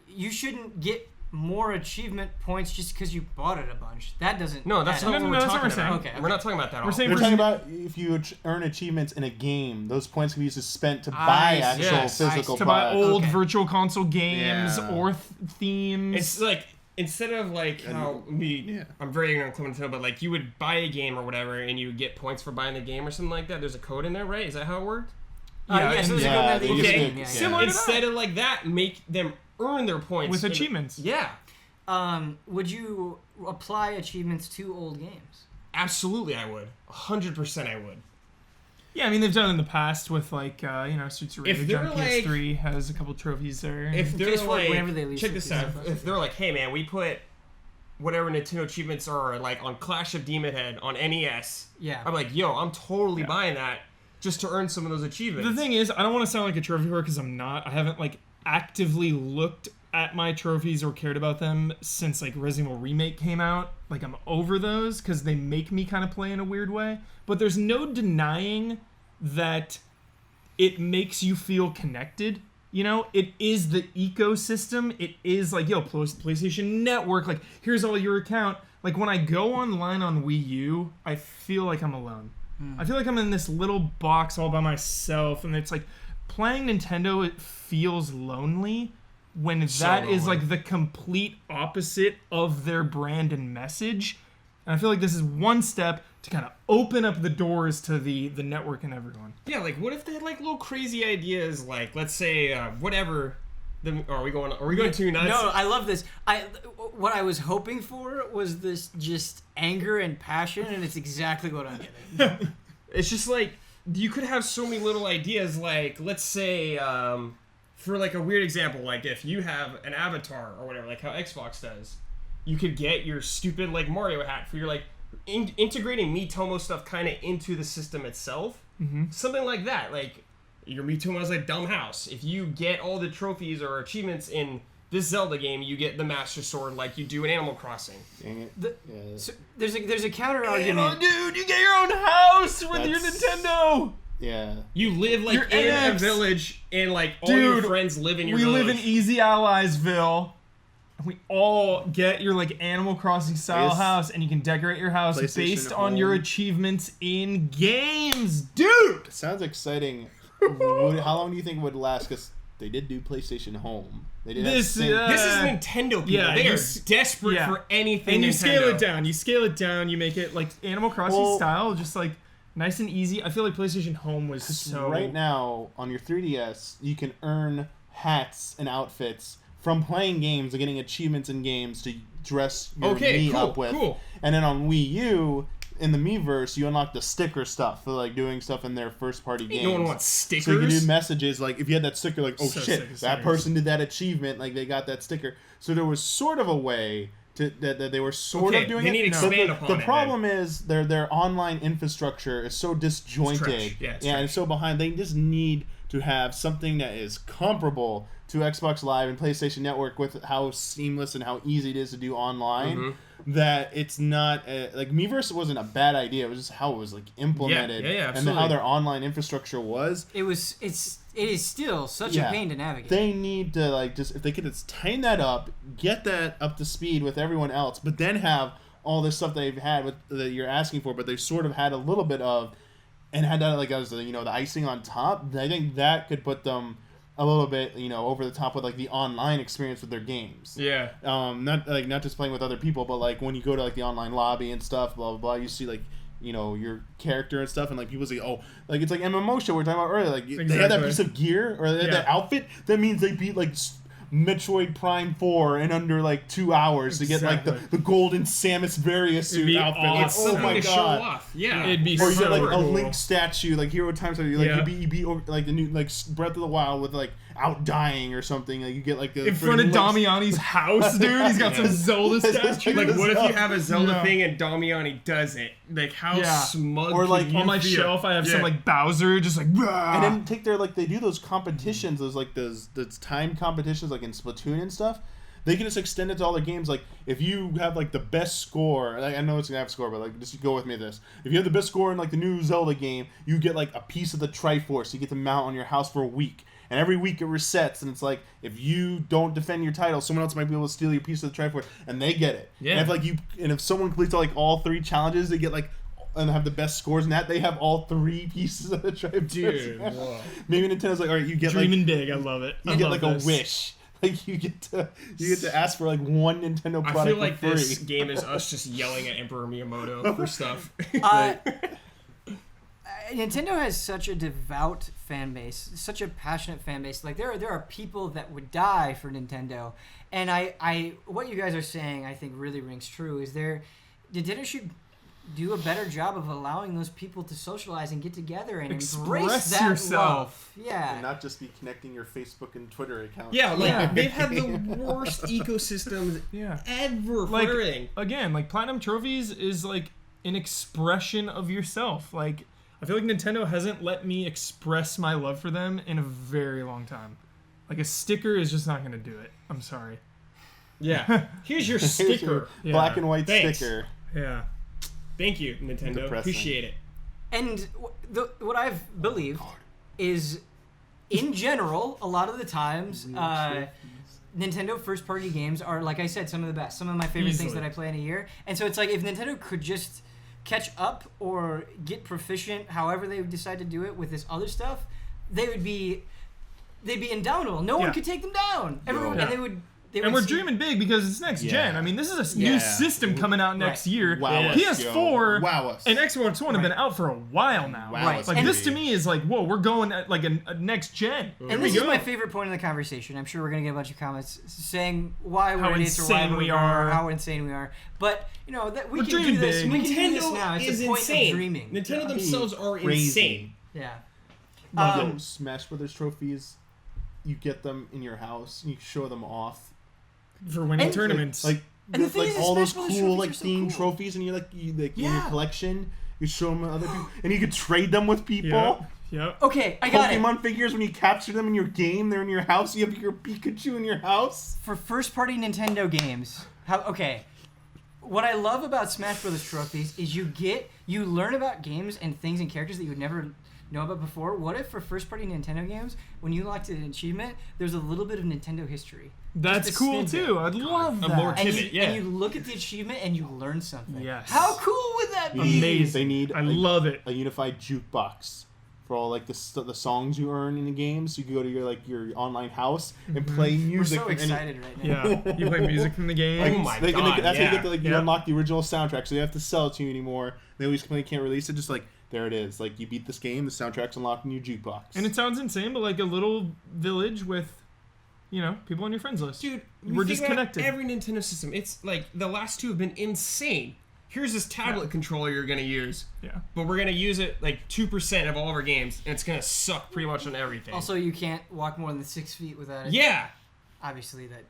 you shouldn't get more achievement points just because you bought it a bunch. That doesn't. No, that's add not up. what we're that's what talking we're saying. about. Okay. We're not talking about that. We're saying They're for talking about if you earn achievements in a game, those points can be used to spend to I buy see. actual Yes, I physical see. To buy products. old Okay. virtual console games Yeah. or themes. It's like instead of like how Yeah. I'm very ignorant on Club Nintendo, but like you would buy a game or whatever, and you would get points for buying the game or something like that. There's a code in there, right? Is that how it worked? Yeah, so there's a Yeah, code that they they used use. to- Yeah, yeah. Similar to Instead of like that, make them earn their points with in- achievements. Yeah, Would you apply achievements to old games? absolutely. I would. 100% I would. Yeah, I mean they've done it in the past with like Streets of If Rage they're on like- PS3 has a couple trophies there. If they're PS4, like, whenever they release check it, this it's out. supposed If they're like, hey man, we put whatever Nintendo achievements are like on Clash of Demon Head on NES. Yeah. I'm like, yo, I'm totally buying that just to earn some of those achievements. The thing is, I don't want to sound like a trophy whore because I'm not. I haven't like actively looked at my trophies or cared about them since like Resident Evil Remake came out. Like I'm over those because they make me kind of play in a weird way. But there's no denying that it makes you feel connected. You know, it is the ecosystem. It is like, yo, PlayStation Network. Like, here's all your account. Like when I go online on Wii U, I feel like I'm alone. I feel like I'm in this little box all by myself, and it's like playing Nintendo. It feels lonely when that is lonely. like the complete opposite of their brand and message. And I feel like this is one step to kind of open up the doors to the network and everyone. Yeah, like what if they had like little crazy ideas, like let's say whatever. Are we going too nuts? No, I love this. What I was hoping for was this just anger and passion, and it's exactly what I'm getting. It's just like you could have so many little ideas. Like let's say, for like a weird example, like if you have an avatar or whatever, like how Xbox does, you could get your stupid like Mario hat for your like integrating Miitomo stuff kind of into the system itself. Mm-hmm. Something like that, like. Your Miitomo is like dumb house. If you get all the trophies or achievements in this Zelda game, you get the Master Sword like you do in Animal Crossing. Dang it. Yeah. So there's a counter argument. Dude, you get your own house with your That's- Nintendo. Yeah. You live like Your in a NX. village, and like all your Dude, friends live in your We village. live in Easy Alliesville. And we all get your like Animal Crossing style Yes. house, and you can decorate your house PlayStation based on your home. achievements in games, dude. Sounds exciting. How long do you think it would last? Because they did do PlayStation Home. They did This, have sync- This is Nintendo people. yeah, they you are s- desperate yeah. for anything. And you Nintendo. scale it down. You scale it down. You make it like Animal Crossing Well- style, just like nice and easy. I feel like PlayStation Home was so right now on your 3DS, you can earn hats and outfits from playing games and getting achievements in games to dress your Okay, Mii cool, up with. cool. And then on Wii U, in the Miiverse, you unlock the sticker stuff for like doing stuff in their first party games. No one wants stickers. So you can do messages like if you had that sticker, like, oh So shit, sick of that stickers. person did that achievement, like they got that sticker. So there was sort of a way to that they were sort Okay, of doing they it. need to But expand the, upon the it, problem is their online infrastructure is so disjointed. trash. Yeah, it's and trash. so behind. They just need to have something that is comparable to Xbox Live and PlayStation Network with how seamless and how easy it is to do online. Mm-hmm. That it's not like Miiverse wasn't a bad idea. It was just how it was like implemented yeah, and absolutely. how their online infrastructure was. It is still such Yeah. a pain to navigate. They need to like just if they could just tighten that up, get that up to speed with everyone else, but then have all this stuff they've had with that you're asking for, but they sort of had a little bit of, and had that like as the icing on top. I think that could put them a little bit over the top with like the online experience with their games. Yeah. Not just playing with other people, but like when you go to like the online lobby and stuff, blah blah blah. You see like your character and stuff, and like people say, oh, like it's like MMO show we were talking about earlier. Like they had that Exactly. piece of gear or they had that Yeah. outfit. That means they beat like Metroid Prime 4 in under like 2 hours to get like Exactly. the golden Samus Varia suit be outfit. awesome. Like, It's oh something my to show god. off. Yeah. It'd be Or you so get like a cool. Link statue, like Hero Time statue, like Yeah. you beat like the new like Breath of the Wild with like out dying or something. Like you get like in front of Damiani's house, dude. He's got some Zelda statue. Like, what if you have a Zelda thing and Damiani does it? Like, how smug? Or like on my shelf, I have some like Bowser, just like. Rah! And then take their like they do those competitions, those timed competitions like in Splatoon and stuff. They can just extend it to all their games. Like, if you have, like, the best score... Like, I know it's going to have a score, but, like, just go with me this. If you have the best score in, like, the new Zelda game, you get, like, a piece of the Triforce. You get to mount on your house for a week. And every week it resets, and it's like, if you don't defend your title, someone else might be able to steal your piece of the Triforce, and they get it. Yeah. And if someone completes, like, all 3 challenges, they get, like... and have the best scores in that, they have all 3 pieces of the Triforce. Dude, whoa. Maybe Nintendo's like, all right, you get, Dreaming big, I love it. you get, like, a wish. Like you get to ask for like one Nintendo product I feel like for free. this game is us just yelling at Emperor Miyamoto for stuff. Nintendo has such a devout fan base, such a passionate fan base. Like there are people that would die for Nintendo, and I what you guys are saying I think really rings true. Is Nintendo should do a better job of allowing those people to socialize and get together and embrace Express that yourself. love. Yeah. And not just be connecting your Facebook and Twitter accounts. Yeah, like Yeah. they've had the worst ecosystems ever for Like, everything. again, like Platinum Trophies is like an expression of yourself. Like, I feel like Nintendo hasn't let me express my love for them in a very long time. Like, a sticker is just not going to do it. I'm sorry. Yeah. Here's your Here's your sticker. black and white Thanks. sticker. Yeah. Thank you, Nintendo. Depressing. Appreciate it. And what I've believed is, in general, a lot of the times, Nintendo first-party games are, like I said, some of the best. Some of my favorite things that I play in a year. And so it's like, if Nintendo could just catch up or get proficient, however they would decide to do it with this other stuff, they'd be indomitable. No one could take them down. Everyone, Yeah. and they would. And we're dreaming big because it's next gen. I mean, this is a new system coming out next year. Wow us, PS4 yo. Wow us. and Xbox One have been out for a while now. Wow Right. us, Like, And- this to me is like, whoa, we're going at like a next gen. And this is my favorite point in the conversation. I'm sure we're going to get a bunch of comments saying why we're idiots or why insane we we are. are, how insane we are. But, you know, that we We're can do dreaming this. big. We can do this Nintendo now. It's is the point insane. of dreaming. Nintendo themselves are Crazy. insane. Yeah. Yo, Smash Brothers trophies, you get them in your house. You show them off. For winning And- tournaments. Like And the thing like is, all those Smash Brothers cool trophies like are so themed cool. trophies, and in your Yeah. collection. You show them to other people, and you could trade them with people. Yep. Okay, I got it. Pokemon figures, when you capture them in your game, they're in your house. You have your Pikachu in your house. For first-party Nintendo games, what I love about Smash Brothers trophies is you learn about games and things and characters that you would never know about before. What if for first-party Nintendo games, when you unlocked an achievement, there's a little bit of Nintendo history? That's Just a cool snippet. too. I'd love that. more And Pivot, you, yeah. and you look at the achievement and you learn something. Yes. How cool would that be? Amazing. They need. I love it. A unified jukebox for all like the songs you earn in the games. So you can go to your online house and play We're music. so from any- excited right now. Yeah. You play music from the game. Like, Oh my and God, that's how you yeah. get to, you Yep. unlock the original soundtrack, so they have to sell it to you anymore. They always complain they can't release it. Just like there it is. Like you beat this game, the soundtrack's unlocked in your jukebox. And it sounds insane, but like a little village with, people on your friends list. Dude, we're think just about connected. Every Nintendo system, it's like the last 2 have been insane. Here's this tablet controller you're gonna use, Yeah. but we're gonna use it like 2% of all of our games, and it's gonna suck pretty much on everything. Also, you can't walk more than 6 feet without it. yeah, Obviously, that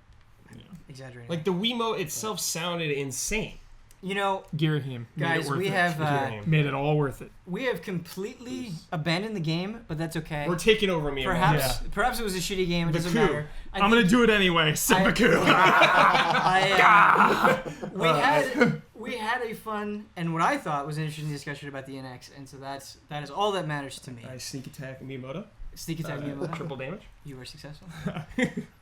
exaggerating. like the Wiimote itself sounded insane. You know, Girahim. guys, we have Made it all worth it. we have completely abandoned the game, but that's okay. We're taking over Miyamoto. Perhaps it was a shitty game. It doesn't coup. matter. I'm going to do it anyway. Seppuku. We had a fun and what I thought was an interesting discussion about the NX, and so that is all that matters to me. I sneak attack Miyamoto. Sneak attack Miyamoto. Triple damage. You were successful.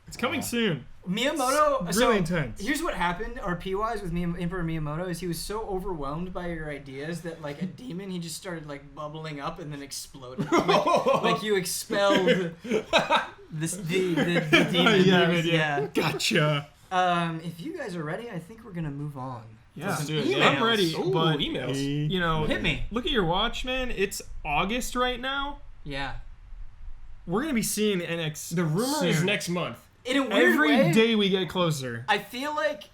It's coming soon. Miyamoto. Really so intense. Here's what happened, RP-wise, with Emperor Miyamoto is he was so overwhelmed by your ideas that like a demon, he just started like bubbling up and then exploded. Like you expelled the demon. Yeah. Gotcha. If you guys are ready, I think we're gonna move on. Yeah. Let's do it. Emails. I'm ready. Ooh, but, emails. Hit me. look at your watch, man. It's August right now. Yeah. We're going to be seeing the NX The rumor is soon. next month. In a weird Every way, day we get closer. I feel like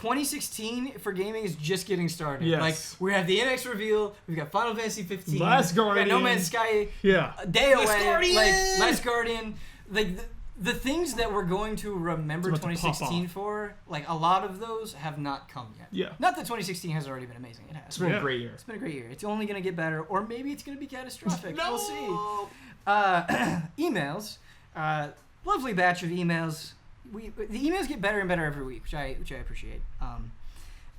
2016 for gaming is just getting started. Yes. Like, we have the NX reveal, we've got Final Fantasy 15, Last we've got No Guardian. Man's Sky, Yeah. a day away, Guardian! like Last Guardian, like the things that we're going to remember It's about to pop 2016 off. for, like a lot of those have not come yet. Yeah. Not that 2016 has already been amazing. It has. It's been Yeah. a great year. It's been a great year. It's only going to get better, or maybe it's going to be catastrophic. No! We'll see. Emails. Lovely batch of emails. The emails get better and better every week, which I appreciate.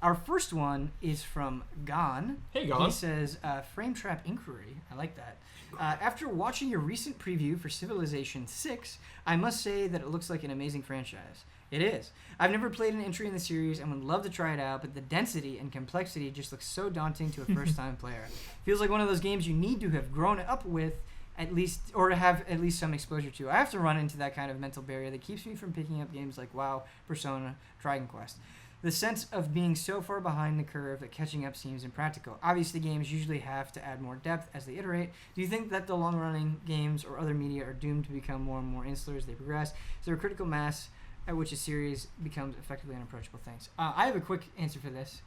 Our first one is from Gon. Hey, Gon. He says, Frame Trap Inquiry. I like that. After watching your recent preview for Civilization 6, I must say that it looks like an amazing franchise. It is. I've never played an entry in the series and would love to try it out, but the density and complexity just looks so daunting to a first-time player. Feels like one of those games you need to have grown up with at least, or to have at least some exposure to. I have to run into that kind of mental barrier that keeps me from picking up games like WoW, Persona, Dragon Quest. The sense of being so far behind the curve that catching up seems impractical. Obviously, games usually have to add more depth as they iterate. Do you think that the long-running games or other media are doomed to become more and more insular as they progress? Is there a critical mass at which a series becomes effectively unapproachable? Thanks. I have a quick answer for this.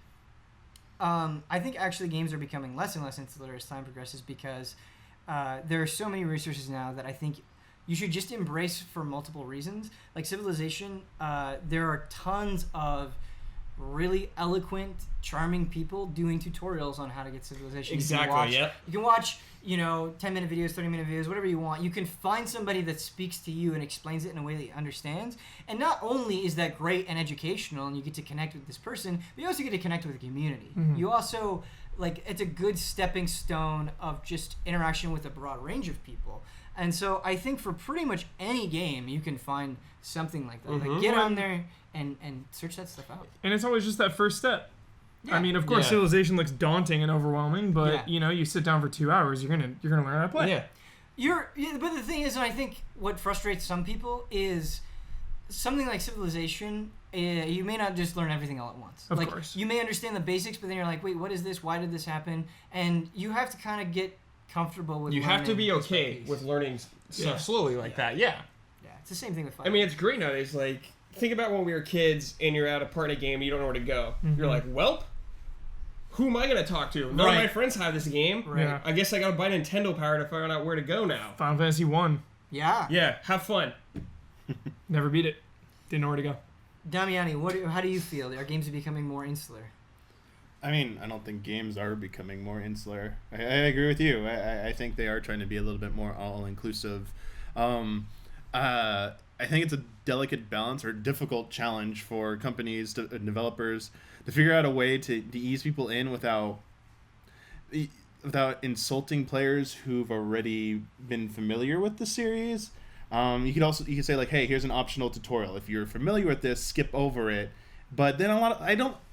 I think actually games are becoming less and less insular as time progresses because there are so many resources now that I think you should just embrace for multiple reasons. Like Civilization, there are tons of really eloquent, charming people doing tutorials on how to get Civilization. Exactly, You can watch, 10-minute videos, 30-minute videos, whatever you want. You can find somebody that speaks to you and explains it in a way that you understand. And not only is that great and educational and you get to connect with this person, but you also get to connect with the community. Mhm. You also, it's a good stepping stone of just interaction with a broad range of people. And so I think for pretty much any game, you can find something like that. Mhm. Like, get on there and search that stuff out. And it's always just that first step. Yeah. I mean, of course, Yeah. Civilization looks daunting and overwhelming, but Yeah. you sit down for 2 hours, you're gonna learn how to play. Yeah. But the thing is, and I think what frustrates some people is something like Civilization. You may not just learn everything all at once. Of course. You may understand the basics, but then you're like, wait, what is this? Why did this happen? And you have to kind of get comfortable with. You have to be learning piece by okay piece. with learning stuff Yeah. slowly like that. Yeah. Yeah, it's the same thing with. I mean, it's great nowadays. Like, think about when we were kids and you're at a party game and you don't know where to go. You're like, welp, who am I going to talk to? None of my Right. friends have this game. Right. Yeah. I guess I got to buy Nintendo Power to figure out where to go now. Final Fantasy 1, Yeah. Yeah, have fun. never beat it. Didn't know where to go. Damiani, how do you feel? Are games becoming more insular? I mean, I don't think games are becoming more insular. I agree with you. I think they are trying to be a little bit more all-inclusive. I think it's a delicate balance or difficult challenge for companies and developers to figure out a way to ease people in without insulting players who've already been familiar with the series. You could say like, hey, here's an optional tutorial. If you're familiar with this, skip over it. But then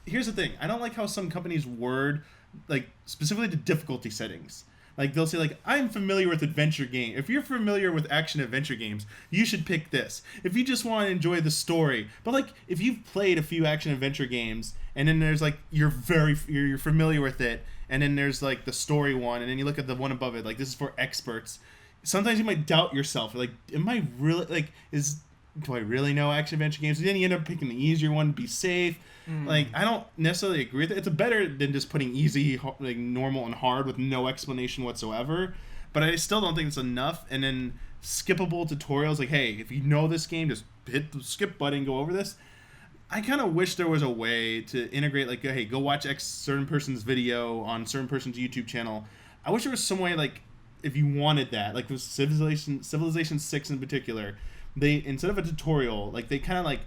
here's the thing. I don't like how some companies word, like, specifically to difficulty settings. Like, they'll say, like, I'm familiar with adventure game. If you're familiar with action-adventure games, you should pick this. If you just want to enjoy the story. But, like, if you've played a few action-adventure games, and then there's, like, you're familiar with it, and then there's, like, the story one, and then you look at the one above it, like, this is for experts. Sometimes you might doubt yourself. Like, am I really, like, do I really know action-adventure games? And then you end up picking the easier one to be safe. Like, I don't necessarily agree with it. It's better than just putting easy, like, normal and hard with no explanation whatsoever. But I still don't think it's enough. And then skippable tutorials, like, hey, if you know this game, just hit the skip button and go over this. I kind of wish there was a way to integrate, like, hey, go watch certain person's video on certain person's YouTube channel. I wish there was some way, like, if you wanted that, like with Civilization 6 in particular, they, instead of a tutorial, like, they kind of, like,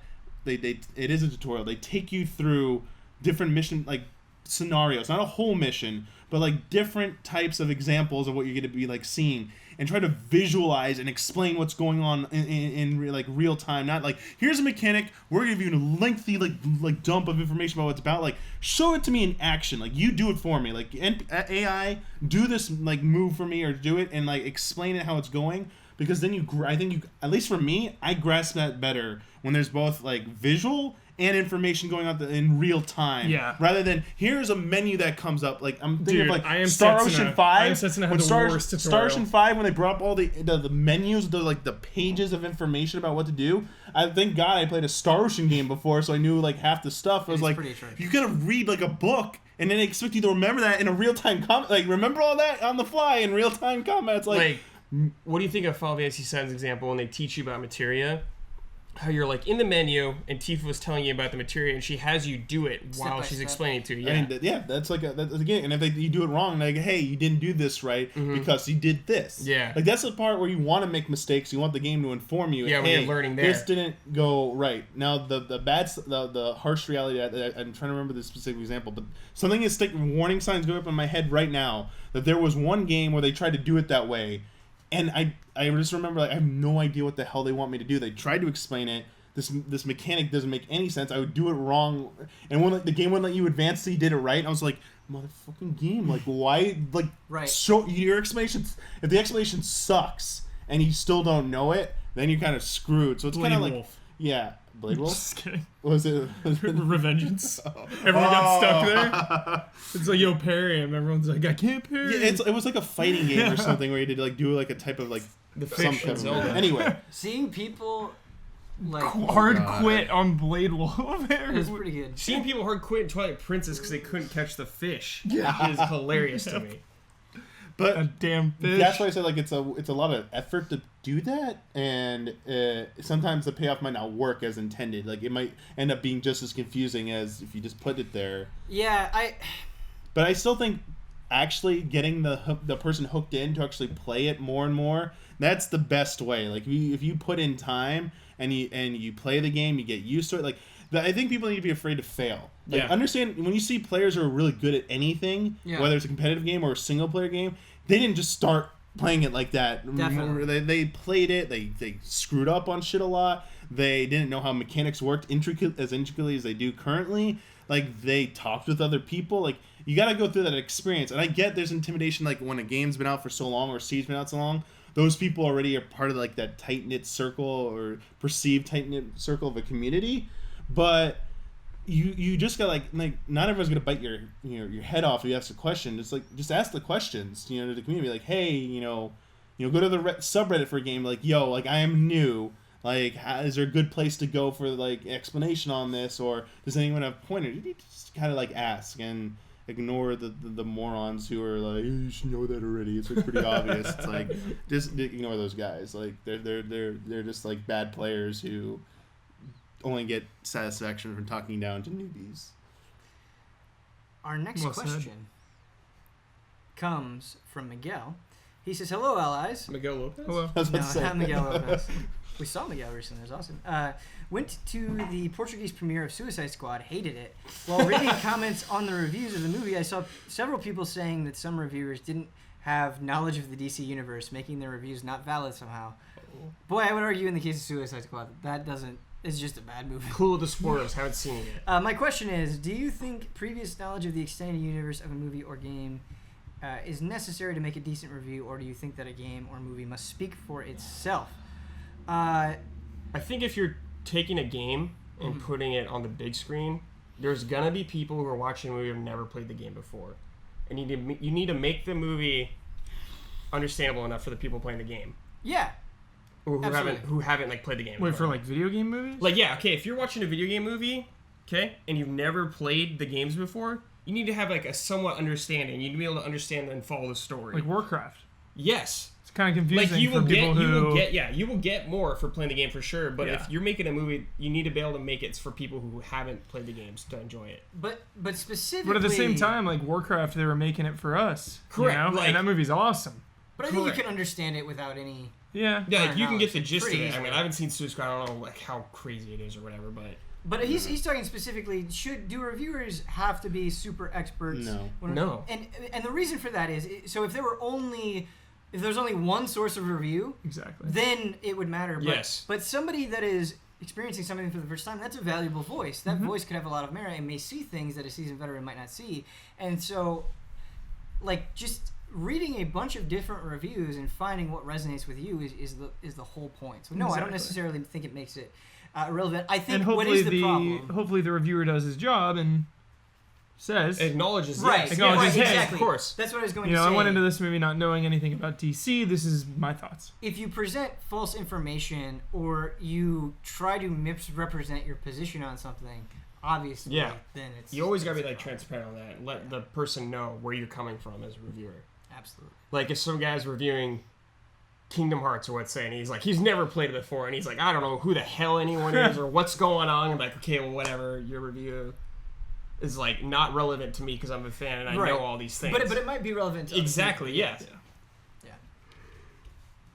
it is a tutorial. They take you through different mission, like, scenarios, not a whole mission, but, like, different types of examples of what you're going to be, like, seeing, and try to visualize and explain what's going on in real time. Not like, here's a mechanic, we're going to give you a lengthy, like dump of information about what it's about. Like, show it to me in action. Like, you do it for me. Like, AI, do this, like, move for me, or do it and, like, explain it how it's going. Because then I think at least for me, I grasp that better when there's both, like, visual and information going on in real time. Yeah. Rather than here's a menu that comes up. Like I'm thinking Dude, of like I am Star Setsuna. Ocean I am 5. Setsuna had When the Star worst Star tutorial. Ocean 5 when they brought up all the menus, the pages of information about what to do. I thank God I played a Star Ocean game before, so I knew like half the stuff. I was is like, pretty atrocious. you gotta read like a book. And then they expect you to remember that in a real-time combat. Like, remember all that on the fly in real-time combat. It's like what do you think of Final Fantasy VII's example when they teach you about materia? How you're like in the menu and Tifa was telling you about the materia and she has you do it while by she's step. explaining to you. I mean, that's like that's again. And if you do it wrong, like, hey, you didn't do this right because you did this. Yeah. Like that's the part where you want to make mistakes. You want the game to inform you. Yeah, when hey, you're learning there. This didn't go right. Now the harsh reality. I'm trying to remember the specific example, but something is warning signs go up in my head right now that there was one game where they tried to do it that way, and I just remember like I have no idea what the hell they want me to do. They tried to explain it. This mechanic doesn't make any sense. I would do it wrong, and when the game wouldn't let you advance till you did it right, I was like, motherfucking game, like why, like Right. show your explanations. If the explanation sucks and you still don't know it, then you're kind of screwed. So it's kind of like Wolf. Blade Wolf. Just kidding. What was it? Revengeance. Everyone got stuck there. It's like, yo, parry him. Everyone's like, I can't parry. Yeah, it was like a fighting game or something where you did like do like a type of like The some fish type in of Zelda. anyway. Seeing people like Hard God. quit on Blade Wolf. it was pretty good. Seeing people hard quit in Twilight Princess because they couldn't catch the fish Yeah. is hilarious to me. But A damn fish. that's why I said like it's a lot of effort to do that, and sometimes the payoff might not work as intended. Like it might end up being just as confusing as if you just put it there. Yeah, But I still think actually getting the person hooked in to actually play it more and more, that's the best way. Like if you put in time and you play the game, you get used to it. Like I think people need to be afraid to fail. Like, Yeah. understand when you see players who are really good at anything, Yeah. whether it's a competitive game or a single player game, they didn't just start playing it like that. Definitely. They played it. They screwed up on shit a lot. They didn't know how mechanics worked intricately as they do currently. Like they talked with other people. Like you got to go through that experience. And I get there's intimidation. Like when a game's been out for so long or a season's been out so long, those people already are part of like that tight knit circle or perceived tight knit circle of a community. But you just got like not everyone's gonna bite your head off if you ask a question. It's like just ask the questions to the community. Like hey go to the subreddit for a game. Like yo, like I am new. Like is there a good place to go for like explanation on this, or does anyone have pointers? You need to just kind of like ask and ignore the morons who are like you should know that already. It's like pretty obvious. It's like just ignore those guys. Like they're just like bad players who only get satisfaction from talking down to newbies. our next Well said. question comes from Miguel. He says, "Hello, allies." Miguel Lopez? Hello. I was No, about to say. not Miguel Lopez. We saw Miguel recently. It was awesome. Went to the Portuguese premiere of Suicide Squad. Hated it. While reading comments on the reviews of the movie, I saw several people saying that some reviewers didn't have knowledge of the DC universe, making their reviews not valid somehow. Boy, I would argue in the case of Suicide Squad, that doesn't. It's just a bad movie. Cool with the spoilers. Haven't seen it yet. My question is, do you think previous knowledge of the extended universe of a movie or game is necessary to make a decent review, or do you think that a game or movie must speak for itself? I think if you're taking a game and putting it on the big screen, there's gonna be people who are watching a movie who have never played the game before, and you need to make the movie understandable enough for the people playing the game, Yeah. or who Absolutely. haven't like played the game. Wait, before. for like video game movies? Like yeah, okay. If you're watching a video game movie, okay, and you've never played the games before, you need to have like a somewhat understanding. You need to be able to understand and follow the story. Like Warcraft. Yes. It's kind of confusing Like you will for people who... you will get more for playing the game for sure. But Yeah. if you're making a movie, you need to be able to make it for people who haven't played the games to enjoy it. But specifically... But at the same time, like Warcraft, they were making it for us. Correct, You know? like- And that movie's awesome. But I think Correct. you can understand it without any... Yeah. Yeah, like Prior you can get knowledge. the gist of Pretty it. I easily. mean, I haven't seen Suicide Squad. I don't know like how crazy it is or whatever, but But he's talking specifically, do reviewers have to be super experts? No. No. And the reason for that is, so if there's only one source of review, Exactly. then it would matter. But, Yes. But somebody that is experiencing something for the first time, that's a valuable voice. That voice could have a lot of merit and may see things that a seasoned veteran might not see. And so, like, just reading a bunch of different reviews and finding what resonates with you is the whole point. So no, I don't Exactly. necessarily think it makes it irrelevant. I think And what hopefully is the problem? hopefully the reviewer does his job and says, Acknowledges, Right, yes. Acknowledges, right, hey, exactly. Of course. That's what I was going you to know, say. I went into this movie not knowing anything about DC. This is my thoughts. If you present false information or you try to misrepresent your position on something, obviously, Yeah. then it's... You always gotta be like transparent on that and let the person know where you're coming from as a reviewer. Absolutely. Like if some guy's reviewing Kingdom Hearts or what's saying, he's like, he's never played it before, and he's like, I don't know who the hell anyone is or what's going on. I'm like, okay, well, whatever, your review is like not relevant to me because I'm a fan and I Right. know all these things. But it might be relevant to other exactly, people. yes. Yeah.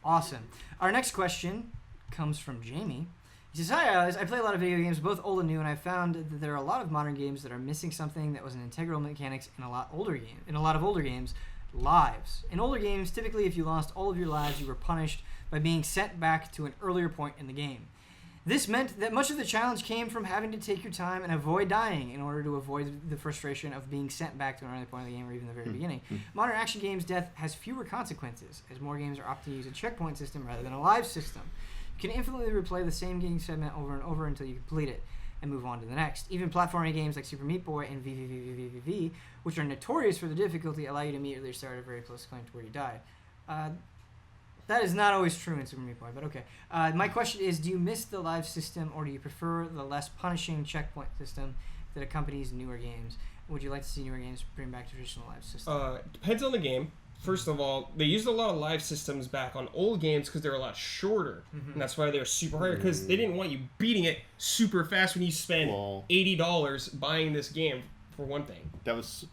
Awesome. Our next question comes from Jamie. He says, "Hi, guys. I play a lot of video games, both old and new, and I found that there are a lot of modern games that are missing something that was an integral mechanics in a lot of older games, lives. In older games, typically if you lost all of your lives, you were punished by being sent back to an earlier point in the game. This meant that much of the challenge came from having to take your time and avoid dying in order to avoid the frustration of being sent back to an early point of the game or even the very beginning. Modern action games' death has fewer consequences, as more games are opting to use a checkpoint system rather than a live system. You can infinitely replay the same game segment over and over until you complete it and move on to the next. Even platforming games like Super Meat Boy and VVVVVV, which are notorious for the difficulty, allow you to immediately start a very close claim to where you died. That is not always true in Super Meat Boy, but okay. My question is, do you miss the live system, or do you prefer the less punishing checkpoint system that accompanies newer games? Would you like to see newer games bring back traditional live system? Depends on the game. First of all, they used a lot of live systems back on old games because they're a lot shorter. And that's why they're super hard, because they didn't want you beating it super fast when you spend $80 buying this game, for one thing. That's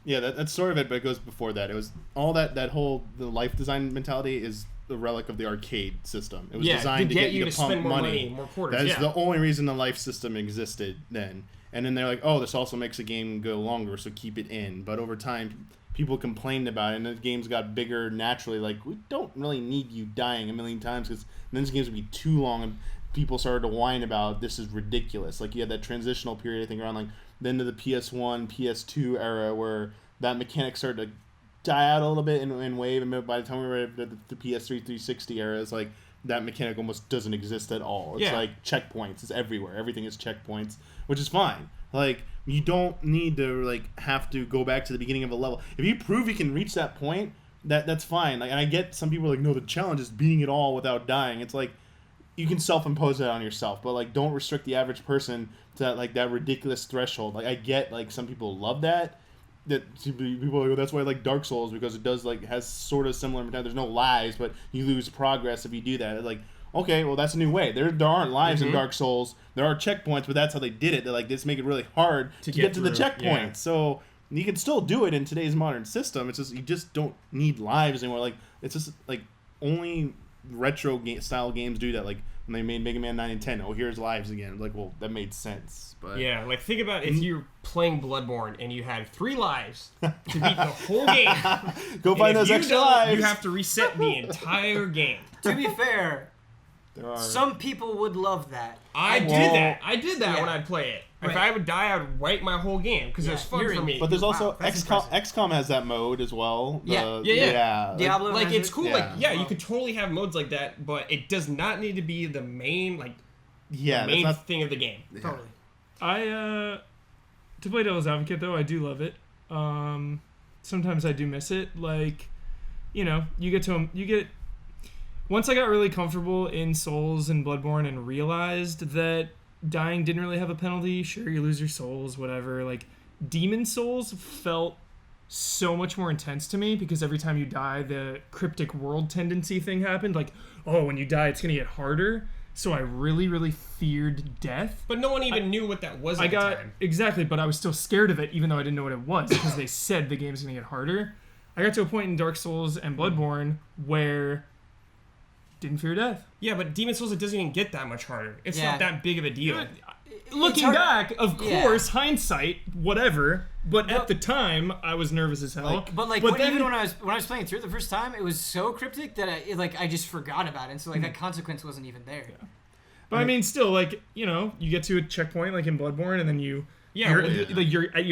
sort of it, but it goes before that. It was all the life design mentality is the relic of the arcade system. It was designed to get you to pump spend more money. more quarters. That's the only reason the life system existed then. And then they're like, oh, this also makes a game go longer, so keep it in. But over time, people complained about it, and the games got bigger naturally. Like, we don't really need you dying a million times, because then these games would be too long, and people started to whine about this is ridiculous. Like, you had that transitional period, I think, around like the end of the PS1, PS2 era, where that mechanic started to die out a little bit and wave, and by the time we were at the PS3 360 era, it's like that mechanic almost doesn't exist at all. It's like checkpoints. It's everywhere. Everything is checkpoints, which is fine. Like, you don't need to like have to go back to the beginning of a level. If you prove you can reach that point, that's fine. Like, and I get some people are like, no, the challenge is beating it all without dying. It's like, you can self-impose that on yourself, but like, don't restrict the average person to that ridiculous threshold. Like, I get like some people love that people are like, oh, that's why I like Dark Souls, because it does like has sort of similar mechanics. There's no lives, but you lose progress if you do that. It's like, okay, well, that's a new way. There aren't lives in Dark Souls. There are checkpoints, but that's how they did it. They're like, this make it really hard to get to the checkpoint. Yeah. So you can still do it in today's modern system. It's just, you just don't need lives anymore. Like, it's just like only retro style games do that. Like when they made Mega Man 9 and 10, oh, here's lives again. Like, well, that made sense. But yeah, like think about if you're playing Bloodborne and you had 3 lives to beat the whole game. Go find those extra lives. You have to reset the entire game. To be fair, some people would love that. I did that when I'd play it. Right. If I would die, I would wipe my whole game because it was fun for me. But there's also that's XCOM has that mode as well. Yeah. Diablo like it's cool. Yeah. Like you could totally have modes like that, but it does not need to be the main thing of the game. Yeah. Totally. To play devil's advocate though, I do love it. Sometimes I do miss it. Like, you know, once I got really comfortable in Souls and Bloodborne and realized that dying didn't really have a penalty. Sure, you lose your souls, whatever. Like, Demon Souls felt so much more intense to me because every time you die, the cryptic world tendency thing happened. Like, oh, when you die, it's going to get harder. So I really, really feared death. But no one even knew what that was at the time. Exactly, but I was still scared of it, even though I didn't know what it was, because they said the game's going to get harder. I got to a point in Dark Souls and Bloodborne where didn't fear death. Yeah, but Demon Souls, it doesn't even get that much harder. It's not that big of a deal. Looking back, of course, hindsight, whatever. But at the time, I was nervous as hell. Even when I was playing through it the first time, it was so cryptic that I just forgot about it. And so that consequence wasn't even there. Yeah. But I mean, still, like, you know, you get to a checkpoint like in Bloodborne, and then you're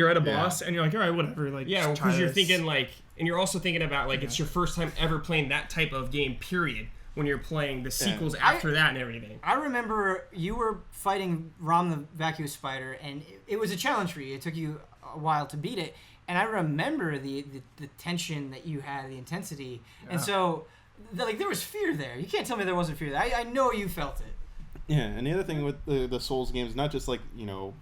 at a boss, and you're like, all right, whatever. Like, because you're thinking like, and you're also thinking about like it's your first time ever playing that type of game. Period. when you're playing the sequels after that and everything. I remember you were fighting Rom the Vacuous Spider, and it was a challenge for you. It took you a while to beat it, and I remember the tension that you had, the intensity, and so there was fear there. You can't tell me there wasn't fear there. I know you felt it. Yeah, and the other thing with the Souls games, not just like, you know,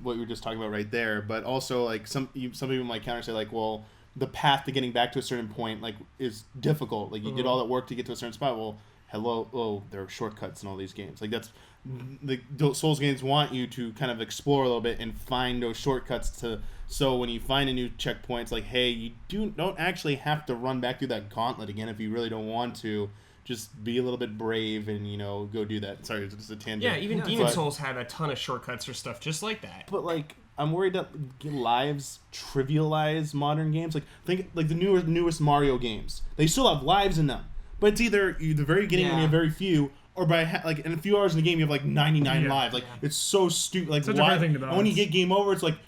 what you were just talking about right there, but also like some people might counter say like, well, the path to getting back to a certain point like is difficult. Like you did all that work to get to a certain spot. Well, there are shortcuts in all these games. Like that's the Souls games want you to kind of explore a little bit and find those shortcuts so when you find a new checkpoint, it's like, hey, you don't actually have to run back through that gauntlet again if you really don't want to. Just be a little bit brave and, you know, go do that. Sorry, it's just a tangent. Yeah, even Demon Souls had a ton of shortcuts or stuff just like that. But, like, I'm worried that lives trivialize modern games. Like, think like the newest Mario games. They still have lives in them. But it's either the very beginning when you have very few, or by, like, in a few hours in the game, you have, like, 99 lives. Like, it's so stupid. Like, such a hard thing to balance. And when you get game over, it's like,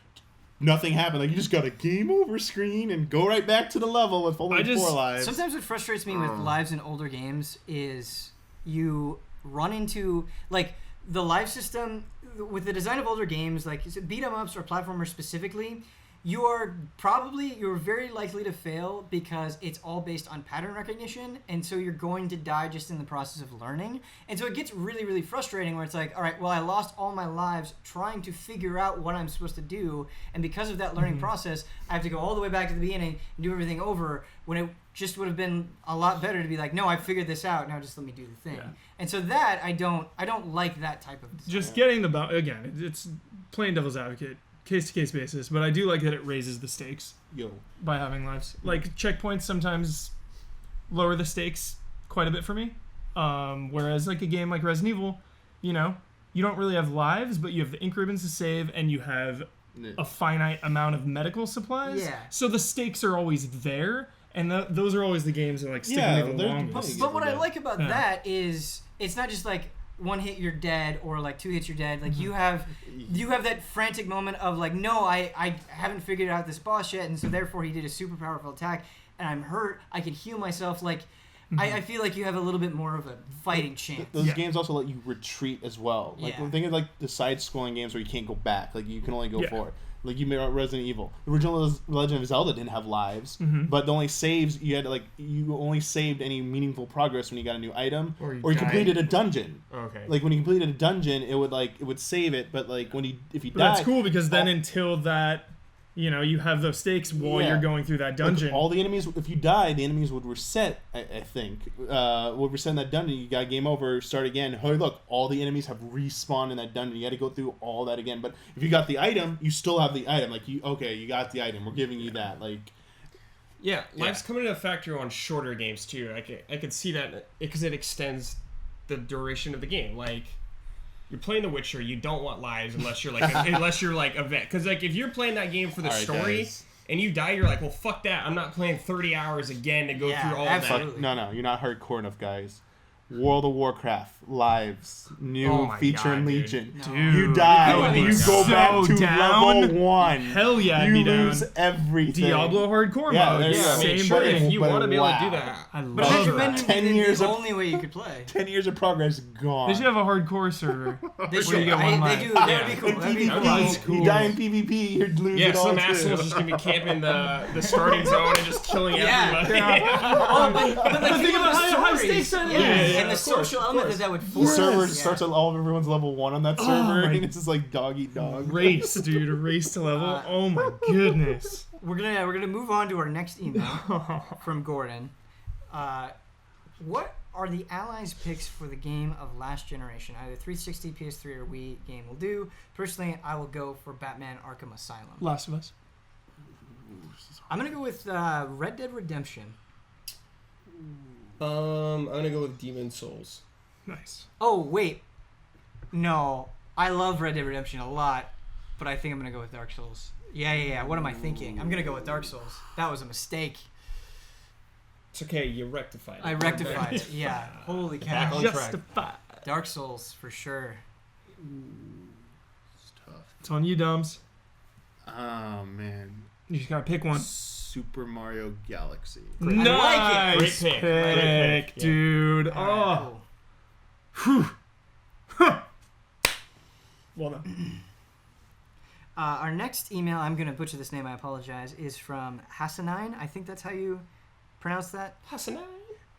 nothing happened. Like, you just got a game over screen and go right back to the level with only 4 lives. Sometimes what frustrates me with lives in older games is you run into, like, the live system with the design of older games, like beat 'em ups or platformers specifically. You're very likely to fail because it's all based on pattern recognition, and so you're going to die just in the process of learning. And so it gets really, really frustrating where it's like, all right, well, I lost all my lives trying to figure out what I'm supposed to do, and because of that learning process, I have to go all the way back to the beginning and do everything over, when it just would have been a lot better to be like, no, I figured this out, now just let me do the thing. Yeah. And so that, I don't like that type of design. Just getting again, it's playing devil's advocate, case-to-case basis, but I do like that it raises the stakes by having lives. Like, checkpoints sometimes lower the stakes quite a bit for me, whereas like a game like Resident Evil, you know, you don't really have lives, but you have the ink ribbons to save, and you have a finite amount of medical supplies. Yeah. So the stakes are always there, and those are always the games that like stick with me the longest. But what I like about that is it's not just like one hit you're dead, or like 2 hits you're dead. Like you have that frantic moment of like, no, I haven't figured out this boss yet, and so therefore he did a super powerful attack, and I'm hurt. I can heal myself. Like I feel like you have a little bit more of a fighting chance. Those games also let you retreat as well. Like think of like the side-scrolling games where you can't go back. Like you can only go forward. Like you made Resident Evil. The original Legend of Zelda didn't have lives, but the only saves you had you only saved any meaningful progress when you got a new item or you completed a dungeon. Okay. Like when you completed a dungeon, it would save it, but like if you died, that's cool because then until that, you know, you have those stakes while you're going through that dungeon. Like all the enemies, if you die, the enemies would reset. I think would reset in that dungeon. You got game over, start again. Hey, look, all the enemies have respawned in that dungeon. You got to go through all that again. But if you got the item, you still have the item. Like you got the item. We're giving you that. Like, lives come into a factor on shorter games too. I could see that because it extends the duration of the game. Like, you're playing The Witcher, you don't want lives unless you're like a vet. Because like if you're playing that game for the story and you die, you're like, well, fuck that. I'm not playing 30 hours again to go through all that. No, you're not hardcore enough, guys. World of Warcraft lives new feature in Legion. Dude, you die, you go back to level 1. Hell yeah, you lose everything. Diablo hardcore mode. I mean, same sure, thing. if you want to be able to do that. I but love that. 10 years the only way you could play. 10 years of progress gone. They should have a hardcore server. They should. They do. That'd be cool. That'd be cool. You die in PvP, you'd lose it all some asshole's just gonna be camping the starting zone and just killing everybody. But like, think about how high stakes are there. And the social element that would force. The server starts at all of everyone's level 1 on that server, and it's just like dog eat dog. Race, dude, a race to level. Oh my goodness. We're gonna move on to our next email from Gordon. What are the Allies' picks for the game of last generation? Either 360, PS3, or Wii game will do. Personally, I will go for Batman: Arkham Asylum. Last of Us. I'm gonna go with Red Dead Redemption. I'm gonna go with Demon Souls. Nice. Oh wait, no, I love Red Dead Redemption a lot, but I think I'm gonna go with Dark Souls. Yeah. What am I thinking? I'm gonna go with Dark Souls. That was a mistake. It's okay, you rectified it. I rectified it. Yeah. Holy cow. Justified. Dark Souls for sure. It's tough. It's on you, Dums. Oh man. You just gotta pick one. Super Mario Galaxy. Nice like it. Great pick. pick, Yeah. dude. Cool. Well done. Our next email, I'm going to butcher this name, I apologize, is from Hassanine. I think that's how you pronounce that. Hassanine.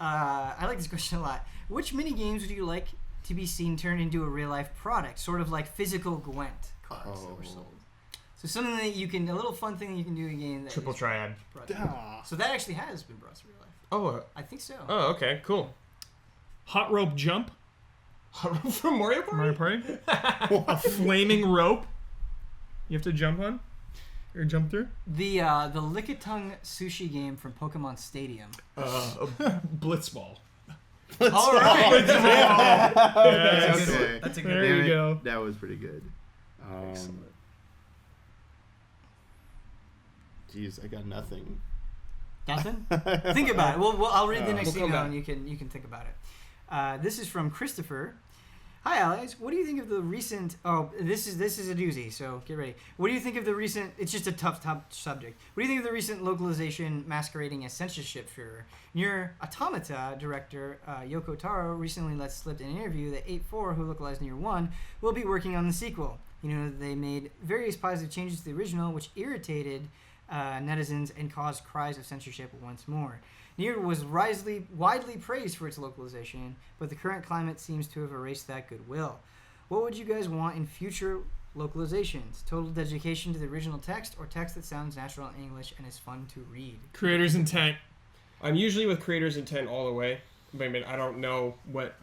I like this question a lot. Which mini games would you like to be seen turned into a real life product, sort of like physical Gwent cards that were sold? So something that you can, a little fun thing that you can do in a game. That Triple is Triad. brought to real life. So that actually has been brought to real life. Oh. I think so. Oh, okay, cool. Hot rope jump. From Mario Party? Mario Party. A flaming rope. You have to jump on? Or jump through? The Lickitung sushi game from Pokemon Stadium. Blitzball. All right. Yes. Okay. That's a good There one. you go. That was pretty good. Geez, I got nothing. Nothing? Think about it. Well, I'll read the next We'll come email back. and you can think about it. This is from Christopher. Hi, Alex. What do you think of the recent? Oh, this is a doozy. So get ready. What do you think of the recent? It's just a tough subject. What do you think of the recent localization masquerading as censorship furor? Nier Automata director Yoko Taro recently let slip in an interview that 8-4, who localized Nier 1, will be working on the sequel. You know, they made various positive changes to the original, which irritated netizens and caused cries of censorship once more. Nier was widely praised for its localization, but the current climate seems to have erased that goodwill. What would you guys want in future localizations? Total dedication to the original text, or text that sounds natural in English and is fun to read? Creator's intent. I'm usually with creator's intent all the way. I mean, I don't know what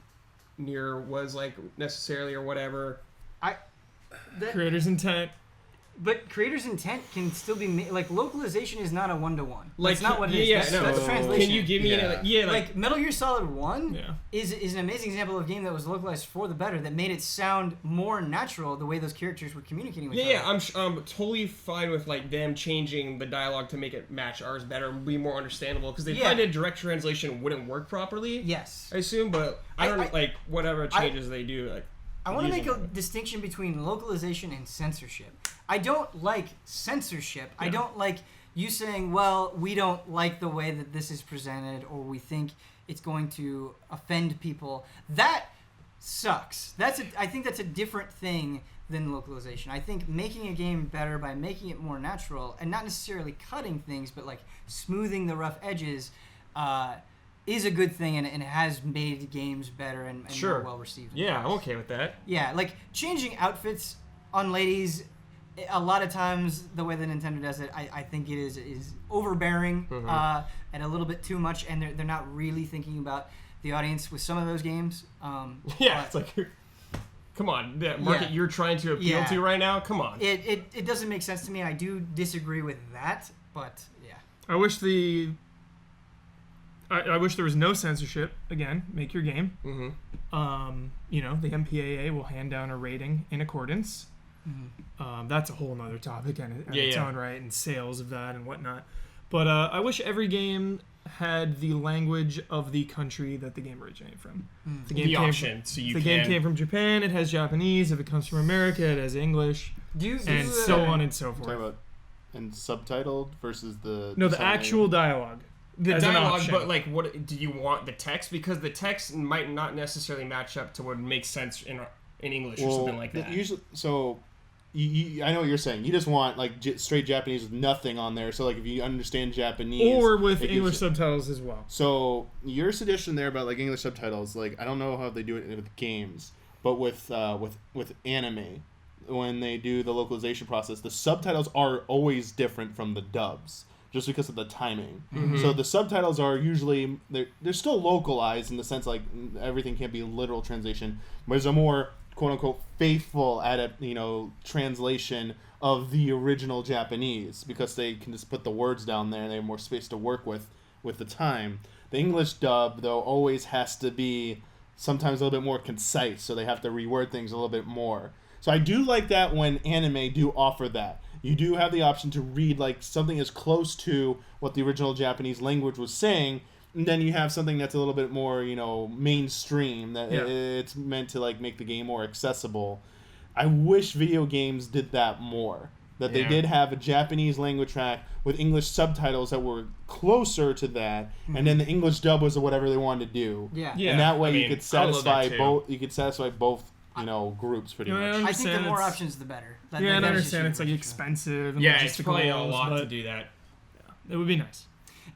Nier was like necessarily or whatever. Creator's intent. But creator's intent can still be made. Like, localization is not a one-to-one. Like, That's not what it is. yeah, That's, no. that's translation. Can you give me like Metal Gear Solid 1 Yeah. is an amazing example of a game that was localized for the better, that made it sound more natural the way those characters were communicating with each other. I'm totally fine with like them changing the dialogue to make it match ours better and be more understandable, because they probably did direct translation wouldn't work properly. Yes. I assume, but I don't like whatever changes they do. Like, I want to make a using it. distinction between localization and censorship. I don't like censorship. I don't like you saying, well, we don't like the way that this is presented, or we think it's going to offend people. That sucks. I think that's a different thing than localization. I think making a game better by making it more natural, and not necessarily cutting things, but like smoothing the rough edges, is a good thing, and it has made games better and Sure. more well received. Yeah, I'm okay with that. Yeah, like changing outfits on ladies, a lot of times the way that Nintendo does it, I think it is overbearing and a little bit too much, and they're not really thinking about the audience with some of those games. Yeah, it's like, come on, the market you're trying to appeal to right now, come on. It doesn't make sense to me. I do disagree with that, but yeah. I wish I wish there was no censorship. Again, make your game. Mm-hmm. The MPAA will hand down a rating in accordance. That's a whole nother topic in its own right, and sales of that and whatnot. But I wish every game had the language of the country that the game originated from. The game The came option, from, so you the can. game came from Japan. It has Japanese. If it comes from America, it has English, and so on and so forth. Talking about and subtitled versus the No, the actual dialogue. The as an dialogue, option. but like, what do you want the text? Because the text might not necessarily match up to what makes sense in English or something like that. Usually, so I know what you're saying. You just want like straight Japanese with nothing on there. So like if you understand Japanese, or with it gives English you- subtitles as well. So your suggestion there about like English subtitles, like I don't know how they do it with games, but with anime, when they do the localization process, the subtitles are always different from the dubs, just because of the timing. So the subtitles are usually they're still localized in the sense like everything can't be literal translation, but it's a more quote unquote faithful translation of the original Japanese, because they can just put the words down there and they have more space to work with the time. The English dub though always has to be sometimes a little bit more concise, so they have to reword things a little bit more. So I do like that when anime do offer that. You do have the option to read like something as close to what the original Japanese language was saying, and then you have something that's a little bit more, mainstream, that it's meant to like make the game more accessible. I wish video games did that more. that they Yeah. did have a Japanese language track with English subtitles that were closer to that, and then the English dub was whatever they wanted to do. Yeah. Yeah. And that way I you mean, could I would love that satisfy too. both. You could satisfy both, groups pretty You know, much. I think the understand more it's- options, the better. Yeah, and I that is understand just it's like true. expensive and Yeah, it's logistical probably a goals, lot to but do that. it would be nice.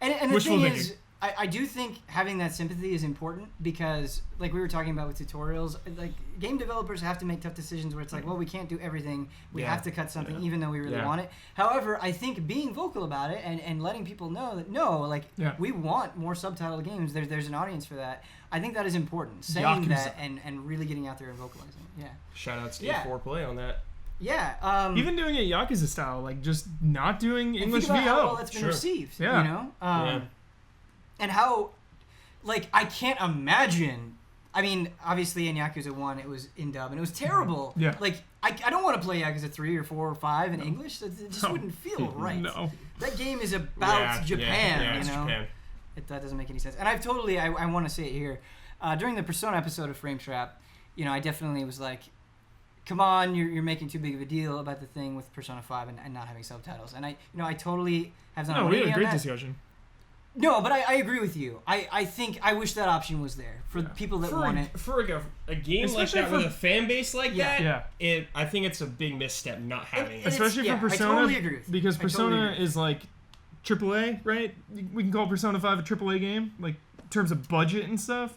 And the Wishful thing thinking. is, I do think having that sympathy is important because, like we were talking about with tutorials, like game developers have to make tough decisions where it's like, well, we can't do everything. We Yeah. have to cut something even though we really Yeah. want it. However, I think being vocal about it and letting people know that, no, like, Yeah. we want more subtitled games. There's an audience for that. I think that is important. Saying Yakuza. that and really getting out there and vocalizing it. Yeah. Shout out Steve Yeah. 4Play on that. Yeah. Even doing it Yakuza style, like just not doing and English think about VO. how well that's been Sure. received. Yeah. You know? Yeah. And how, like, I can't imagine. I mean, obviously in Yakuza 1, it was in dub, and it was terrible. Yeah. Like, I don't want to play Yakuza 3 or 4 or 5 in English. It just No. wouldn't feel right. No. That game is about Japan, yeah, it's you know? Japan. That doesn't make any sense. And I've totally, I want to say it here. During the Persona episode of Frame Trap, I definitely was like, come on, you're making too big of a deal about the thing with Persona 5 and not having subtitles. And I totally have done No, we had a on great that. discussion. No, but I agree with you. I think I wish that option was there for Yeah. people that For want it. a game Especially like that with for- a fan base like Yeah. that, Yeah. I think it's a big misstep not having it. Especially yeah, for Persona, I totally agree with you. because I totally Persona agree. is like AAA, right? We can call Persona 5 a AAA game, like in terms of budget and stuff.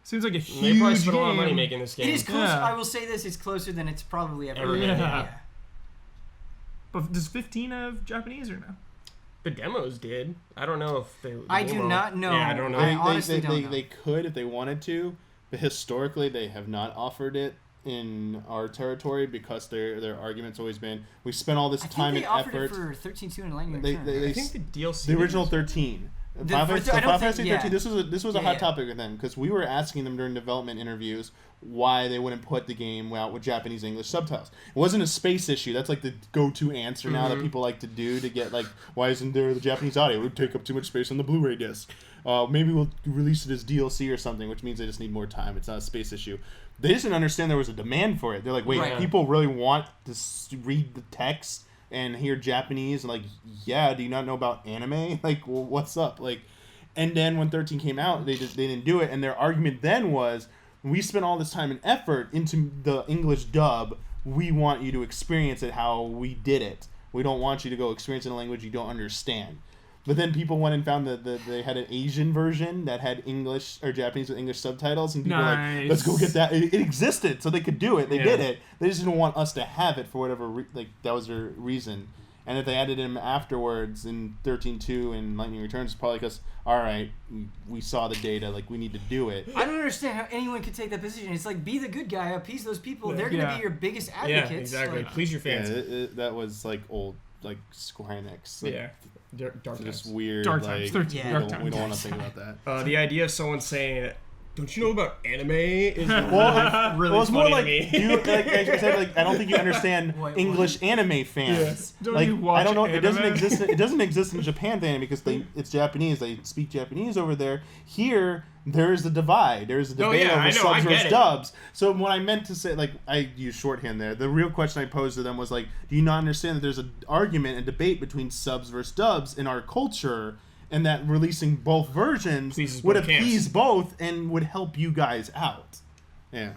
Seems like a huge They probably spent game. a lot of money making this It game. is close. Yeah. I will say this: it's closer than it's probably ever Ever been. been, Yeah. yeah. But does 15 have Japanese or no? The demos did. I don't know if they. I do not know. Yeah, I don't know. I honestly don't know. They could if they wanted to, but historically they have not offered it in our territory because their argument's always been we spent all this I time think they and offered effort. it for 13.2 and Lightning They- Return. they- I think the DLC. The original was- 13. The- Final for- Fantasy I don't 13. think- yeah. This was a Yeah, hot yeah. topic with them because we were asking them during development interviews why they wouldn't put the game out with Japanese English subtitles. It wasn't a space issue. That's like the go-to answer now that people like to do to get like why isn't there the Japanese audio? It would take up too much space on the Blu-ray disc. Maybe we'll release it as DLC or something, which means they just need more time. It's not a space issue. They just didn't understand there was a demand for it. They're like, wait, Right. people really want to read the text and hear Japanese? And like, yeah, do you not know about anime? Like, well, what's up? Like, and then when 13 came out, they didn't do it. And their argument then was, we spent all this time and effort into the English dub. We want you to experience it how we did it. We don't want you to go experience it in a language you don't understand. But then people went and found that they had an Asian version that had English or Japanese with English subtitles, and people were like, "Let's go get that." It existed, so they could do it. They did it. They just didn't want us to have it for whatever that was their reason. And if they added him afterwards in 13.2 and Lightning Returns, it's probably because, all right, we saw the data, like we need to do it. I don't understand how anyone could take that position. It's like, be the good guy, appease those people. They're going to be your biggest advocates. Yeah, exactly. Like, Please your Yeah, fans. that was like old, like Square Enix. Like, Yeah. Dark just times. weird. Dark like, Times, 13. Yeah. Dark we don't want Times. to think about that. The idea of someone saying, "Don't you know about anime?" is Well, really well, it's funny more to like, me. like I said, like I don't think you understand Wait, English anime fans. Don't Like you watch I don't know, it doesn't anime? exist. It doesn't exist in Japan anime because it's Japanese. They speak Japanese over there. Here, there is a divide. There is a Oh, debate yeah, over I know, I subs get versus it. dubs. So what I meant to say, like I used shorthand there. The real question I posed to them was like, do you not understand that there's an argument and debate between subs versus dubs in our culture? And that releasing both versions Pleases would both camps. appease both and would help you guys out. Yeah.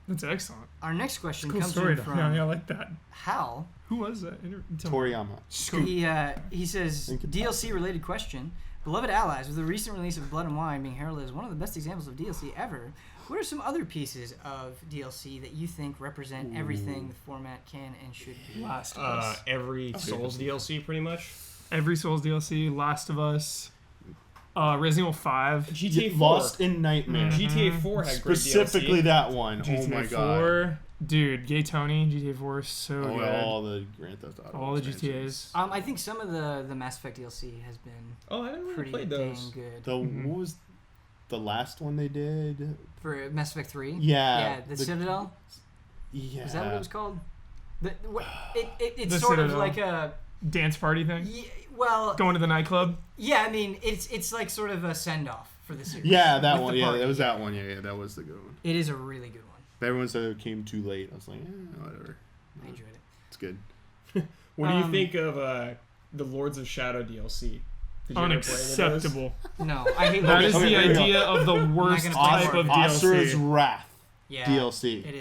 That's excellent. our next question Cool comes story, in though. from Yeah, I like that. Hal. Who was that? Tell me. Toriyama. He says, Think about DLC related question. Beloved allies, with the recent release of Blood and Wine being heralded as one of the best examples of DLC ever, what are some other pieces of DLC that you think represent everything the format can and should be? Last of Us. Every Souls DLC, pretty much. Every Souls DLC, Last of Us, Resident Evil 5. GTA 4. Lost in Nightmare. GTA 4 had great Specifically DLC. that one. GTA Oh my 4. god. Dude, Gay Tony, GTA 4 is so Oh, good. all the Grand Theft Auto. All the expansions. GTAs. I think some of the Mass Effect DLC has been Oh, I haven't really pretty played dang those. good. What was the last one they did? For Mass Effect 3? Yeah. Yeah, the Citadel? Yeah. Is that what it was called? It's The sort of Citadel. like a... Dance party thing? Well, Going to the nightclub? yeah, I mean, it's like sort of a send-off for the series. Yeah, that with one. the Yeah, party. that was that one. Yeah, that was the good one. It is a really good one. But everyone said it came too late. I was like, whatever. I enjoyed it. It's good. What do you think of the Lords of Shadow DLC? Did you ever play any of those? Unacceptable. No, I hate That is Okay, the here we go. idea of the worst gonna play type more. of Asura's DLC. Wrath Yeah, DLC. It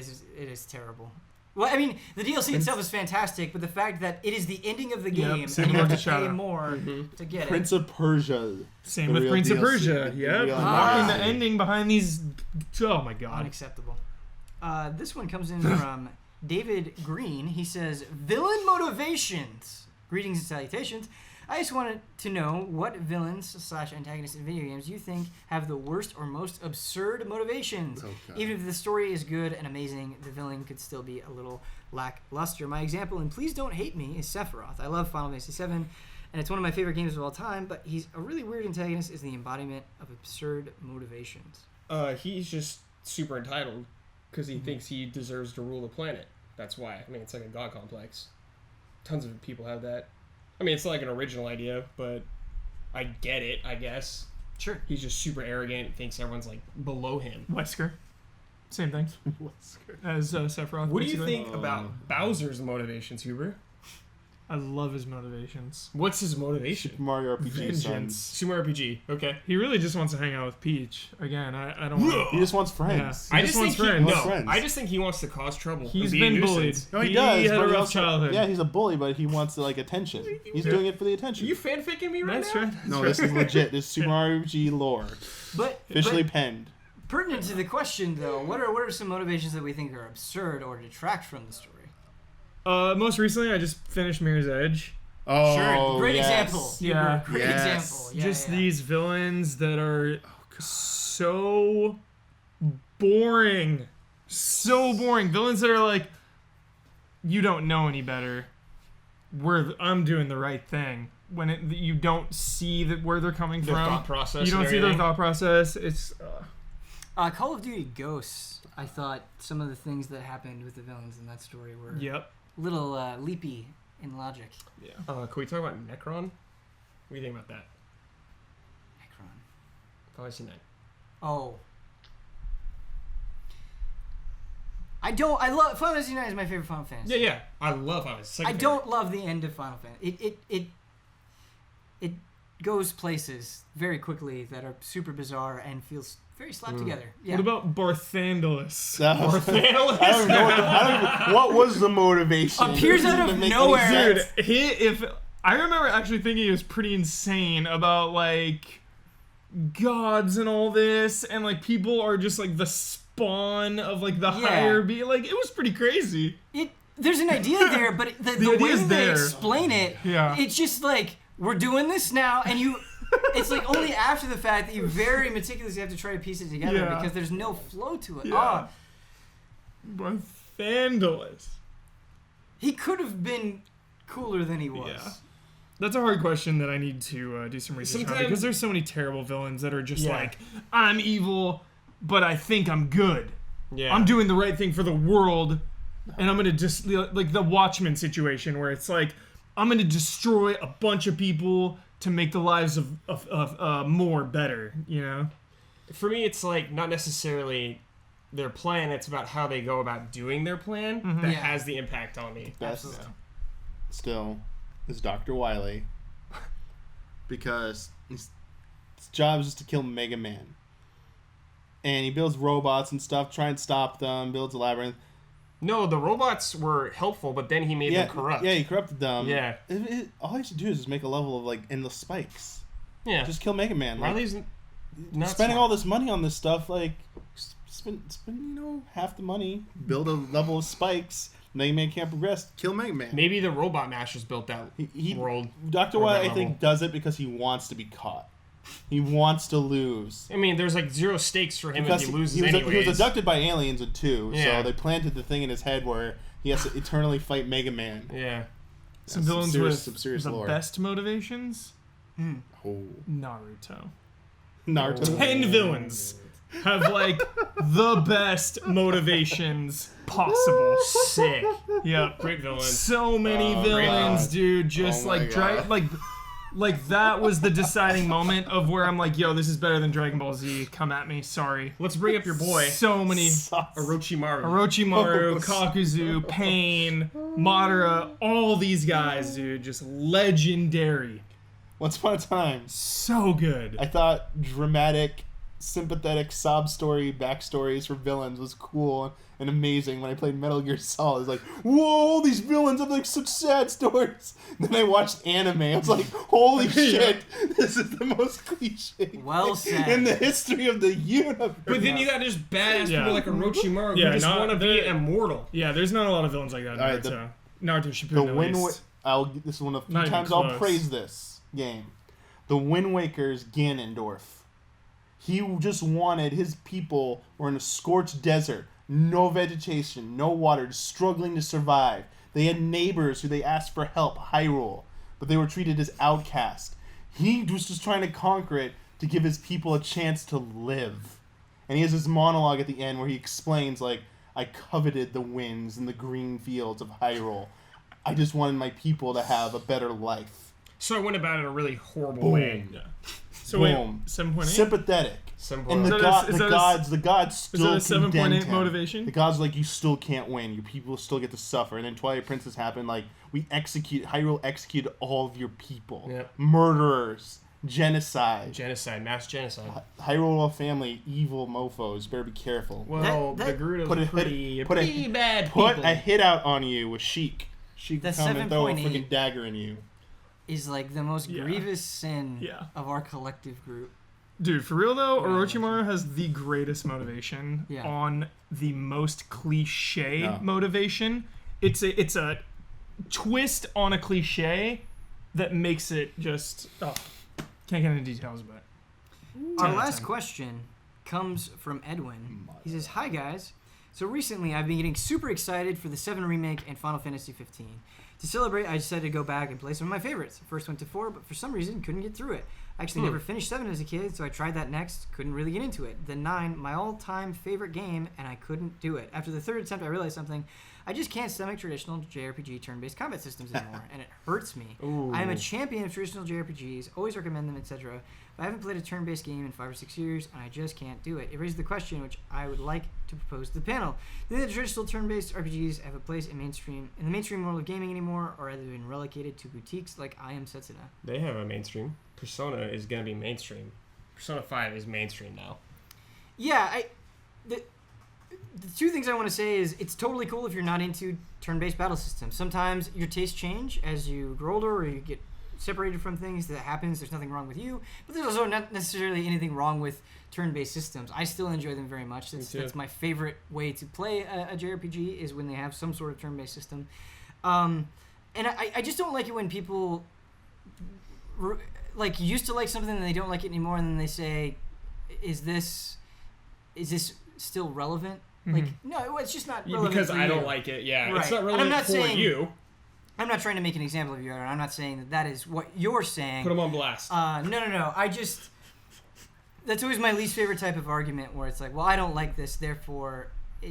is terrible. Well, I mean, the DLC itself is fantastic, but the fact that it is the ending of the Yep, game same and you with have to the pay Shadow. more to get Prince it. of Persia. Same The with real Prince of DLC. Persia. The Yep. real Unlocking the DLC. ending behind these. Oh my god. Unacceptable. This one comes in from David Green. He says, "Villain motivations. Greetings and salutations. I just wanted to know what villains/antagonists in video games you think have the worst or most absurd motivations. Oh, God. Even if the story is good and amazing, the villain could still be a little lackluster. My example, and please don't hate me, is Sephiroth. I love Final Fantasy VII, and it's one of my favorite games of all time, but he's a really weird antagonist is the embodiment of absurd motivations." He's just super entitled because he thinks he deserves to rule the planet. That's why. I mean, it's like a god complex. Tons of people have that. I mean, it's not like an original idea, but I get it, I guess. Sure. He's just super arrogant, thinks everyone's like below him. Wesker. Same thing as Sephiroth. What do you basically. think about Bowser's motivations, Huber? I love his motivations. What's his motivation? Super Mario RPG, son. Vengeance. Super RPG. Okay. He really just wants to hang out with Peach. Again, I don't want He just wants friends. Yeah. I just just wants think friends. Wants friends. I just think he wants to cause trouble. He's and be a been bullied. nuisance. No, he He does. had but a he rough also- childhood. Yeah, he's a bully, but he wants like attention. He's doing it for the attention. Are you fanficking me right That's now? right. No, this is legit. This is Super Mario RPG lore, But officially penned. pertinent to the question, though, what are some motivations that we think are absurd or detract from the story? Most recently, I just finished Mirror's Edge. Oh, Sure, great yes. example. Yeah. Great Yes. example. Yeah, Just yeah. these villains that are so boring. So boring. Villains that are like, you don't know any better. I'm doing the right thing. When you don't see where they're coming Their from. thought process. You don't and see their everything. thought process. It's Call of Duty Ghosts. I thought some of the things that happened with the villains in that story were yep. a little leapy in logic. Yeah. Can we talk about Necron? What do you think about that? Necron. Final Fantasy 9. Oh. I love Final Fantasy 9 is my favorite Final Fantasy. Yeah. I love Final Fantasy. I don't love the end of Final Fantasy. It goes places very quickly that are super bizarre and feels very slapped together. Yeah. What about Barthandelus? That was- I don't even know what was the motivation. Appears It out doesn't of even make any nowhere. sense. Dude, I remember actually thinking he was pretty insane about like gods and all this, and like people are just like the spawn of like the higher being. Like it was pretty crazy. There's an idea there, but the way idea's they there. explain it, Yeah. it's just like, we're doing this now, and it's like only after the fact that you very meticulously have to try to piece it together Yeah. because there's no flow to it. Yeah. Barthandelus. He could have been cooler than he was. Yeah. That's a hard question that I need to do some research on Sometimes- because there's so many terrible villains that are just Yeah. like, I'm evil, but I think I'm good. Yeah. I'm doing the right thing for the world, and I'm gonna just like the Watchmen situation where it's like I'm gonna destroy a bunch of people to make the lives of more better. You know? For me, it's like not necessarily their plan. It's about how they go about doing their plan that Yeah. has the impact on me. Best Absolutely. still is Dr. Wily because his job is just to kill Mega Man. And he builds robots and stuff, try and stop them, builds a labyrinth. No, the robots were helpful, but then he made them corrupt. Yeah, he corrupted them. Yeah. All he should do is just make a level of like endless spikes. Yeah. Just kill Mega Man. Like, Riley's not spending smart. all this money on this stuff, like spend half the money, build a level of spikes. Mega Man can't progress. Kill Mega Man. Maybe the robot mashers built that He world. Dr. or Wily, that I think, level. does it because he wants to be caught. He wants to lose. I mean, there's like zero stakes for him Because if he loses he anyways. was abducted by aliens in 2, Yeah. so they planted the thing in his head where he has to eternally fight Mega Man. Yeah. Some Yeah, villains some with serious the lore. best motivations. Oh. Naruto. Naruto. 10 villains have like the best motivations possible. Sick. Yep. Great villain. So many Oh, villains, God. dude. Just Oh, my like God. like Like, that was the deciding moment of where I'm like, yo, this is better than Dragon Ball Z. Come at me. Sorry. Let's bring up your boy. So many. Orochimaru. Orochimaru, Kakuzu, Pain, Madara, all these guys, dude. Just legendary. Once upon a time, So good. I thought dramatic, sympathetic sob story backstories for villains was cool and amazing. When I played Metal Gear Solid, I was like, whoa, these villains have like such sad stories. Then I watched anime. I was like, holy shit, this is the most cliche Well thing said. in the history of the universe. But then you got just badass Yeah. people like Orochimaru Yeah, who just not- want to be the- immortal. Yeah, there's not a lot of villains like that in All right, Naruto. Naruto Shippuden, The at Wind least. This is one of the Not few even times I'll close. praise this game. The Wind Waker's Ganondorf. He just wanted his people were in a scorched desert, no vegetation, no water, just struggling to survive. They had neighbors who they asked for help, Hyrule, but they were treated as outcasts. He was just trying to conquer it to give his people a chance to live. And he has this monologue at the end where he explains, like, I coveted the winds and the green fields of Hyrule. I just wanted my people to have a better life. So I went about it in a really horrible Boom. way. Yeah. So Boom. wait, 7.8? Sympathetic. Simple. And Is the, that a- is the that a- gods, the gods still is that a 7.8 condemned him. motivation? The gods were like, you still can't win. Your people still get to suffer. And then Twilight Princess happened. Like, Hyrule executed all of your people. Yep. Murderers, genocide. Genocide, mass genocide. Hyrule family, evil mofo's. Better be careful. Well, That- the Gerudo's Put a pretty, hit- put a- pretty bad Put people. a hit out on you with Sheik. Sheik The will come and throw a 7.8 freaking dagger in you. Is like the most Yeah. grievous sin Yeah. of our collective group. Dude, for real though, Yeah, Orochimaru has the greatest motivation Yeah. on the most cliche Yeah. motivation. It's a twist on a cliche that makes it just can't get into details, but Our 10 out of last 10. question comes from Edwin. He says, "Hi guys. So recently I've been getting super excited for the 7 remake and Final Fantasy 15. To celebrate, I decided to go back and play some of my favorites. First went to 4, but for some reason couldn't get through it. I actually never finished 7 as a kid, so I tried that next, couldn't really get into it. Then 9, my all-time favorite game, and I couldn't do it. After the 3rd attempt, I realized something. I just can't stomach traditional JRPG turn-based combat systems anymore, and it hurts me. Ooh. I am a champion of traditional JRPGs, always recommend them, etc. But I haven't played a turn-based game in 5 or 6 years, and I just can't do it. It raises the question, which I would like to propose to the panel. Do you think the traditional turn-based RPGs have a place in the mainstream world of gaming anymore, or have they been relegated to boutiques like I Am Setsuna? They have a mainstream. Persona is going to be mainstream. Persona 5 is mainstream now. Yeah, the 2 things I want to say is it's totally cool if you're not into turn-based battle systems. Sometimes your tastes change as you grow older or you get separated from things. That happens. There's nothing wrong with you. But there's also not necessarily anything wrong with turn-based systems. I still enjoy them very much. Me too. That's my favorite way to play a JRPG is when they have some sort of turn-based system. And I just don't like it when people like used to like something and they don't like it anymore, and then they say, "Is this still relevant?" Like, no, it's just not relevant Because for I don't you. like it. Yeah, Right. it's not And relevant I'm not for saying- you. I'm not trying to make an example of you, Aaron. I'm not saying that that is what you're saying. Put them on blast. No. That's always my least favorite type of argument where it's like, well, I don't like this, therefore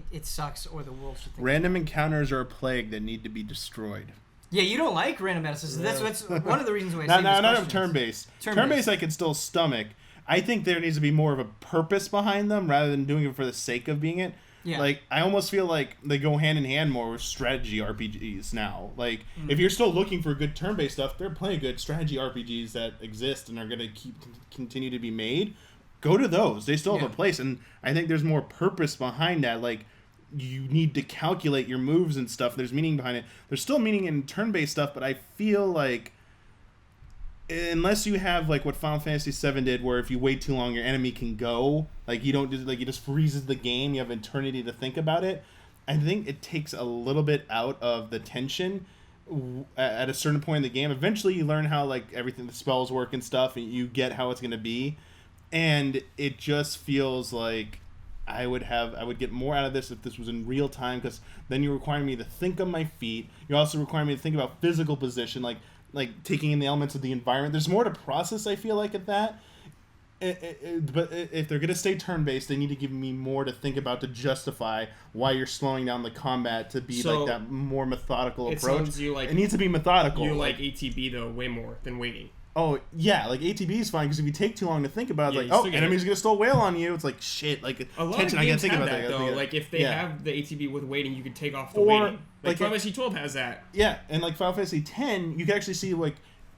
it sucks, or the world should think. Random encounters are a plague that need to be destroyed. Yeah, you don't like random medicines. Yeah. That's one of the reasons why I No, say not questions. turn-based. Turn-based. Turn-based I can still stomach. I think there needs to be more of a purpose behind them rather than doing it for the sake of being it. Yeah. Like, I almost feel like they go hand in hand more with strategy RPGs now. Like, if you're still looking for good turn-based stuff, there are plenty of good strategy RPGs that exist and are going to continue to be made. Go to those. They still have Yeah. a place, and I think there's more purpose behind that. Like, you need to calculate your moves and stuff. There's meaning behind it. There's still meaning in turn-based stuff, but I feel like unless you have like what Final Fantasy VII did, where if you wait too long, your enemy can go. Like you don't just like it just freezes the game. You have eternity to think about it. I think it takes a little bit out of the tension at a certain point in the game. Eventually, you learn how like everything the spells work and stuff, and you get how it's gonna be. And it just feels like I would get more out of this if this was in real time, because then you require me to think on my feet. You also require me to think about physical position, like taking in the elements of the environment. There's more to process, I feel like, at that. But if they're going to stay turn-based, they need to give me more to think about to justify why you're slowing down the combat to be So, like that more methodical it approach. sounds you like it needs to be methodical. you like ATB though way more than waiting. Oh yeah, like ATB is fine because if you take too long to think about it, Yeah, it's you like, oh, still get enemy's gonna still wail on you. It's like shit, like A lot tension. of I games gotta think have about that, that. though. Like, if they Yeah. have the ATB with waiting, you can take off the Or, waiting. like, Final Fantasy 12 has that. Yeah, and like Final Fantasy X, you can actually see like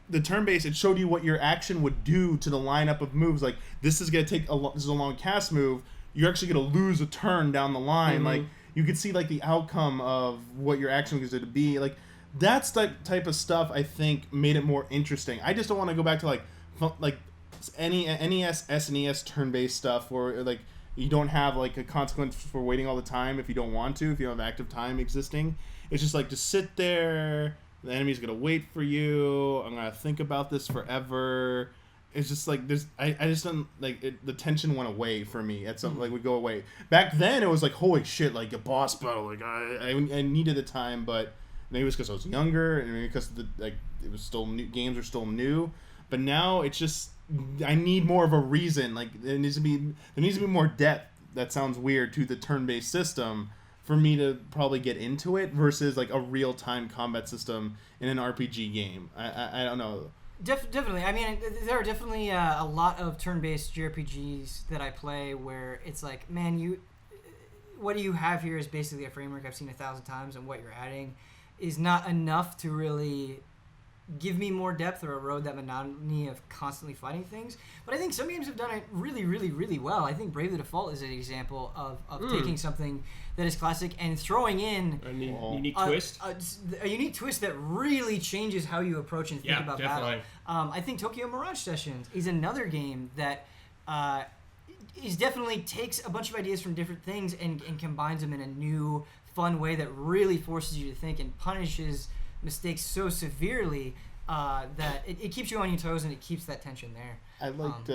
the turn-based. It showed you what your action would do to the lineup of moves. Like this is gonna take this is a long cast move. You're actually gonna lose a turn down the line. Mm-hmm. Like you could see like the outcome of what your action was going to be. Like that's type of stuff I think made it more interesting. I just don't want to go back to like any NES, SNES turn-based stuff where like you don't have like a consequence for waiting all the time if you don't want to, if you don't have active time existing. It's just like just sit there, the enemy's gonna wait for you, I'm gonna think about this forever. It's just like there's I just don't like it, the tension went away for me at some like would go away. Back then it was like holy shit, like a boss battle, like I needed the time, but maybe it was because I was younger and maybe because the like it was still new, games are still new. But now it's just I need more of a reason. Like there needs to be more depth. That sounds weird to the turn-based system for me to probably get into it versus like a real-time combat system in an RPG game. I don't know. Definitely. I mean, there are definitely a lot of turn-based JRPGs that I play where it's like, man, what you have here is basically a framework I've seen 1,000 times, and what you're adding is not enough to really give me more depth or erode that monotony of constantly fighting things. But I think some games have done it really, really, really well. I think Bravely Default is an example of taking something that is classic and throwing in A unique twist. A unique twist that really changes how you approach and think about definitely. battle. I think Tokyo Mirage Sessions is another game that is definitely takes a bunch of ideas from different things and combines them in a new, fun way that really forces you to think and punishes mistakes so severely that it keeps you on your toes and it keeps that tension there. I liked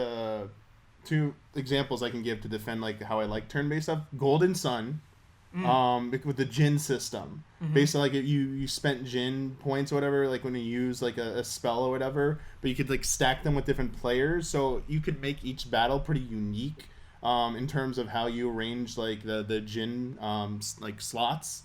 two examples I can give to defend like how I like turn-based stuff. Golden Sun, with the Jin system. Basically, like you spent Jin points or whatever, like when you use like a spell or whatever, but you could like stack them with different players, so you could make each battle pretty unique in terms of how you arrange like the Jin like slots.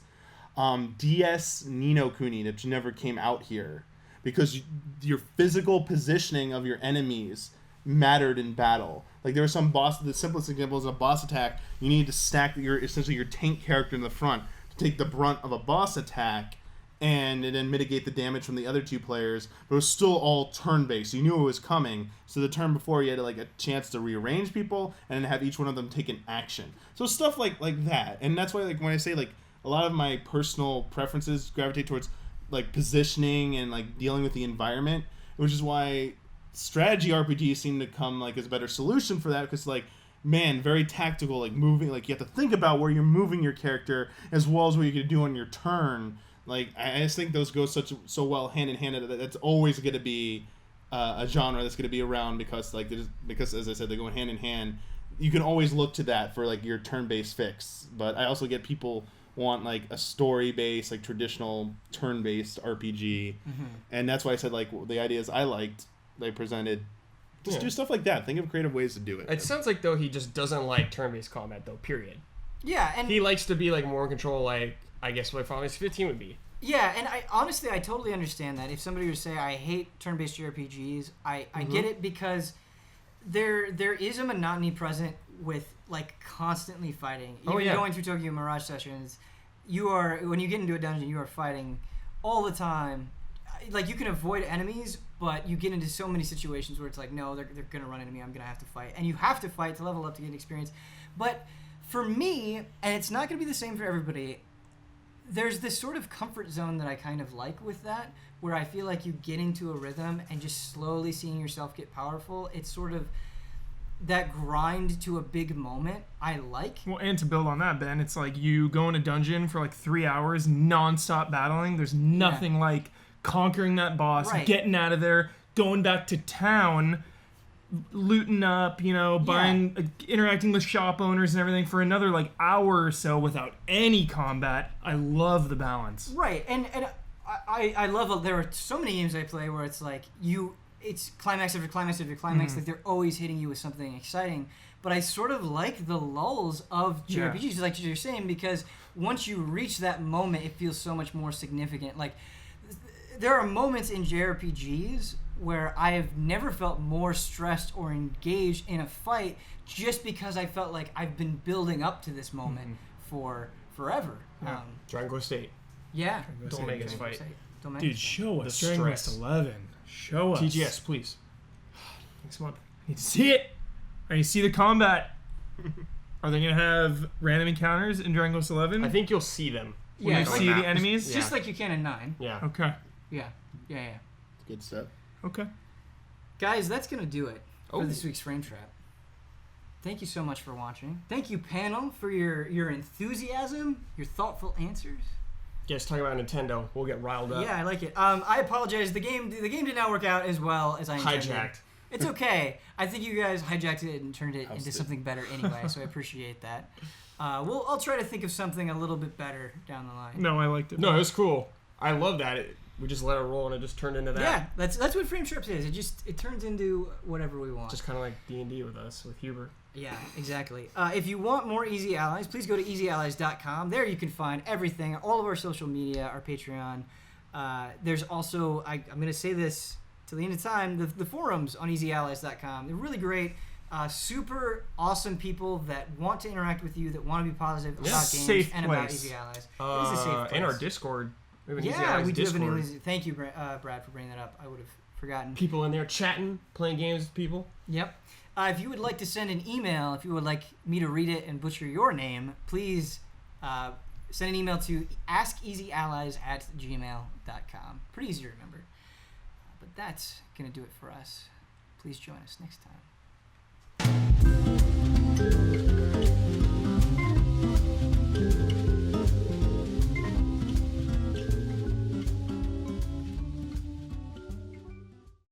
DS Ni no Kuni that never came out here because your physical positioning of your enemies mattered in battle. Like there was some boss. The simplest example is a boss attack. You need to stack essentially your tank character in the front to take the brunt of a boss attack, and then mitigate the damage from the other two players. But it was still all turn based. So you knew it was coming. So the turn before you had like a chance to rearrange people and then have each one of them take an action. So stuff like that. And that's why like when I say like a lot of my personal preferences gravitate towards like positioning and like dealing with the environment, which is why strategy RPGs seem to come like as a better solution for that, because like man, very tactical, like moving, like you have to think about where you're moving your character as well as what you're gonna do on your turn. Like I just think those go so well hand in hand that that's always going to be a genre that's going to be around because as I said they go hand in hand. You can always look to that for like your turn-based fix, but I also get people want like a story-based, like traditional turn-based RPG, and that's why I said like the ideas I liked they presented. Just do stuff like that. Think of creative ways to do it. It sounds like though he just doesn't like turn-based combat though. Period. Yeah, and He likes to be like more in control, like I guess what Final Fantasy 15 would be. yeah, and I honestly I totally understand that. If somebody were to say I hate turn-based JRPGs, I get it because there is a monotony present with like constantly fighting. Even going through Tokyo Mirage Sessions, you are when you get into a dungeon, you are fighting all the time. Like you can avoid enemies, but you get into so many situations where it's like, no, they're gonna run into me. I'm gonna have to fight, and you have to fight to level up to get experience. But for me, and it's not gonna be the same for everybody, there's this sort of comfort zone that I kind of like with that, where I feel like you get into a rhythm and just slowly seeing yourself get powerful. It's sort of that grind to a big moment I like. Well, and to build on that, Ben, it's like you go in a dungeon for like 3 hours non-stop battling. There's nothing like conquering that boss, getting out of there, going back to town, looting up, buying, interacting with shop owners and everything for another like hour or so without any combat. I love the balance. Right, and I love there are so many games I play where it's like it's climax after climax after climax, like they're always hitting you with something exciting. But I sort of like the lulls of JRPGs, like you're saying, because once you reach that moment, it feels so much more significant. Like there are moments in JRPGs where I have never felt more stressed or engaged in a fight just because I felt like I've been building up to this moment for forever. Yeah. Dragon Quest 8. Yeah. Don't make us fight. Don't make Dude, us fight. show The us Dragon Quest stress. 11. Show us. TGS, please. Next month. I need to see it. I need to see the combat. Are they gonna have random encounters in Dragon Quest 11? I think you'll see them. Will Yeah, you it's like see the maps. enemies? Yeah. Just like you can in 9. Yeah. Okay. Yeah. Yeah. Good stuff. Okay. Guys, that's going to do it for Oh. this week's Frame Trap. Thank you so much for watching. Thank you, panel, for your enthusiasm, your thoughtful answers. Guys, talking about Nintendo, we'll get riled up. Yeah, I like it. I apologize. The game did not work out as well as I intended. Hijacked. It's okay. I think you guys hijacked it and turned it Housed into it. something better anyway, so I appreciate that. I'll try to think of something a little bit better down the line. No, I liked it. No, it was cool. I love that. We just let it roll and it just turned into that. Yeah, that's what Frame Trips is. It turns into whatever we want. Just kind of like D&D with us, with Huber. Yeah, exactly. If you want more Easy Allies, please go to easyallies.com. There you can find everything, all of our social media, our Patreon. There's also, I'm going to say this till the end of time, the forums on easyallies.com. They're really great. Super awesome people that want to interact with you, that want to be positive about games Safe and about place. Easy Allies. It is a safe place. And our Discord. We have an Easy Yeah, Allies we do have Discord. an Easy. Thank you, Brad, for bringing that up. I would have forgotten. People in there chatting, playing games with people. Yep. If you would like to send an email, if you would like me to read it and butcher your name, please send an email to askeasyallies@gmail.com. Pretty easy to remember. But that's going to do it for us. Please join us next time.